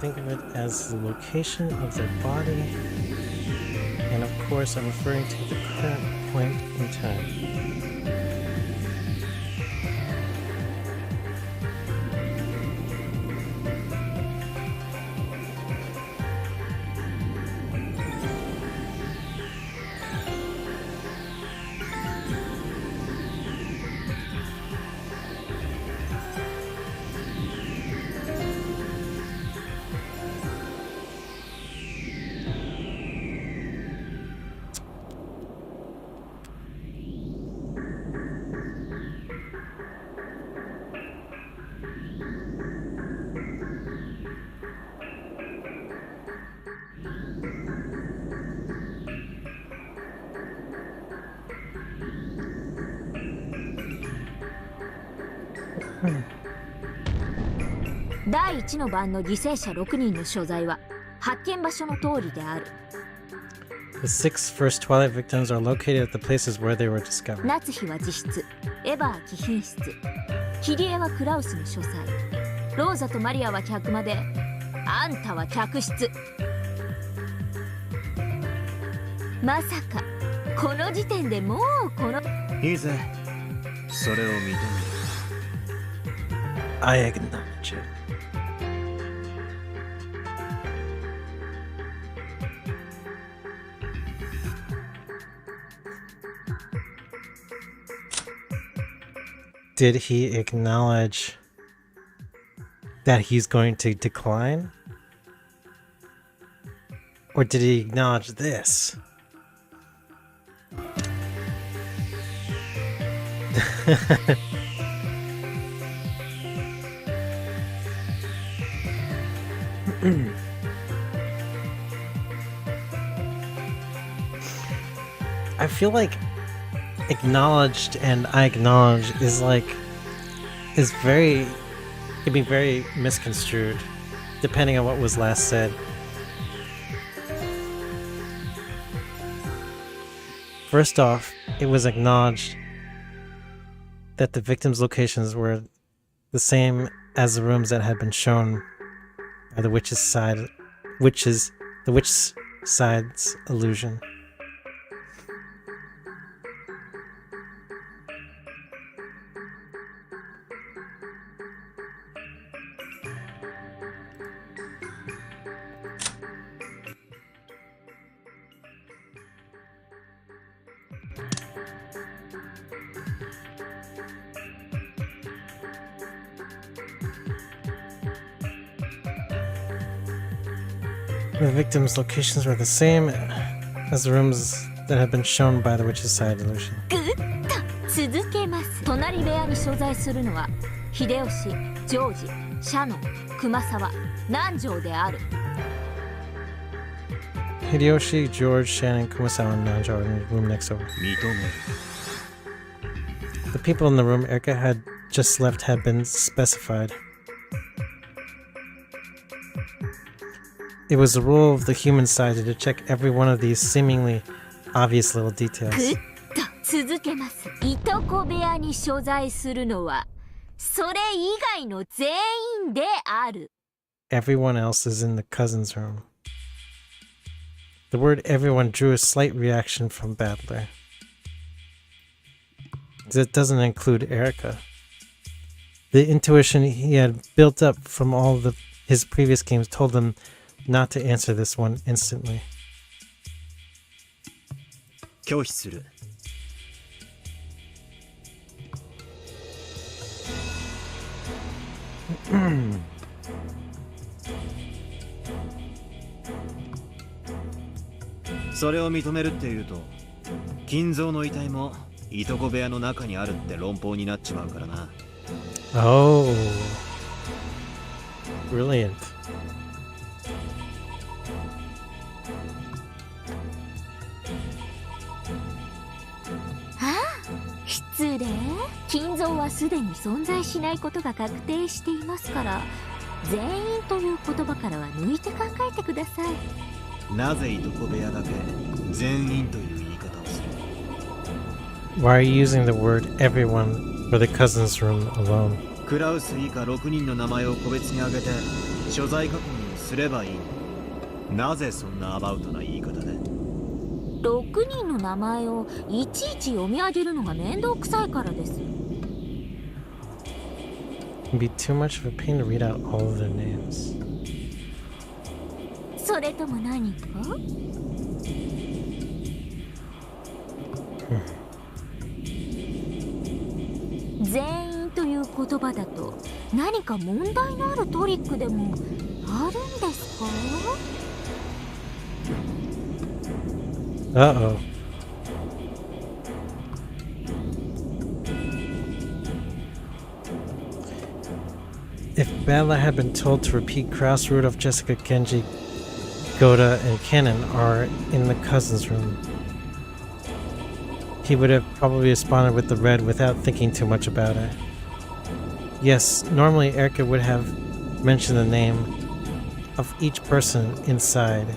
Think of it as the location of their body, and of course I'm referring to the current point in time.第1の番の犠牲者6人の所在は発見場所の通りである。The 6 first Twilight victims are located at the places where they were discovered. 夏日は自室、エヴァは貴賓室、キリエはクラウスの書斎、ローザとマリアは客間で、あんたは客室。まさかこの時点でもうこのいいぜ、それを認める。I acknowledge it. Did he acknowledge that he's going to decline? Or did he acknowledge this? I feel like acknowledged and I acknowledge is very, can be very misconstrued depending on what was last said. First off, it was acknowledged that the victims' locations were the same as the rooms that had been shown by the witch's side, the witch's side's illusion. The victims' locations were the same as the rooms that had been shown by the witch's side illusion. 続けます。隣部屋に所在するのは秀吉、ジョージ、シャノン、熊沢、南條である。Hideyoshi, George, Shannon, Kumasawa, and Nanjo are in the room next over. The people in the room Erica had just left had been specified. It was the rule of the human side to check every one of these seemingly obvious little details. 続けます。いとこ部屋に所在するのはそれ以外の全員である。Everyone else is in the cousin's room. The word everyone drew a slight reaction from Battler. That doesn't include Erica. The intuition he had built up from all of his previous games told him not to answer this one instantly. 拒否する。それを認めるっていうと、金蔵の遺体もいとこ部屋の中にあるって論法になっちまうからな。Oh, brilliant. 失礼。金蔵はすでに存在しないことが確定していますから、全員という言葉からは抜いて考えてください。なぜいとこ部屋だけ全員という言い方をする？ Why are you using the word everyone for the cousin's room alone? クラウス以下6人の名前を個別に挙げて所在確認をすればいい。なぜそんなアバウトな言い方で。6人の名前をいちいち読み上げるのが面倒くさいからです。It'd be too much of a pain to read out all of their names. それとも何か？全員という言葉だと何か問題のあるトリックでもあるんですか？ Uh-oh. If Bala had been told to repeat Kraus, Rudolph, Jessica, Genji, Goda, and Cannon are in the cousin's room, he would have probably responded with the red without thinking too much about it. Yes, normally Erica would have mentioned the name of each person inside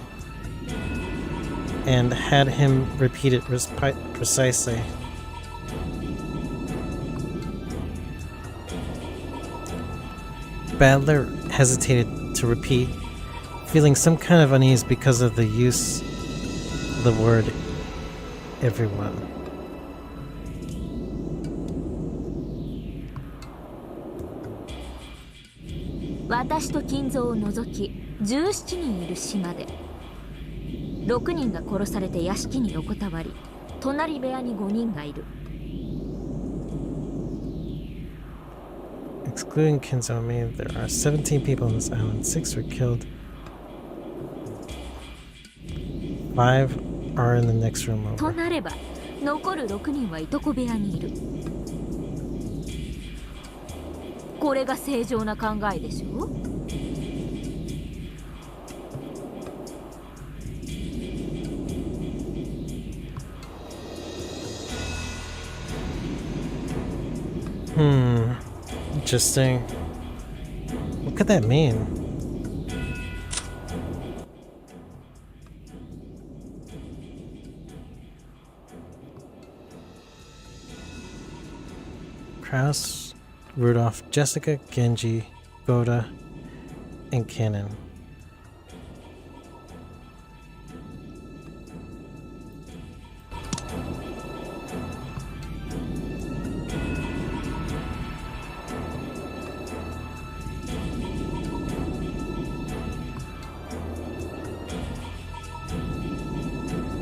and had him repeat it precisely. Badler hesitated to repeat, feeling some kind of unease because of the use of the word everyone. "私と金蔵を除き17人いる島で6人が殺されて屋敷に横たわり、隣部屋に5人がいる。Excluding Kinzo and me, there are 17 people on this island. 6 were killed. 5 are in the next room over. となれば、残る6人はいとこ部屋にいる。これが正常な考えでしょ？Interesting. What could that mean? Kraus, Rudolph, Jessica, Genji, Goda, and Cannon.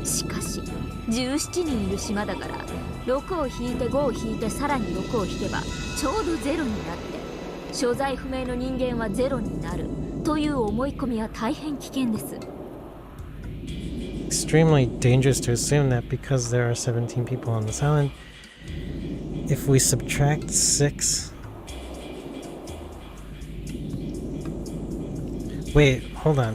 しかし17人いる島だから6を引いて5を引いてさらに6を引けばちょうど0になって所在不明の人間は0になるという思い込みは大変危険です。Extremely dangerous to assume that because there are 17 people on this island, if we subtract 6... Wait, hold on.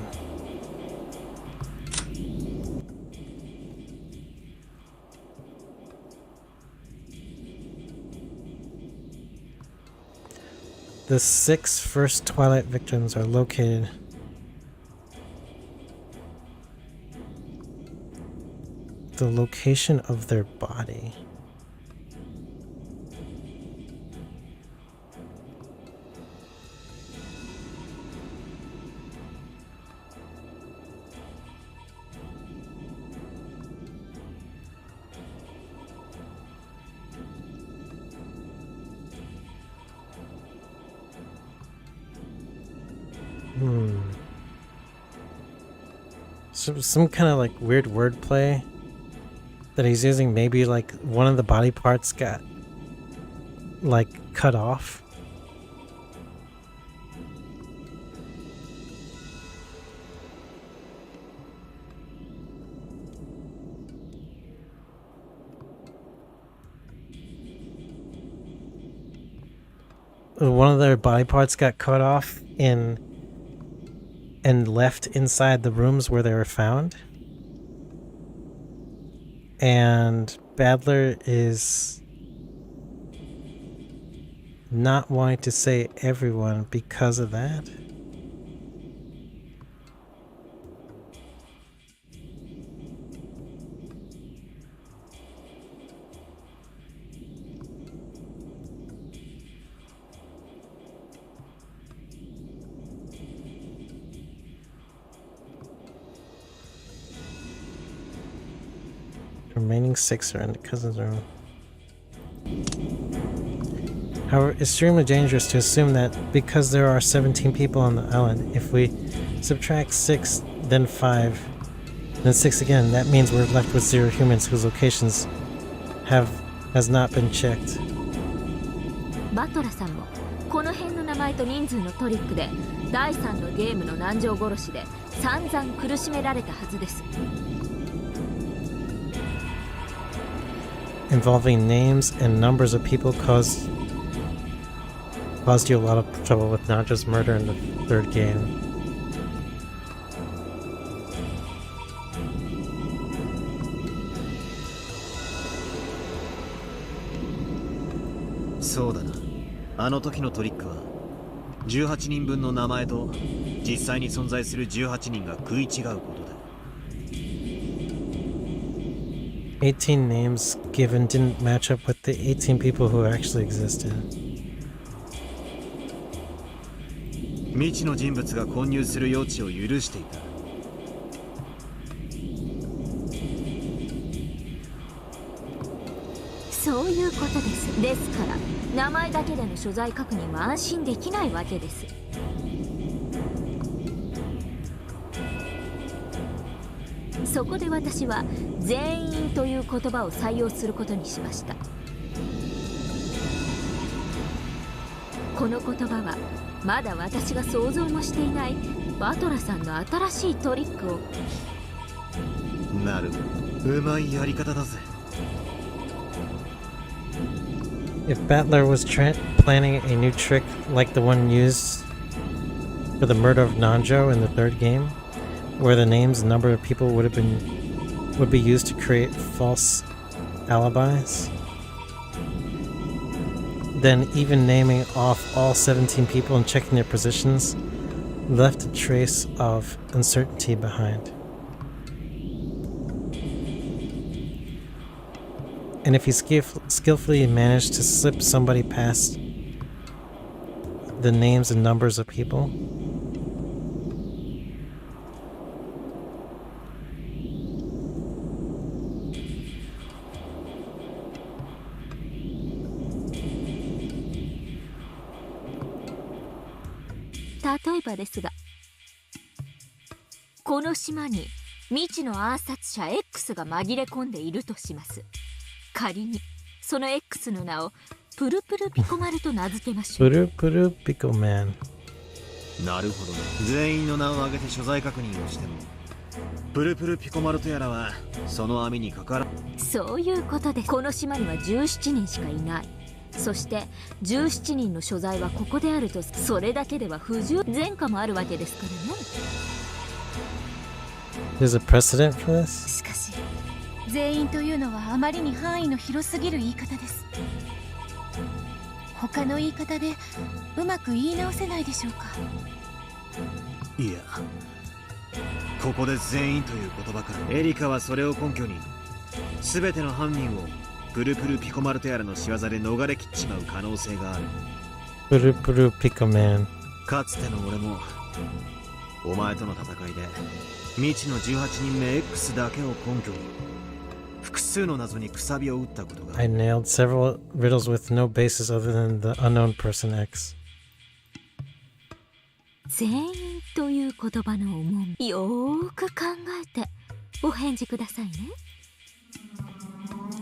The 6 first Twilight victims are located the location of their body. Some kind of like weird wordplay that he's using. Maybe like one of the body parts got like cut off. One of their body parts got cut off and left inside the rooms where they were found. And Badler is not wanting to say everyone because of that. Remaining 6 are in the cousin's room. However, it's extremely dangerous to assume that because there are 17 people on the island, if we subtract 6, then 5, then 6 again, that means we're left with 0 humans whose locations has not been checked. バトラさんもこの辺の名前と人数のトリックで第3のゲームの南條殺しで散々苦しめられたはずです。Involving names and numbers of people caused you a lot of trouble with not just murder in the 3rd game. そうだな。あの時のトリックは18人分の名前と実際に存在する18人が食い違うことだ。18 names given didn't match up with the 18 people who actually existed. 未知の人物が混入する余地を許していた。そういうことです。ですから名前だけでの所在確認は安心できないわけです。そこで私は全員という言葉を採用することにしました。この言葉はまだ私が想像もしていないバトラさんの新しいトリックを。なるほど。うまいやり方だぜ。If Battler was planning a new trick like the one used for the murder of Nanjo in the 3rd game, where the names and number of people would be used to create false alibis, then even naming off all 17 people and checking their positions left a trace of uncertainty behind. And if he skillfully managed to slip somebody past the names and numbers of people,例えばですが、この島に未知の暗殺者 X が紛れ込んでいるとします。仮にその X の名をプルプルピコマルと名付けましょう。プルプルピコマン。なるほど。全員の名を挙げて所在確認をしてもプルプルピコマルとやらはその網にかから。そういうことです。この島には17人しかいない。そして17人の所在はここであると、それだけでは不十前科もあるわけですからね。There's a precedent for this? しかし全員というのはあまりに範囲の広すぎる言い方です。他の言い方でうまく言い直せないでしょうか。いや、ここで全員という言葉からエリカはそれを根拠に全ての犯人をプルプルピコマルトやらの仕業で逃れきっちまう可能性がある。プルプルピコマン。かつての俺もお前との戦いで未知の18人目 X だけを根拠に複数の謎にくさびを打ったことが。I nailed several riddles with no basis other than the unknown person X. 全員という言葉の重み、よーく考えてお返事くださいね。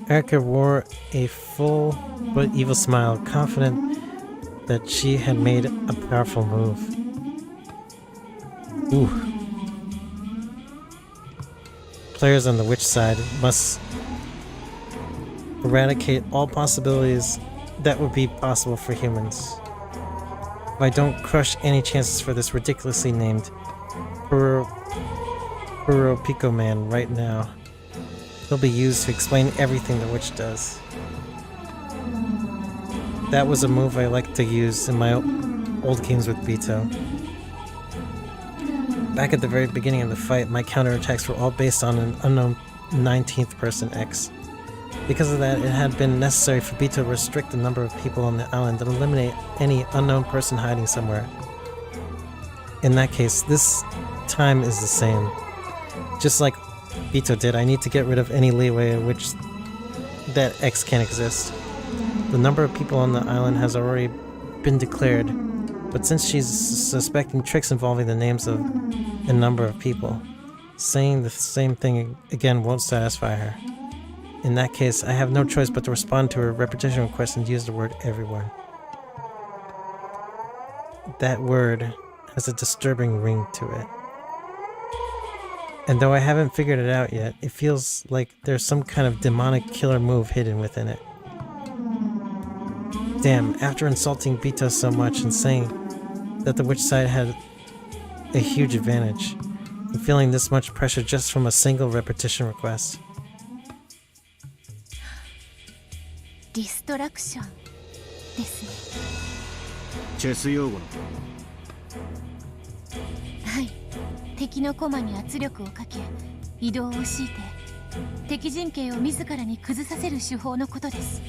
Erica wore a full but evil smile, confident that she had made a powerful move. Ooh. Players on the witch side must eradicate all possibilities that would be possible for humans. If I don't crush any chances for this ridiculously named Puro Pico Man right now, they'll be used to explain everything the witch does. That was a move I liked to use in my old games with Beto. Back at the very beginning of the fight, my counterattacks were all based on an unknown 19th person X. Because of that, it had been necessary for Beto to restrict the number of people on the island and eliminate any unknown person hiding somewhere. In that case, this time is the same. Just like Bito did, I need to get rid of any leeway in which that X can exist. The number of people on the island has already been declared, but since she's suspecting tricks involving the names of a number of people, saying the same thing again won't satisfy her. In that case, I have no choice but to respond to her repetition request and use the word everyone. That word has a disturbing ring to it. And though I haven't figured it out yet, it feels like there's some kind of demonic killer move hidden within it. Damn, after insulting Bito so much and saying that the witch side had a huge advantage, I'm feeling this much pressure just from a single repetition request. Distraction ですね。チェス用語の。はい。敵の駒に圧力をかけ、移動を強いて、敵陣形を自らに崩させる手法のことです。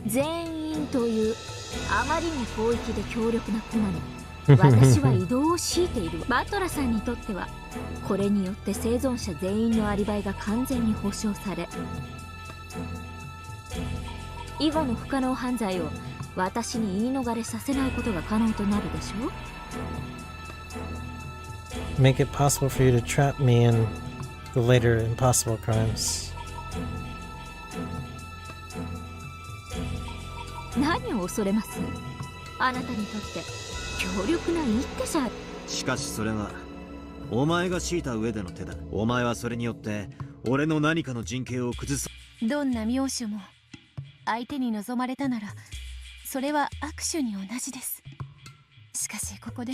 全員というあまりに広域で強力な駒に私は移動を強いている。バトラさんにとってはこれによって生存者全員のアリバイが完全に保証され、以後の不可能犯罪を私に言い逃れさせないことが可能となるでしょう。Make it possible for you to trap me in the later impossible crimes. 何を恐れます？あなたにとって強力な一手じゃ。しかしそれはお前が敷いた上での手だ。お前はそれによって俺の何かの陣形を崩す。どんな妙手も相手に望まれたならそれは悪手に同じです。しかしここで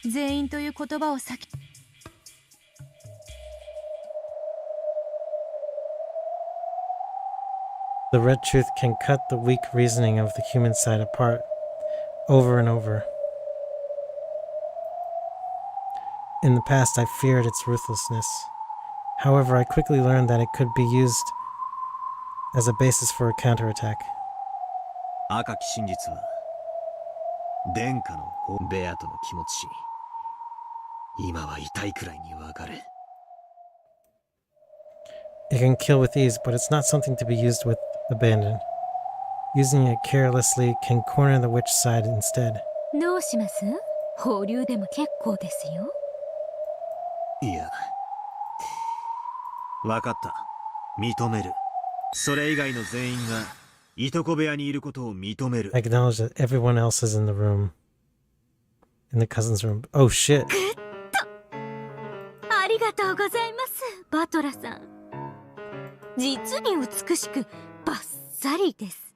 全員という言葉を先。The red truth can cut the weak reasoning of the human side apart over and over. In the past, I feared its ruthlessness. However, I quickly learned that it could be used as a basis for a counterattack. 赤き真実は殿下のベアとの気持ち。今は痛いくらいにわかる。It can kill with ease, but it's not something to be used with abandon. Using it carelessly can corner the witch side instead. どうします？放流でも結構ですよ。いや、わかった。認める。それ以外の全員がいとこ部屋にいることを認める。I acknowledge that everyone else is in the room. In the cousin's room. Oh shit. ありがとうございます、バトラさん。実に美しくバッサリです。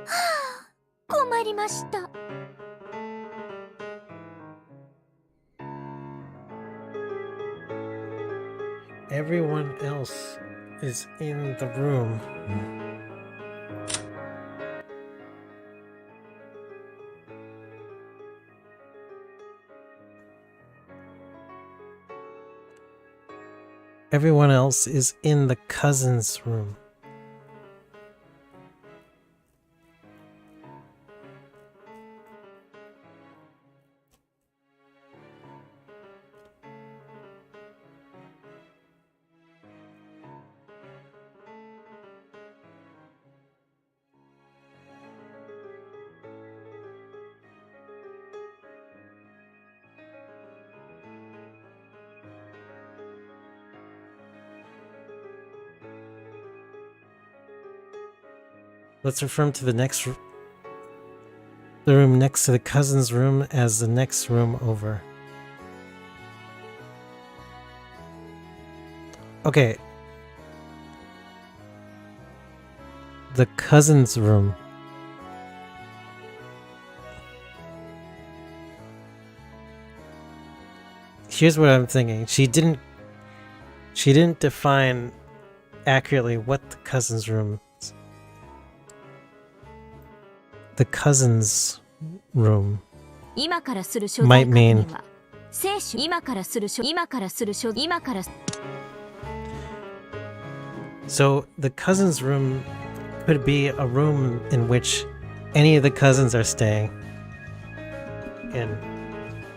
はあ、困りました。Everyone else is in the room. Everyone else is in the cousin's room. Let's refer to the room next to the cousin's room as the next room over. Okay. The cousin's room. Here's what I'm thinking. She didn't define accurately what the cousin's room is. The cousin's room might mean so the cousin's room could be a room in which any of the cousins are staying in.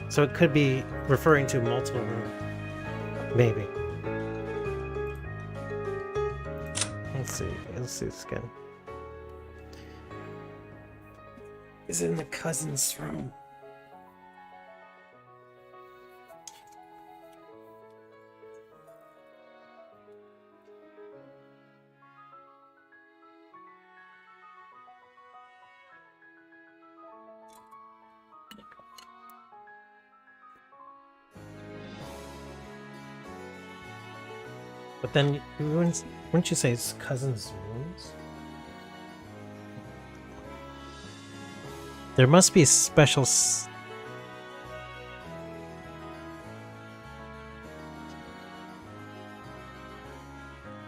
So it could be referring to multiple rooms. Maybe. Let's see this again. Is it in the cousin's room? But then, wouldn't you say it's cousin's rooms? There must be special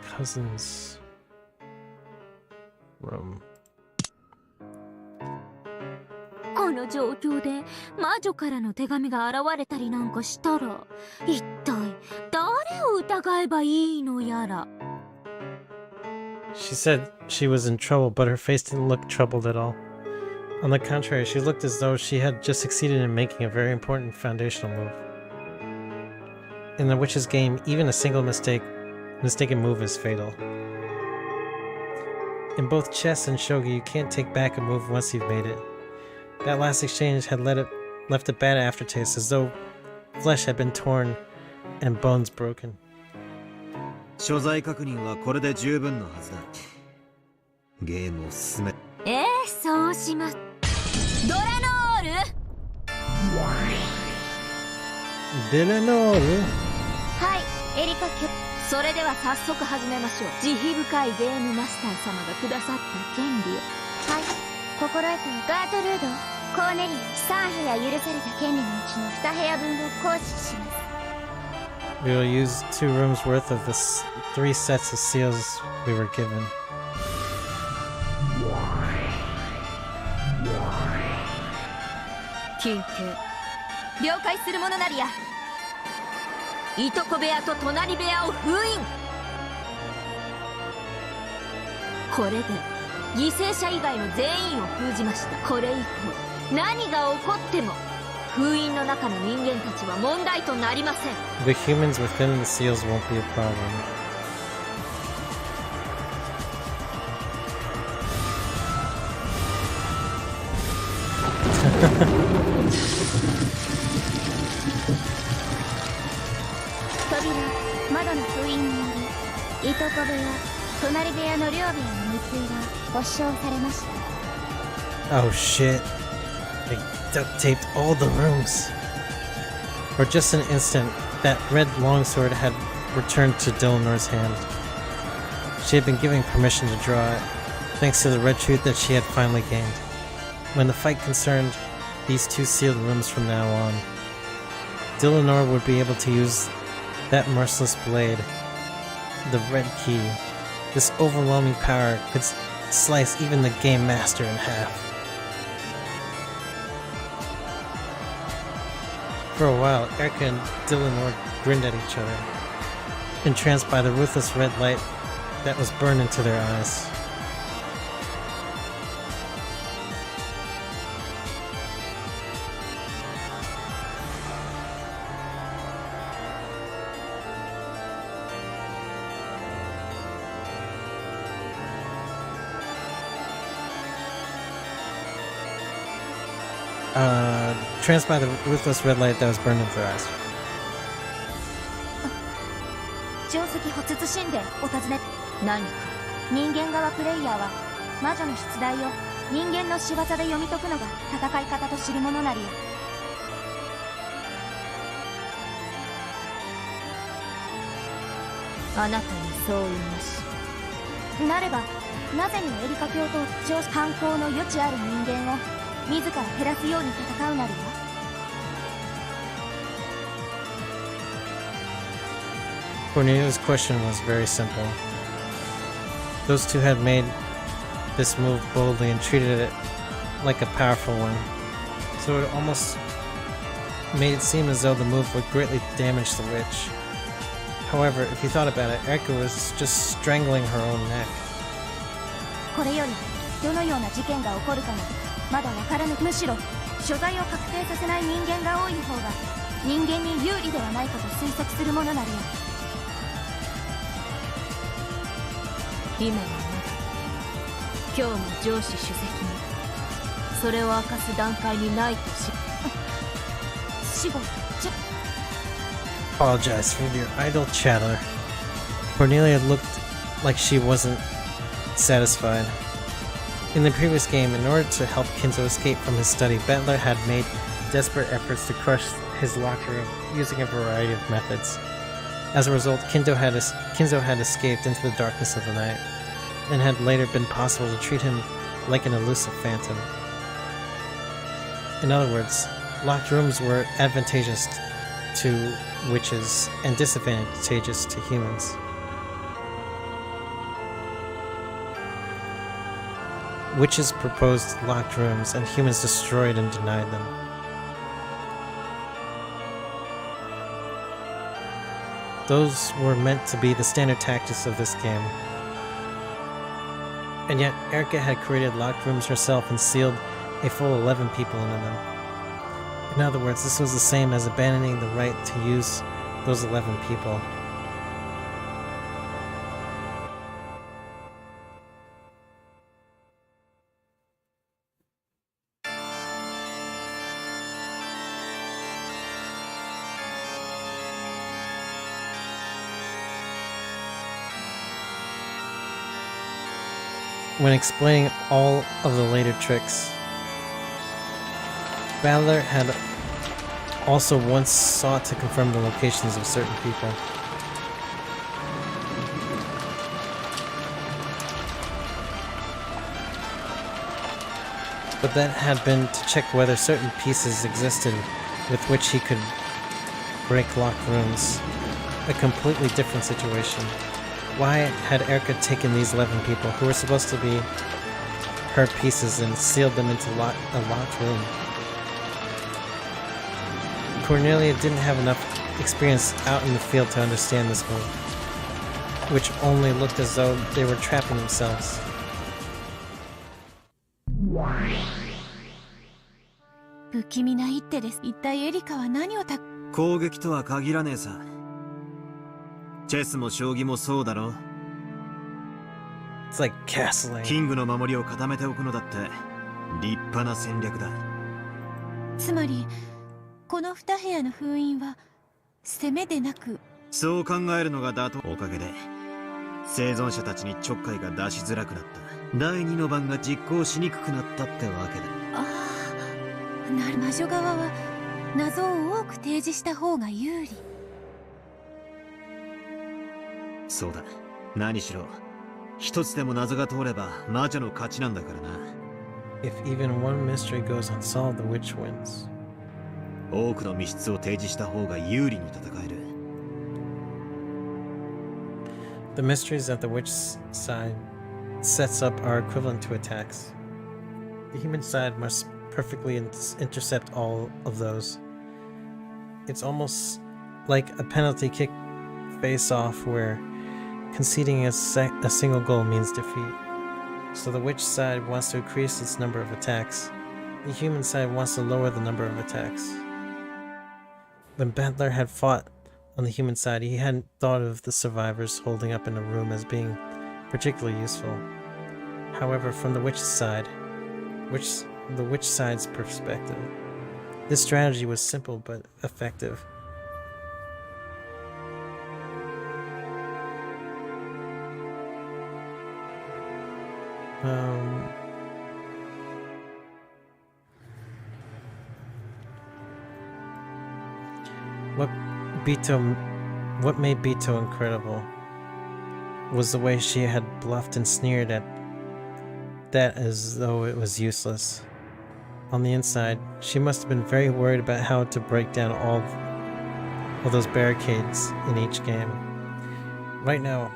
cousin's room. この状況で魔女からの手紙が現れたりなんかしたら、一体誰を疑えばいいのやら。 She said she was in trouble, but her face didn't look troubled at all. On the contrary, she looked as though she had just succeeded in making a very important foundational move. In the witch's game, even a single mistaken move is fatal. In both chess and shogi, you can't take back a move once you've made it. That last exchange had left a bad aftertaste, as though flesh had been torn and bones broken. 所在確認はこれで十分のはずだ。ゲームを進め。そうします。ドラノール。デラノール。はい、エリカ卿。それでは早速始めましょう。慈悲深いゲームマスター様がくださった権利を。はい、心得たガートルード、コーネリア、3部屋許された権利のうちの2部屋分を行使します。 We will use 2 rooms worth of the 3 sets of seals we were given. 金兵、了解するものなりや。いとこ部屋と隣部屋を封印。これで犠牲者以外の全員を封じました。これ以降何が起こっても封印の中の人間たちは問題となりません。 The humans within the seals won't be a problem. Oh shit. They duct taped all the rooms. For just an instant, that red longsword had returned to Dilinor's hand. She had been given permission to draw it, thanks to the red truth that she had finally gained. When the fight concerned these 2 sealed rooms from now on, Dilinor would be able to use that merciless blade, the red key. This overwhelming power could slice even the game master in half. For a while, Erica and Dilinor grinned at each other, entranced by the ruthless red light that was burned into their eyes. Tranced by the ruthless red light that was burned into their eyes. 定石発出神殿お尋ね。何か。人間側プレイヤーは魔女の出題を人間の仕業で読み解くのが戦い方と知るものなりよ。あなたにそう言いまし。なればなぜにエリカ卿と上司反抗の余地ある人間を自ら減らすように戦うなりよ。Cornelia's question was very simple. Those 2 had made this move boldly and treated it like a powerful one, so it almost made it seem as though the move would greatly damage the witch. However, if you thought about it, Erica was just strangling her own neck. これよりどのような事件が起こるかもまだわからぬ。むしろ所在を確定させない人間が多い方が人間に有利ではないかと推測するものなりや。今はまだ今日も上司主席にそれを明かす段階にないと死後Apologize for your idle chatter. Cornelia looked like she wasn't satisfied. In the previous game, in order to help Kinzo escape from his study, Butler had made desperate efforts to crush his locker room using a variety of methods. As a result, Kinzo had escaped into the darkness of the night, and had later been possible to treat him like an elusive phantom. In other words, locked rooms were advantageous to witches and disadvantageous to humans. Witches proposed locked rooms, and humans destroyed and denied them. Those were meant to be the standard tactics of this game. And yet, Erica had created locked rooms herself and sealed a full 11 people into them. In other words, this was the same as abandoning the right to use those 11 people. When explaining all of the later tricks, Battler had also once sought to confirm the locations of certain people. But that had been to check whether certain pieces existed with which he could break locked rooms. A completely different situation. Why had Erica taken these 11 people, who were supposed to be her pieces, and sealed them into a locked room? Cornelia didn't have enough experience out in the field to understand this move, which only looked as though they were trapping themselves. 不気味な一手です。一体エリカは何を攻撃とは限らねえさ。チェスも将棋もそうだろ。It's like castling. キングの守りを固めておくのだって立派な戦略だ。つまりこの2部屋の封印は攻めでなく、そう考えるのが妥当。おかげで生存者たちにちょっかいが出しづらくなった。第2の番が実行しにくくなったってわけだ。ああ、なる。魔女側は謎を多く提示した方が有利。そうだ。何しろ一つでも謎が通れば魔女の勝ちなんだからな。If even one mystery goes unsolved, the witch wins. 多くの密室を提示した方が有利に戦える。The mysteries that the witch side sets up are equivalent to attacks. The human side must perfectly intercept all of those. It's almost like a penalty kick face-off where conceding a single goal means defeat. So the witch side wants to increase its number of attacks. The human side wants to lower the number of attacks. When Butler had fought on the human side, he hadn't thought of the survivors holding up in a room as being particularly useful. However, from the witch side's perspective, this strategy was simple but effective. What made Bito incredible was the way she had bluffed and sneered at that as though it was useless. On the inside, she must have been very worried about how to break down all of those barricades in each game. Right now,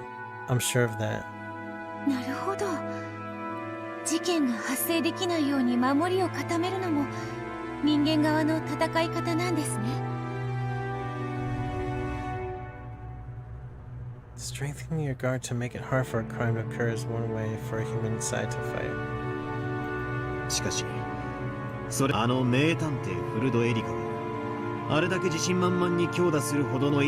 I'm sure of that. なるほど。事件が発生できないように守りを固めるのも人間側の戦い方なんですね。Strengthening your guard to make it hard for a crime to occur is one way for a human side to fight. しかし、それ名探偵フルド・エリカがあれだけ自信満々に強打するほどの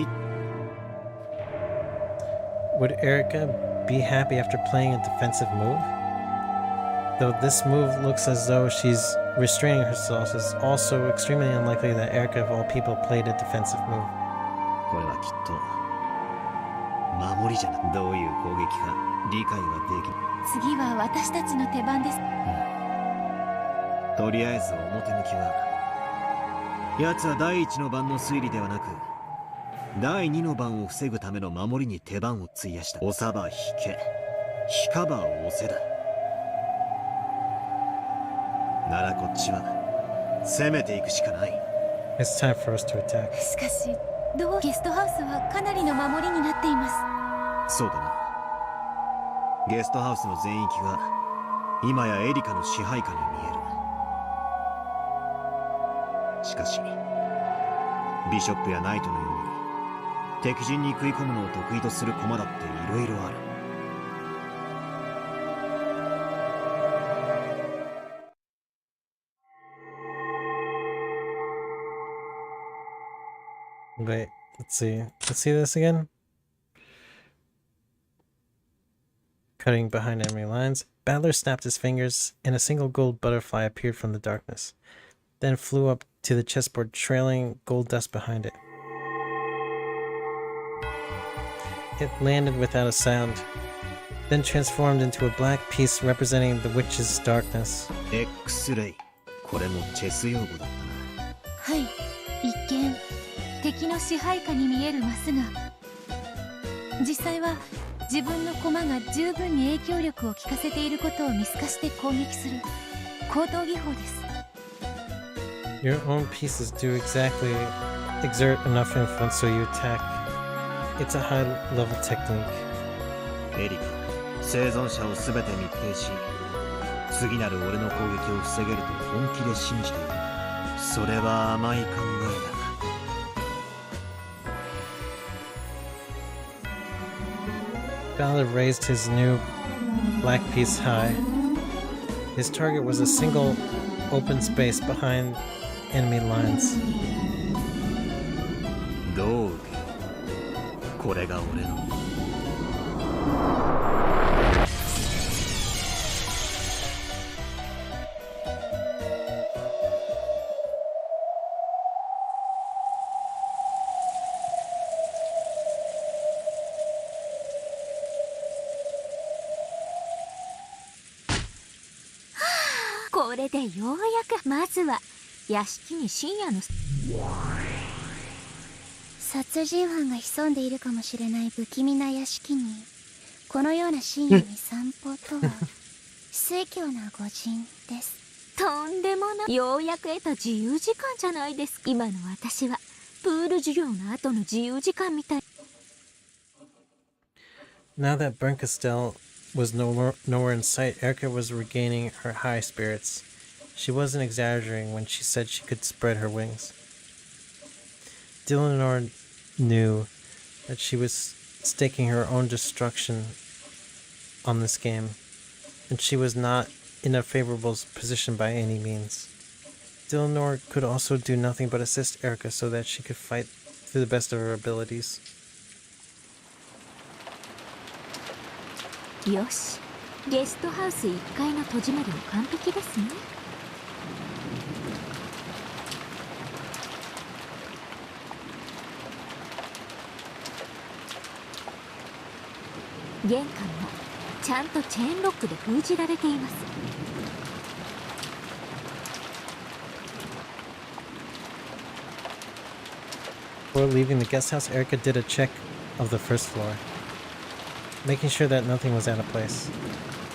Would Erica be happy after playing a defensive move? Though this move looks as though she's restraining herself, it's also extremely unlikely that Erica of all people played a defensive move. これはきっと守りじゃなく、どういう攻撃か理解はできない。次は私たちの手番です。とりあえず表向きは奴は第一の番の推理ではなく第二の番を防ぐための守りに手番を費やした。押さば引け、引かば押せだ。ならこっちは攻めていくしかない。 It's time for us to attack. しかしゲストハウスはかなりの守りになっています。そうだな。ゲストハウスの全域が今やエリカの支配下に見える。しかしビショップやナイトのように敵陣に食い込むのを得意とする駒だっていろいろある。Wait, let's see this again. Cutting behind enemy lines, Battler snapped his fingers, and a single gold butterfly appeared from the darkness, then flew up to the chessboard, trailing gold dust behind it. It landed without a sound, then transformed into a black piece representing the witch's darkness. X-ray. これもチェス用語だったな。はい、一見敵の支配下に見えるマスが、実際は自分の駒が十分に影響力を効かせていることを見透かして攻撃する高等技法です。Your own pieces do exactly exert enough influence so you attack. It's a high-level technique. エリカ、生存者を全て密閉し、次なる俺の攻撃を防げると本気で信じている。それは甘い考えだ。Battler raised his new black piece high. His target was a single open space behind enemy lines. どう受けよう。これが俺の。これでようやく、まずは屋敷に深夜の殺人犯が潜んでいるかもしれない不気味な屋敷にこのような深夜に散歩とは盛況な御仁です。とんでもない、ようやく得た自由時間じゃないですか。今の私はプール授業の後の自由時間みたい。 Now that Bernkastel was nowhere in sight, Erica was regaining her high spirits. She wasn't exaggerating when she said she could spread her wings. Dylanor knew that she was staking her own destruction on this game, and she was not in a favorable position by any means. Dylanor could also do nothing but assist Erica so that she could fight to the best of her abilities. よし、ゲストハウス1階の戸締まりも完璧ですね。玄関もちゃんとチェーンロックで封じられています。Before leaving the guest house, Erica did a check of the first floor, making sure that nothing was out of place.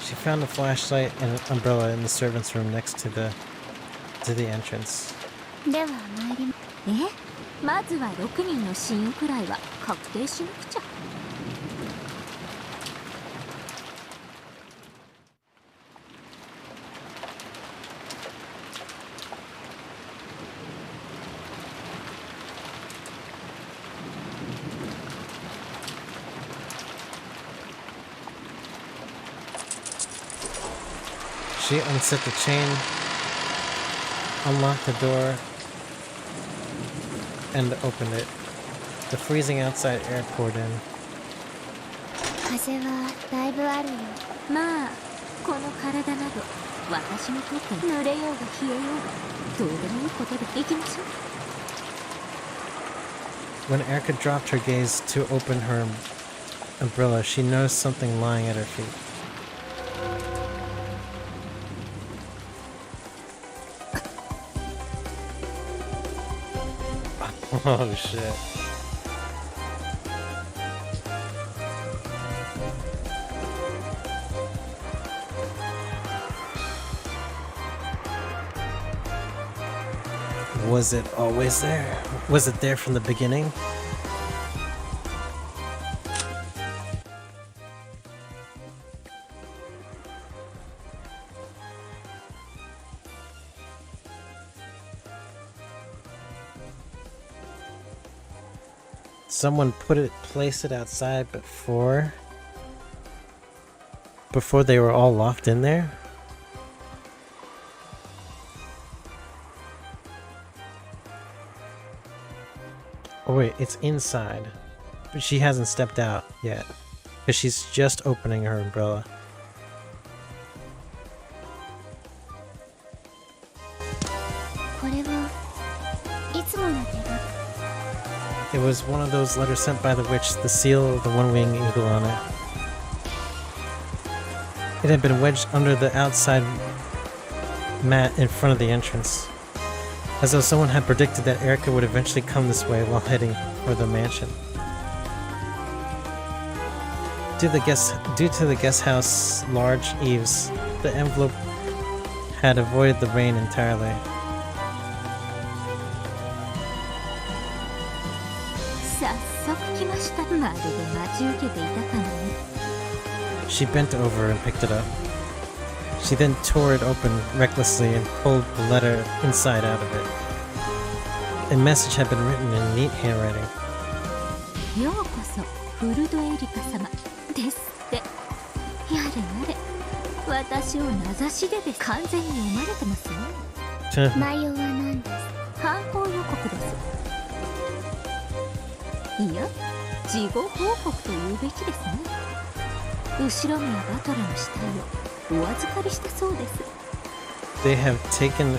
She found a flashlight and an umbrella in the servant's room next to the entrance. では参りまずは6人の死因くらいは確定しなくちゃ。She unset the chain unlocked the door and opened it. The freezing outside air poured in. 風はだいぶあるよ。まあこの体など私にとって濡れようが冷えようがどうでもいいことで行きましょう。 When Erica dropped her gaze to open her umbrella, she noticed something lying at her feet. Oh shit. Was it always there? Was it there from the beginning? Someone placed it outside before they were all locked in there? Oh wait, it's inside. But she hasn't stepped out yet. Because she's just opening her umbrella. It was one of those letters sent by the witch, the seal of the one-winged eagle on it. It had been wedged under the outside mat in front of the entrance, as though someone had predicted that Erica would eventually come this way while heading for the mansion. Due to the guest house large eaves, the envelope had avoided the rain entirely. She bent over and picked it up. She then tore it open recklessly and pulled the letter inside out of it. A message had been written in neat handwriting. ようこそフルドエリカ様ですって。やれやれ。私を名指しで完全に読まれてますね。内容は何です？犯行予告です。いや、事後報告と言うべきですね。後ろ宮バトラの死体をお預かりしたそうです。They have taken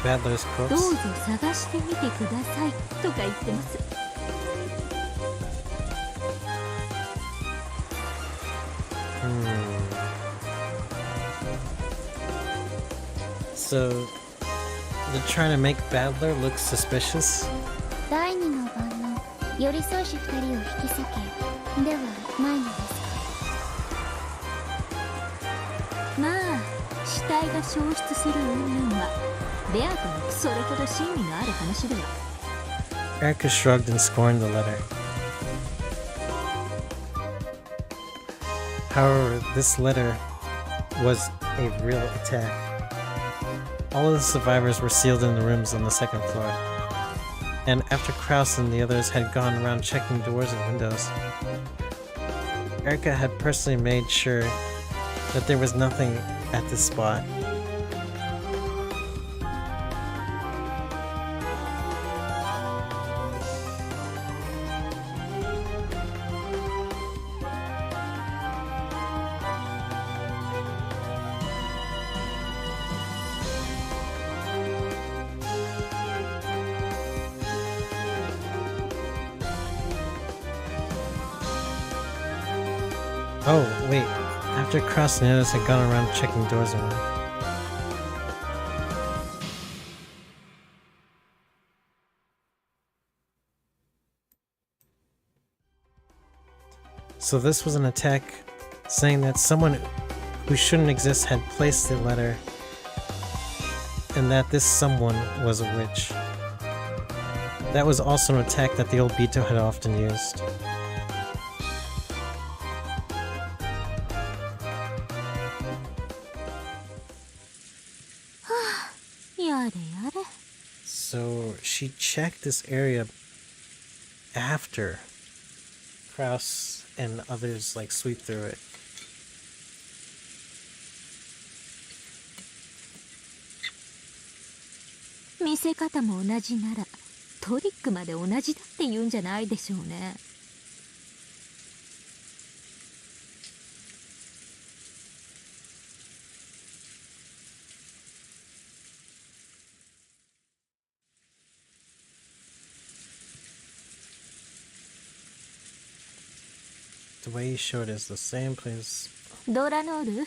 Badler's corpse. どうぞ探してみてくださいとか言ってます。So, they're trying to make Badler look suspicious? 第二の晩の寄り添いし二人を引き裂け。では前のですか。まあ、死体が消失する云々はベアともそれほど真味のある話では。Erica shrugged and scorned the letter. However, this letter was a real attack. All of the survivors were sealed in the rooms on the second floor. And after Kraus and the others had gone around checking doors and windows, Erica had personally made sure that there was nothing at this spot. Oh, wait. After Kraus and the others had gone around checking doors and windows. So this was an attack saying that someone who shouldn't exist had placed the letter, and that this someone was a witch. That was also an attack that the old Bito had often used. So she checked this area after Kraus and others like sweep through it. せ方も同じならトリックまで同じだって言うんじゃないでしょうね。The way he showed is the same place. ドラノール、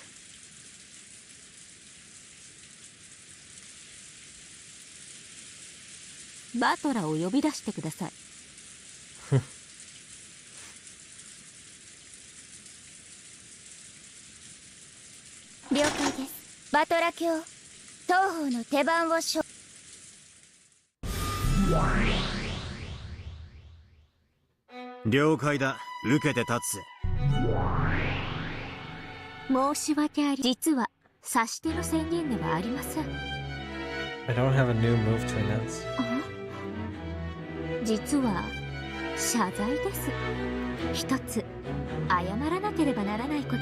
バトラを呼び出してください。了解です。バトラ卿、当方の手番をしょ。了解だ。受けて立つぜ。申し訳あり、実は指し手の宣言ではありません。I don't have a new move to announce. 実は謝罪です。一つ謝らなければならないこ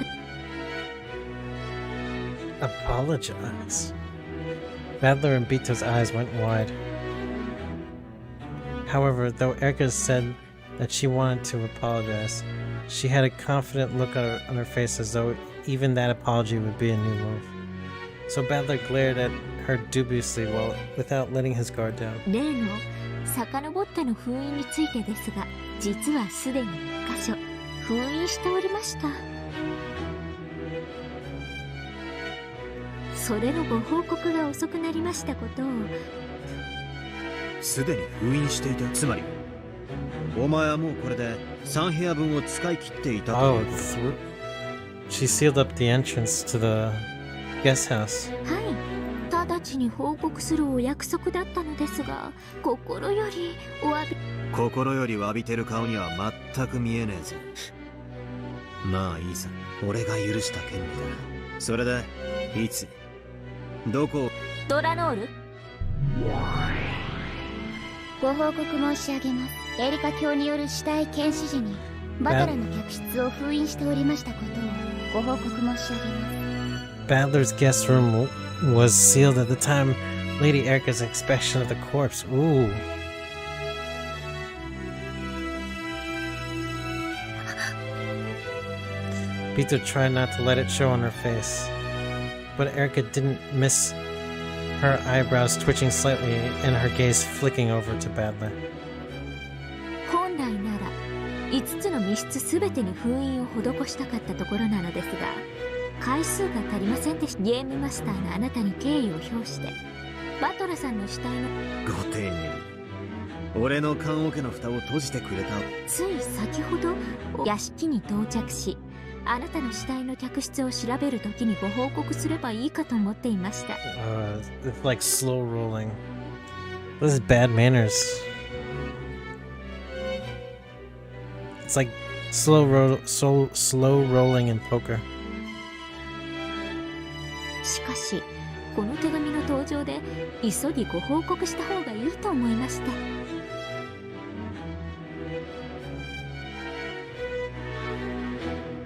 と。Apologize. Badler and Bito's eyes went wide. However, though Erica said that she wanted to apologize, she had a confident look on her face as though even that apology would be a new move. So Badler glared at her dubiously without letting his guard down. 例の遡っての封印についてですが、実はすでに1箇所封印しておりました。それのご報告が遅くなりましたことを。すでに封印していた。つまりお前はもうこれで3部屋分を使い切っていたという。She sealed up the entrance to the guest house. はい、直ちに報告するお約束だったのですが、心よりお詫び。心より詫びてる顔には全く見えねえぜ。まあいいさ、俺が許した権利だ。それでいつどこを。ドラノール、ご報告申し上げます。エリカ卿による死体検視時にバトラの客室を封印しておりましたことをご報告申し上げます。Badler's guest room was sealed at the time Lady Erica's inspection of the corpse. Ooh. Bito tried not to let it show on her face, but Erica didn't miss her eyebrows twitching slightly and her gaze flicking over to Badler. 本来なら5つの密室すべてに封印を施したかったところなのですが、回数が足りませんでした。ゲームマスターのあなたに敬意を表してバトラさんの死体の。ご丁寧に俺の棺桶の蓋を閉じてくれた。つい先ほど屋敷に到着し、あなたの死体の客室を調べるときにご報告すればいいかと思っていました。It's like slow rolling. This is bad manners. It's like slow rolling in poker. しかしこの手紙の登場で急ぎご報告した方がいいと思いまして。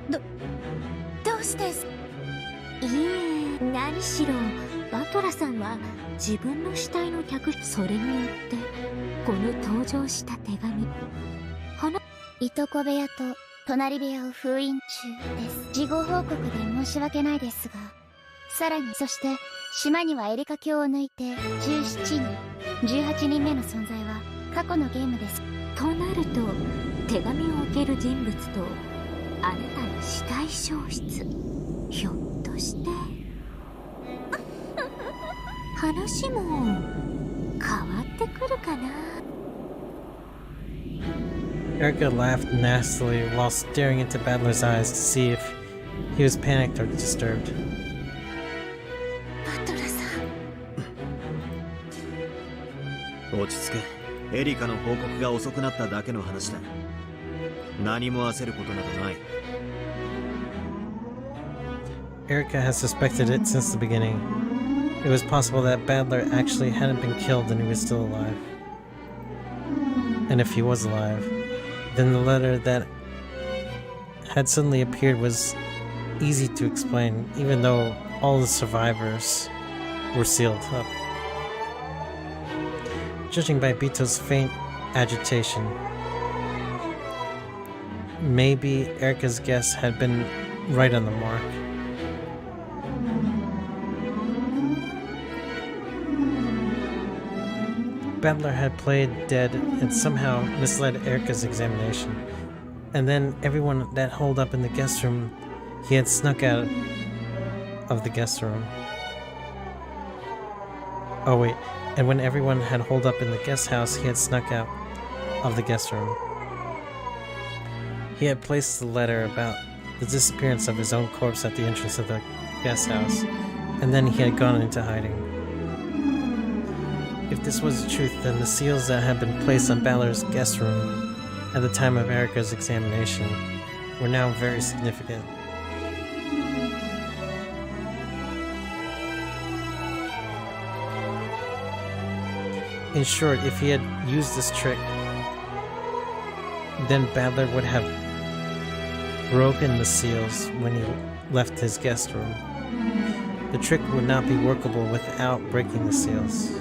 どうして？いいえ、何しろバトラさんは自分の死体の客室、それによってこの登場した手紙、いとこ部屋と隣部屋を封印中です。事後報告で申し訳ないですが、さらにそして島にはエリカ卿を抜いて17人、18人目の存在は過去のゲームです。となると手紙を受ける人物とあなたの死体消失、ひょっとして話も変わってくるかな。Erica laughed nastily while staring into Badler's eyes to see if he was panicked or disturbed. バトラさん、落ち着け。エリカの報告が遅くなっただけの話だ。何も焦ることなどない。Erica has suspected it since the beginning. It was possible that Badler actually hadn't been killed and he was still alive. And if he was alive, then the letter that had suddenly appeared was easy to explain, even though all the survivors were sealed up. judging by Bito's faint agitation, maybe Erica's guess had been right on the mark. Battler had played dead and somehow misled Erica's examination. And then everyone that holed up in the guest room, he had snuck out of the guest room. Oh wait, and when everyone had holed up in the guest house, he had snuck out of the guest room. He had placed the letter about the disappearance of his own corpse at the entrance of the guest house, and then he had gone into hiding. If this was the truth, then the seals that had been placed on Balor's guest room at the time of Erica's examination were now very significant. In short, if he had used this trick, then Battler would have broken the seals when he left his guest room. The trick would not be workable without breaking the seals.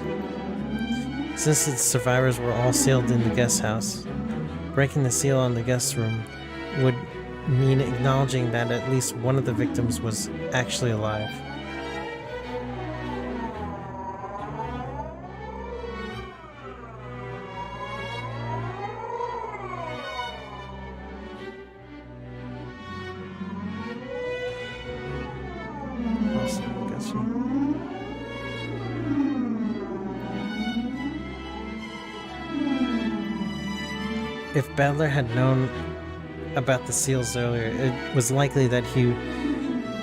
Since the survivors were all sealed in the guest house, breaking the seal on the guest room would mean acknowledging that at least one of the victims was actually alive. If Battler had known about the seals earlier, it was likely that he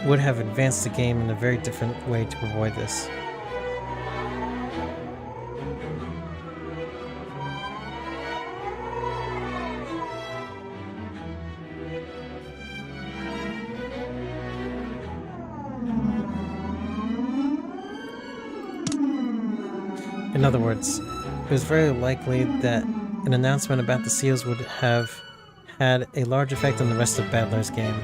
would have advanced the game in a very different way to avoid this. In other words, it was very likely that an announcement about the seals would have had a large effect on the rest of Battler's game.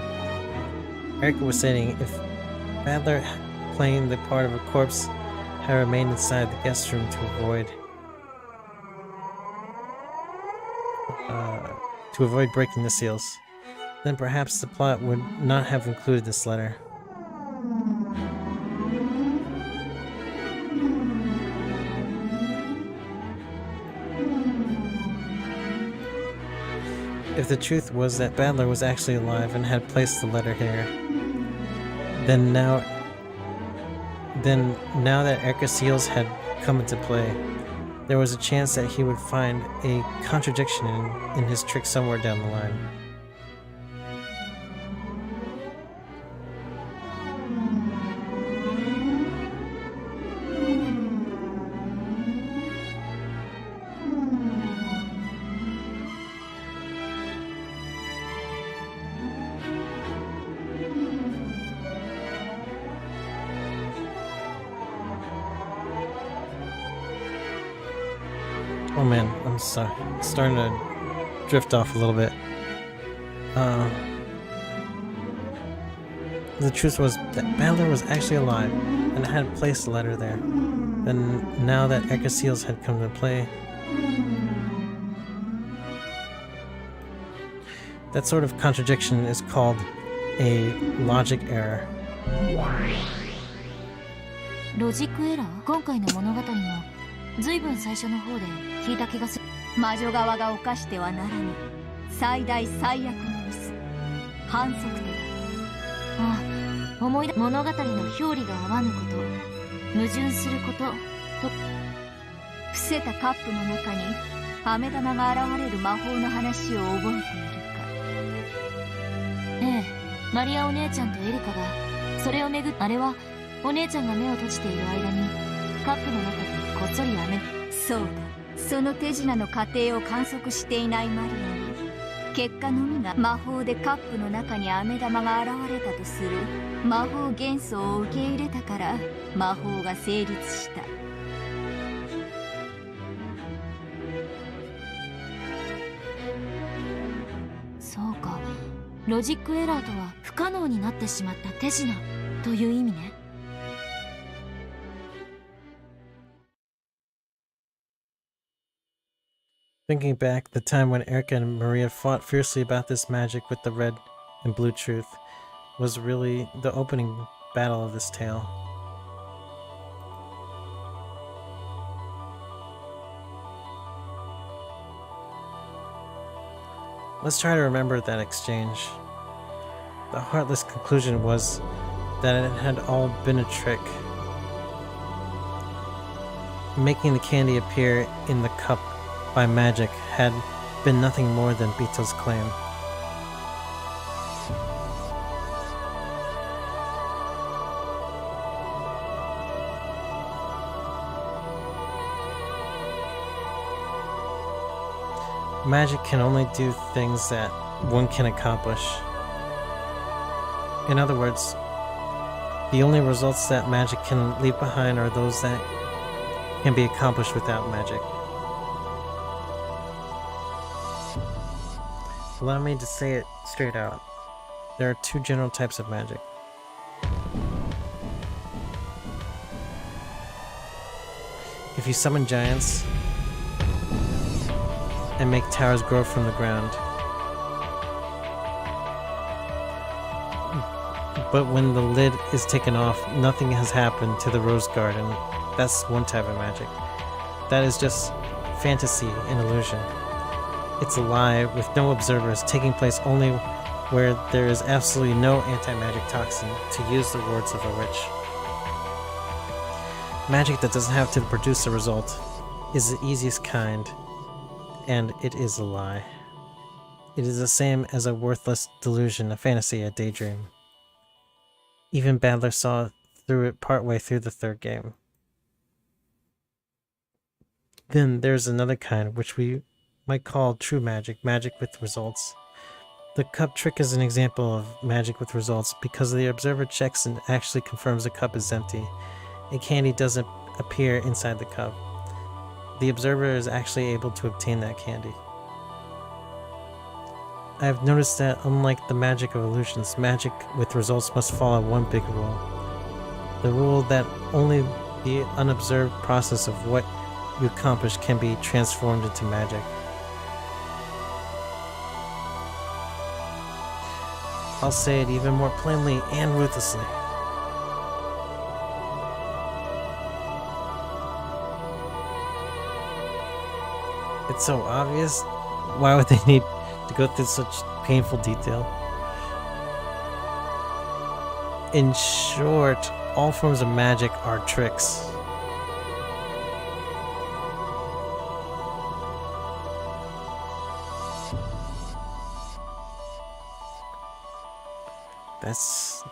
Erica was saying if Battler playing the part of a corpse had remained inside the guest room to avoid breaking the seals, then perhaps the plot would not have included this letter. If the truth was that Battler was actually alive and had placed the letter here, then now that Erica's seals had come into play, there was a chance that he would find a contradiction in his trick somewhere down the line. Oh man, I'm starting to drift off a little bit. The truth was that Battler was actually alive and had placed the letter there. Then now that Erica's seals had come into play, that sort of contradiction is called a logic error. ロジックエラー？今回の物語も随分最初の方で聞いた気がする。魔女側が犯してはならぬ最大最悪のミス、反則手だ。ああ、思い出物語の表裏が合わぬこと、矛盾することと、伏せたカップの中に飴玉が現れる魔法の話を覚えているか。ええ、マリアお姉ちゃんとエリカがそれをめぐっあれはお姉ちゃんが目を閉じている間にカップの中にこっそり飴。そうだ、その手品の過程を観測していないマリアに結果のみが魔法でカップの中に飴玉が現れたとする魔法幻想を受け入れたから魔法が成立した。そうか、ロジックエラーとは不可能になってしまった手品という意味ね。Thinking back, the time when Erica and Maria fought fiercely about this magic with the red and blue truth was really the opening battle of this tale. Let's try to remember that exchange. The heartless conclusion was that it had all been a trick. Making the candy appear in the cup by magic had been nothing more than Bito's claim. Magic can only do things that one can accomplish. In other words, the only results that magic can leave behind are those that can be accomplished without magic. Allow me to say it straight out. There are two general types of magic. If you summon giants and make towers grow from the ground, but when the lid is taken off, nothing has happened to the rose garden. That's one type of magic. That is just fantasy and illusion. It's a lie with no observers, taking place only where there is absolutely no anti-magic toxin, to use the words of a witch. Magic that doesn't have to produce a result is the easiest kind, and it is a lie. It is the same as a worthless delusion, a fantasy, a daydream. Even Badler saw through it partway through the third game. Then there's another kind, which we might call true magic, magic with results. The cup trick is an example of magic with results because the observer checks and actually confirms the cup is empty. A candy doesn't appear inside the cup. The observer is actually able to obtain that candy. I have noticed that unlike the magic of illusions, magic with results must follow one big rule. The rule that only the unobserved process of what you accomplish can be transformed into magic. I'll say it even more plainly and ruthlessly. It's so obvious. Why would they need to go through such painful detail? In short, all forms of magic are tricks. That's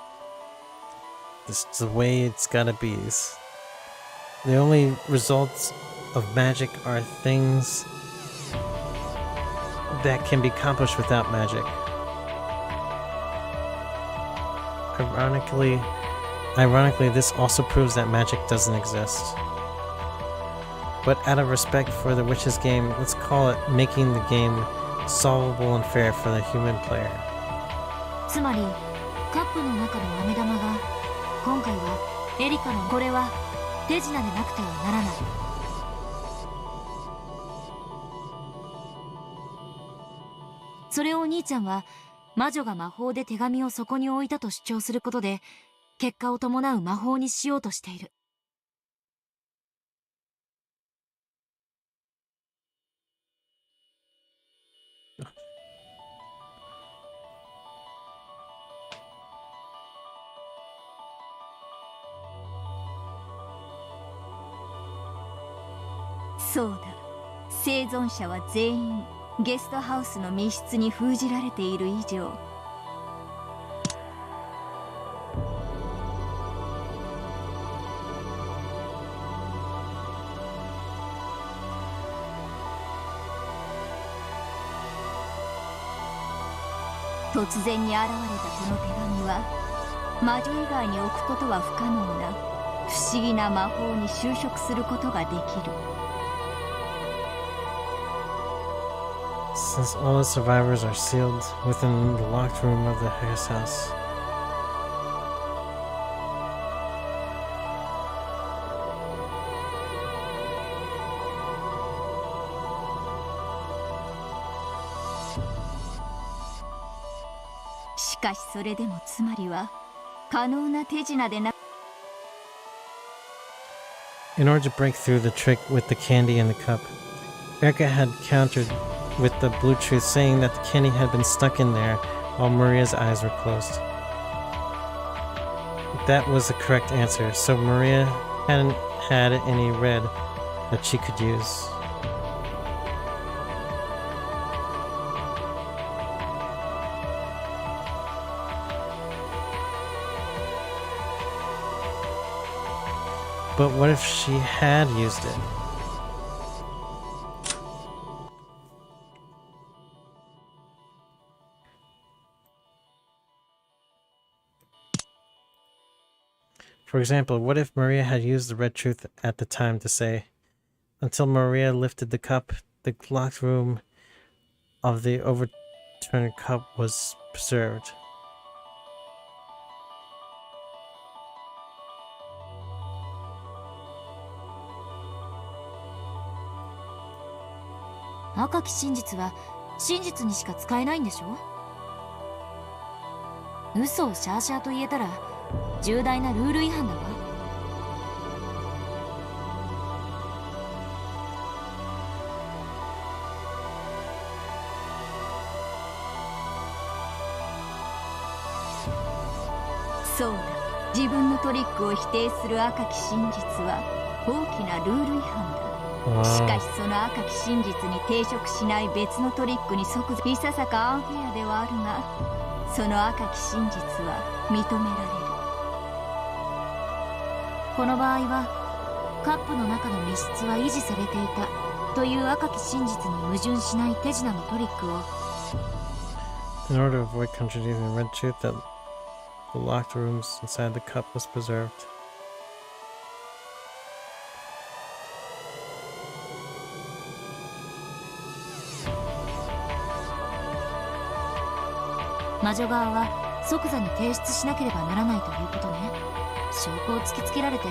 the way it's gotta be. The only results of magic are things that can be accomplished without magic. Ironically, this also proves that magic doesn't exist. But out of respect for the witch's game, let's call it making the game solvable and fair for the human player. つまりカップの中の飴玉が今回はエリカのこれは手品でなくてはならない。それをお兄ちゃんは魔女が魔法で手紙をそこに置いたと主張することで結果を伴う魔法にしようとしている。そうだ、生存者は全員ゲストハウスの密室に封じられている以上、突然に現れたこの手紙は魔女以外に置くことは不可能な不思議な魔法に就職することができる。Since all the survivors are sealed within the locked room of the Harris house. かしそれでもつまりは可能な手品でな。 In order to break through the trick with the candy in the cup, Erica had countered with the blue truth, saying that the candy had been stuck in there while Maria's eyes were closed. That was the correct answer, so Maria hadn't had any red that she could use. But what if she had used it? For example, what if Maria had used the red truth at the time to say, until Maria lifted the cup, the locked room of the overturned cup was preserved. Akaki 真実は真実にしか使えないんでしょ。嘘をシャーシャーと言えたら重大なルール違反だわ。そうだ、自分のトリックを否定する赤き真実は大きなルール違反だ。しかしその赤き真実に抵触しない別のトリックに即いささかアンフェアではあるが、その赤き真実は認められる。この場合はカップの中の密室は維持されていたという赤き真実に矛盾しない手品のトリックを。 In order to avoid contradicting the red truth that the locked rooms inside the cup was preserved. Majo 側は即座に提出しなければならないということね。証拠を突きつけられて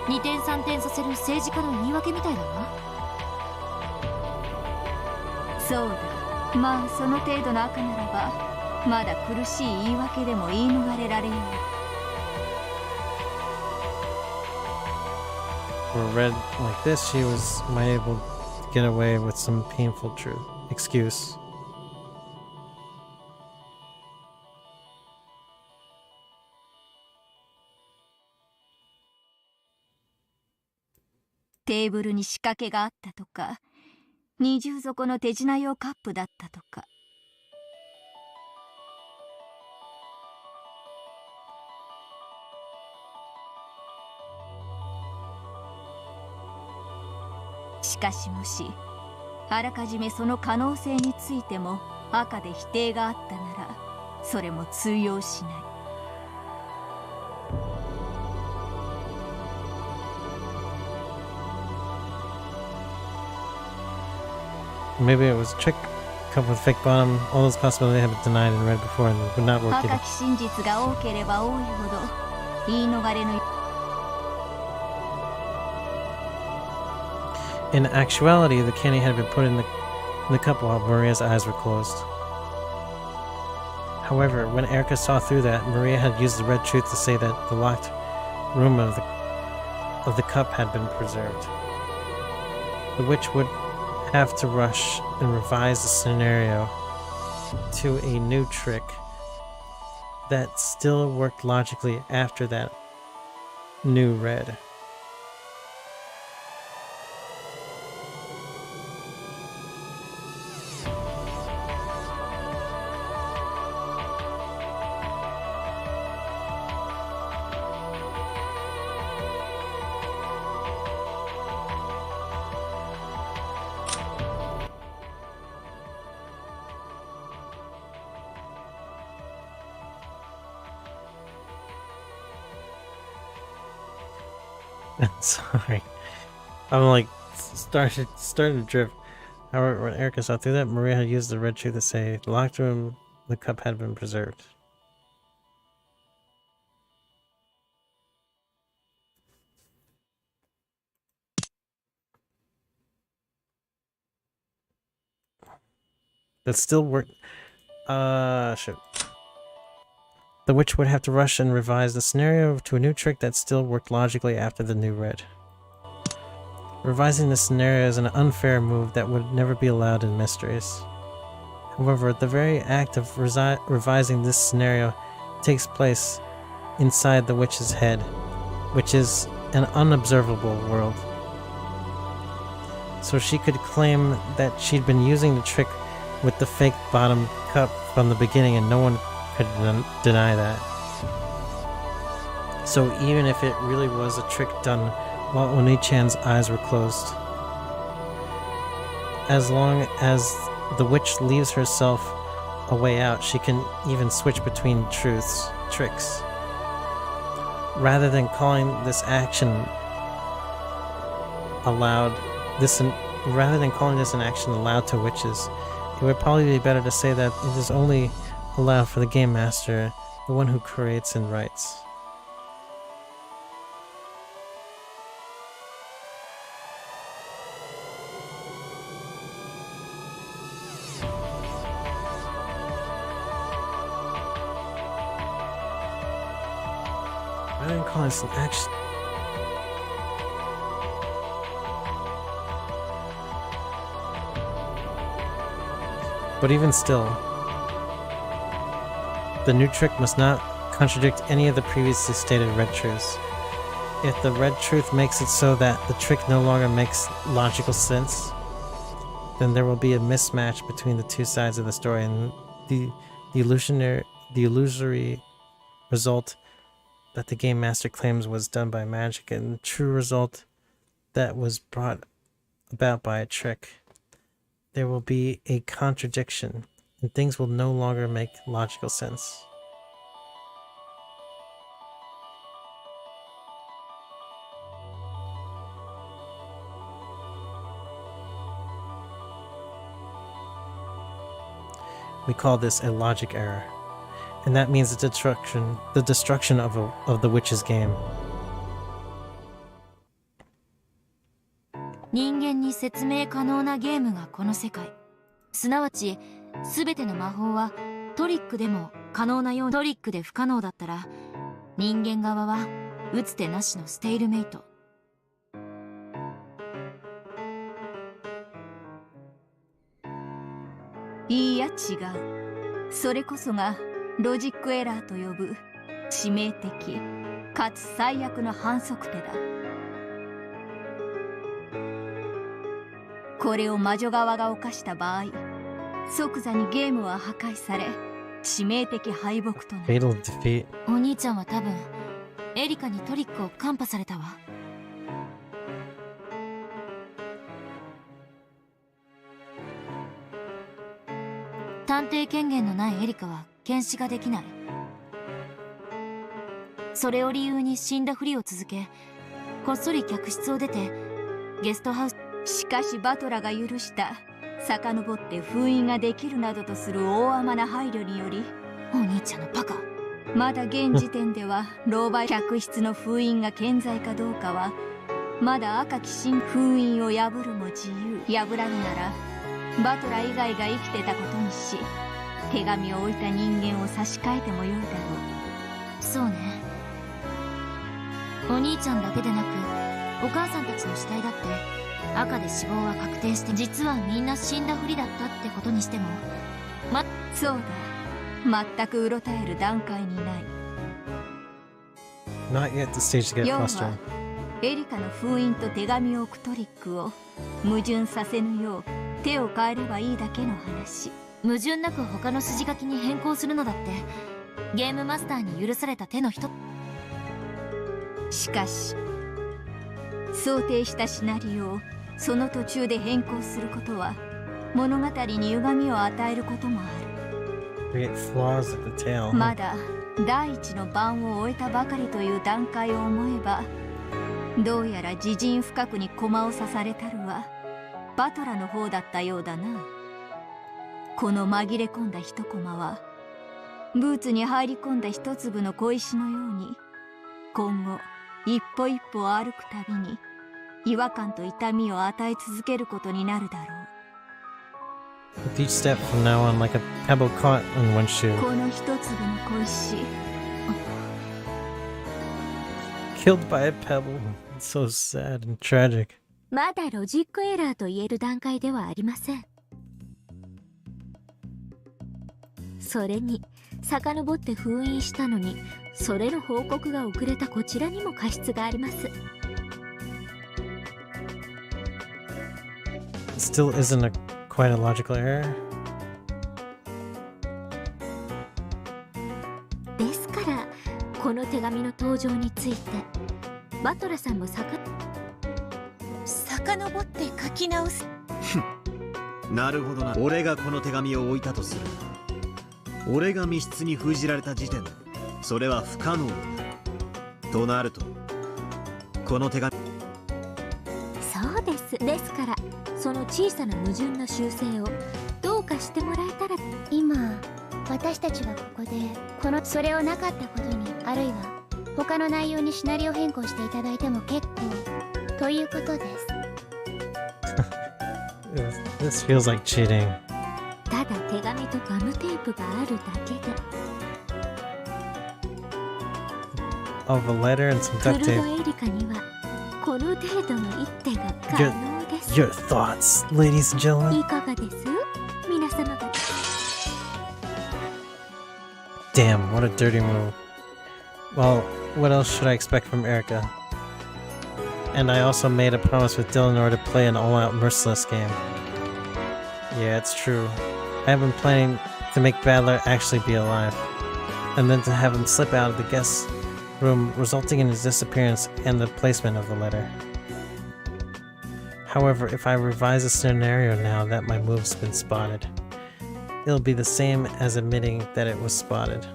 2点3点させる政治家の言い訳みたいだわ。そうだ、まあその程度の赤ならばまだ苦しい言い訳でも言い逃れられよう。 For red like this, she might able to get away with some painful excuse. Table に仕掛けがあったとか、二重底の手品用カップだったとか。しかしもしあらかじめその可能性についても赤で否定があったなら、それも通用しない。 Maybe it was a trick, cup with fake bottom. All those possibilities have been denied and read before and would not work either. 赤き真実が多ければ多いほど言い逃れの。 In actuality, the candy had been put in the cup while Maria's eyes were closed. However, when Erica saw through that, Maria had used the red truth to say that the locked room of the cup had been preserved. The witch would have to rush and revise the scenario to a new trick that still worked logically after that new red. Sorry. I'm like starting to drift. However, when Erica saw through that, Maria had used the red truth to say the locked room, the cup had been preserved. That still worked. Shit. the witch would have to rush and revise the scenario to a new trick that still worked logically after the new red. Revising the scenario is an unfair move that would never be allowed in Mysteries. However, the very act of revising this scenario takes place inside the witch's head, which is an unobservable world. So she could claim that she'd been using the trick with the fake bottom cup from the beginning and no one could deny that. So even if it really was a trick done while Oni-chan's eyes were closed, as long as the witch leaves herself a way out, she can even switch between tricks. Rather than calling this action an action allowed to witches, it would probably be better to say that it is only allowed for the game master, the one who creates and writes. I didn't call this an action. But even still, the new trick must not contradict any of the previously stated red truths. If the red truth makes it so that the trick no longer makes logical sense, then there will be a mismatch between the two sides of the story, and the illusory result that the game master claims was done by magic and the true result that was brought about by a trick. There will be a contradiction, and things will no longer make logical sense. We call this a logic error, and that means the destruction of the witch's game. 人間に説明可能なゲームがこの世界。すなわち、すべての魔法はトリックでも可能なようにトリックで不可能だったら、人間側は打つ手なしのステイルメイト。いいや違う。それこそがロジックエラーと呼ぶ致命的かつ最悪の反則手だ。これを魔女側が犯した場合、即座にゲームは破壊され、致命的敗北となる。お兄ちゃんは多分エリカにトリックをカンパされたわ。探偵権限のないエリカは検視ができない。それを理由に死んだふりを続け、こっそり客室を出てゲストハウス。しかしバトラが許した遡って封印ができるなどとする大甘な配慮により、お兄ちゃんのバカ。まだ現時点では狼狽客室の封印が健在かどうかはまだ赤き新封印を破るも自由。破らぬならバトラ以外が生きてたことにし、手紙を置いた人間を差し替えてもよいだろう。そうね。お兄ちゃんだけでなくお母さんたちの死体だって赤で死亡は確定して、実はみんな死んだふりだったってことにしても、そうだ、全くうろたえる段階にない。 Not yet the stage to get 要は frustrated. エリカの封印と手紙を置くトリックを矛盾させぬよう手を変えればいいだけの話。矛盾なく他の筋書きに変更するのだってゲームマスターに許された手の一つ。しかし想定したシナリオをその途中で変更することは物語に歪みを与えることもある。まだ第一の番を終えたばかりという段階を思えば、どうやら自陣深くに駒を刺されたるはバトラの方だったようだな。この紛れ込んだ一コマはブーツに入り込んだ一粒の小石のように、今後一歩一歩歩くたびに違和感と痛みを与え続けることになるだろう。 With each step from now on, like a pebble caught in one shoe. この一粒の小石、killed by a pebble. It's so sad and tragic. まだロジックエラーと言える段階ではありません。それに遡って封印したのにそれの報告が遅れたこちらにも過失があります。 Still isn't quite a logical error. ですからこの手紙の登場についてバトラさんも遡って書き直す。なるほどな。俺がこの手紙を置いたとする。俺が密室に封じられた時点でそれは不可能だ。となるとこの手紙。そうです。ですからその小さな矛盾の修正をどうかしてもらえたら。今私たちはここでそれをなかったことに、あるいは他の内容にシナリオ変更していただいても結構ということです。This feels like cheating. ただ手紙とガムテープがあるだけで。 Of a letter and some ク duct ルド tape. エリカにはこの程度の一手が可能です。 Your thoughts, ladies and gentlemen. いかがです皆様が。 Damn, what a dirty move. Well, what else should I expect from Erica? And I also made a promise with Dylan in order to play an all-out merciless game. Yeah, it's true. I have been planning to make Badler actually be alive, and then to have him slip out of the guest room, resulting in his disappearance and the placement of the letter. However, if I revise the scenario now that my move's been spotted, it'll be the same as admitting that it was spotted.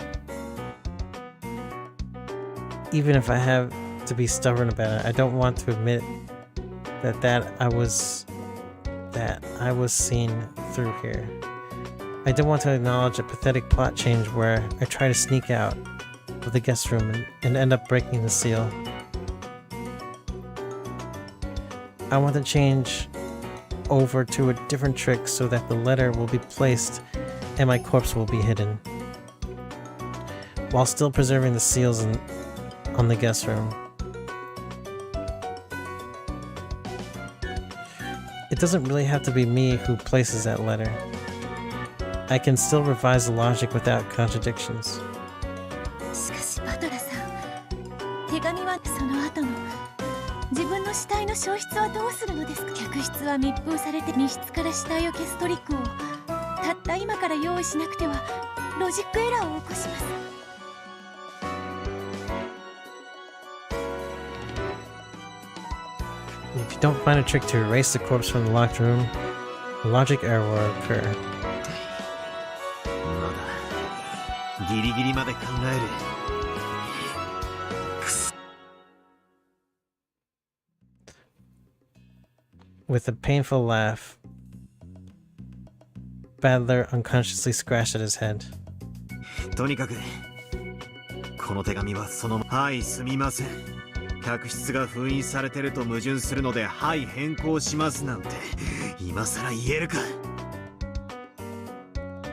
Even if I have to be stubborn about it, I don't want to admit that I was seen through here. I don't want to acknowledge a pathetic plot change where I try to sneak out of the guest room and end up breaking the seal. I want to change over to a different trick so that the letter will be placed and my corpse will be hidden, while still preserving the seals on the guest room. It doesn't really have to be me who places that letter. I can still revise the logic without contradictions. しかしバトラさん、手紙はその後の自分の死体の消失はどうするのですか。客室は密封されて密室から死体を消すトリックをたった今から用意しなくてはロジックエラーを起こします。 If you don't find a trick to erase the corpse from the locked room, a logic error will occur. まだギリギリまで考える。 With a painful laugh, Badler unconsciously scratched at his head. とにかくこの手紙はそのはいすみません。客室が封印されてると矛盾するのではい変更しますなんて今さら言えるか。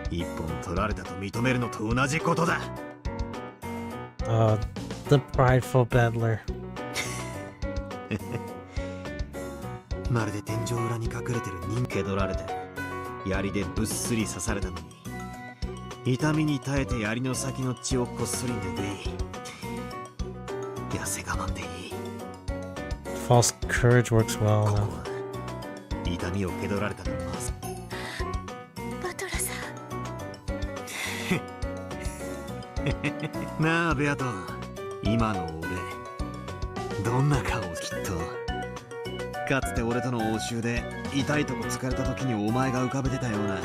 一本取られたと認めるのと同じことだ。Oh, the prideful Badler. まるで天井裏に隠れてる人気取られて槍でぶっすり刺されたのに痛みに耐えて槍の先の血をこっそり拭い痩せ我慢でいい。 False courage works well enough. 痛みを受け取られたのはまずバトラさん。なあベアト、今の俺どんな顔きっとかつて俺との応酬で痛いとこ疲れた時にお前が浮かべてたような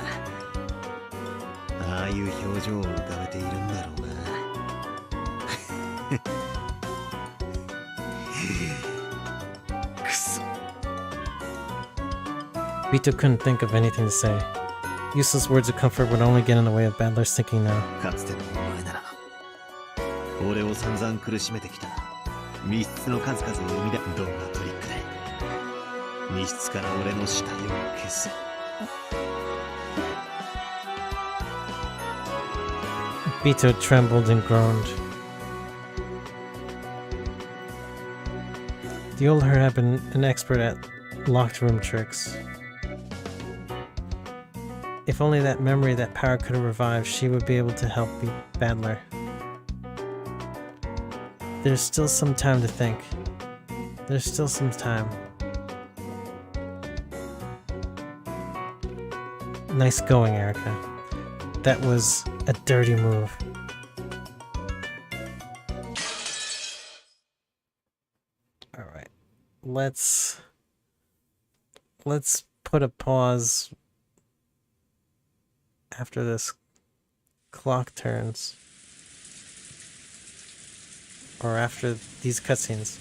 ああいう表情を浮かべているんだろうな。くそ。 Vito couldn't think of anything to say. Useless words of comfort would only get in the way of Badler's thinking now. かつてのお前なら俺を散々苦しめてきた密室の数々を生み出すどんなトリックで密室から俺の死体を消す。 Vito trembled and groaned. The old her had been an expert at locked room tricks. If only that memory, that power could have revived, she would be able to help beat Badler. There's still some time to think. There's still some time. Nice going, Erica. That was a dirty move. Alright. Let's put a pause after this clock turns. Or after these cutscenes.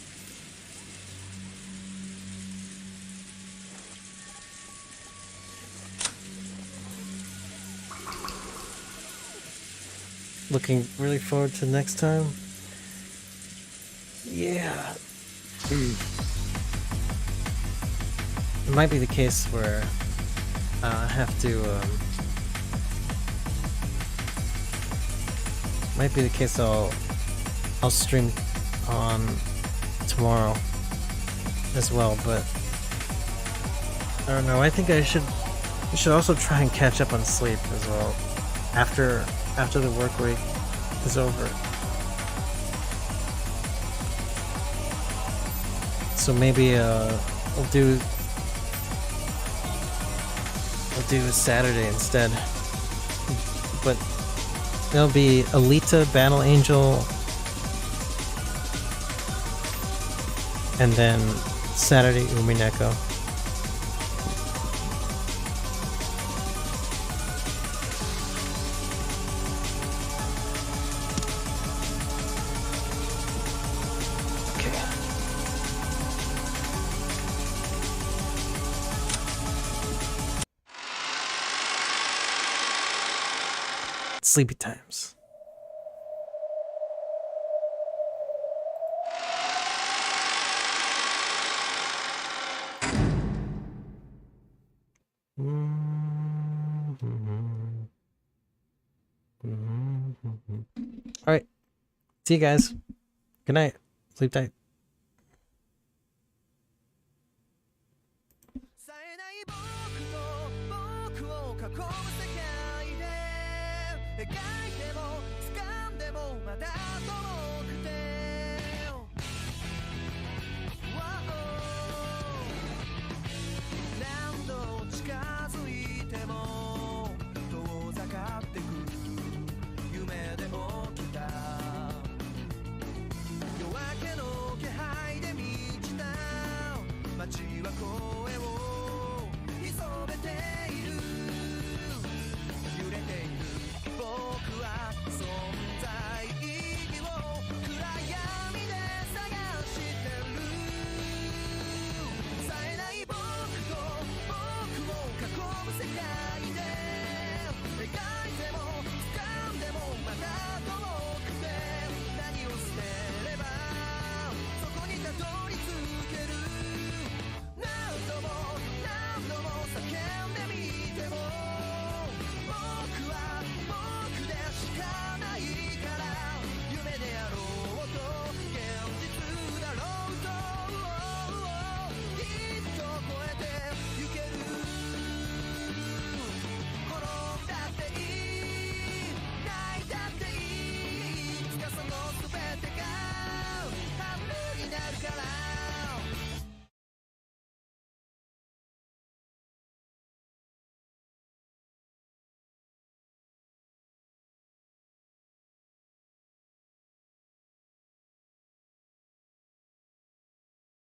Looking really forward to next time. Yeah. It might be the case where I have to might be the case I'll stream on tomorrow as well, but I don't know. I think I should also try and catch up on sleep as well after the work week is over. So maybe we'll do Saturday instead. But it'll be Alita, Battle Angel, and then Saturday Umineko. Sleepy times. All right. See you guys. Good night. Sleep tight.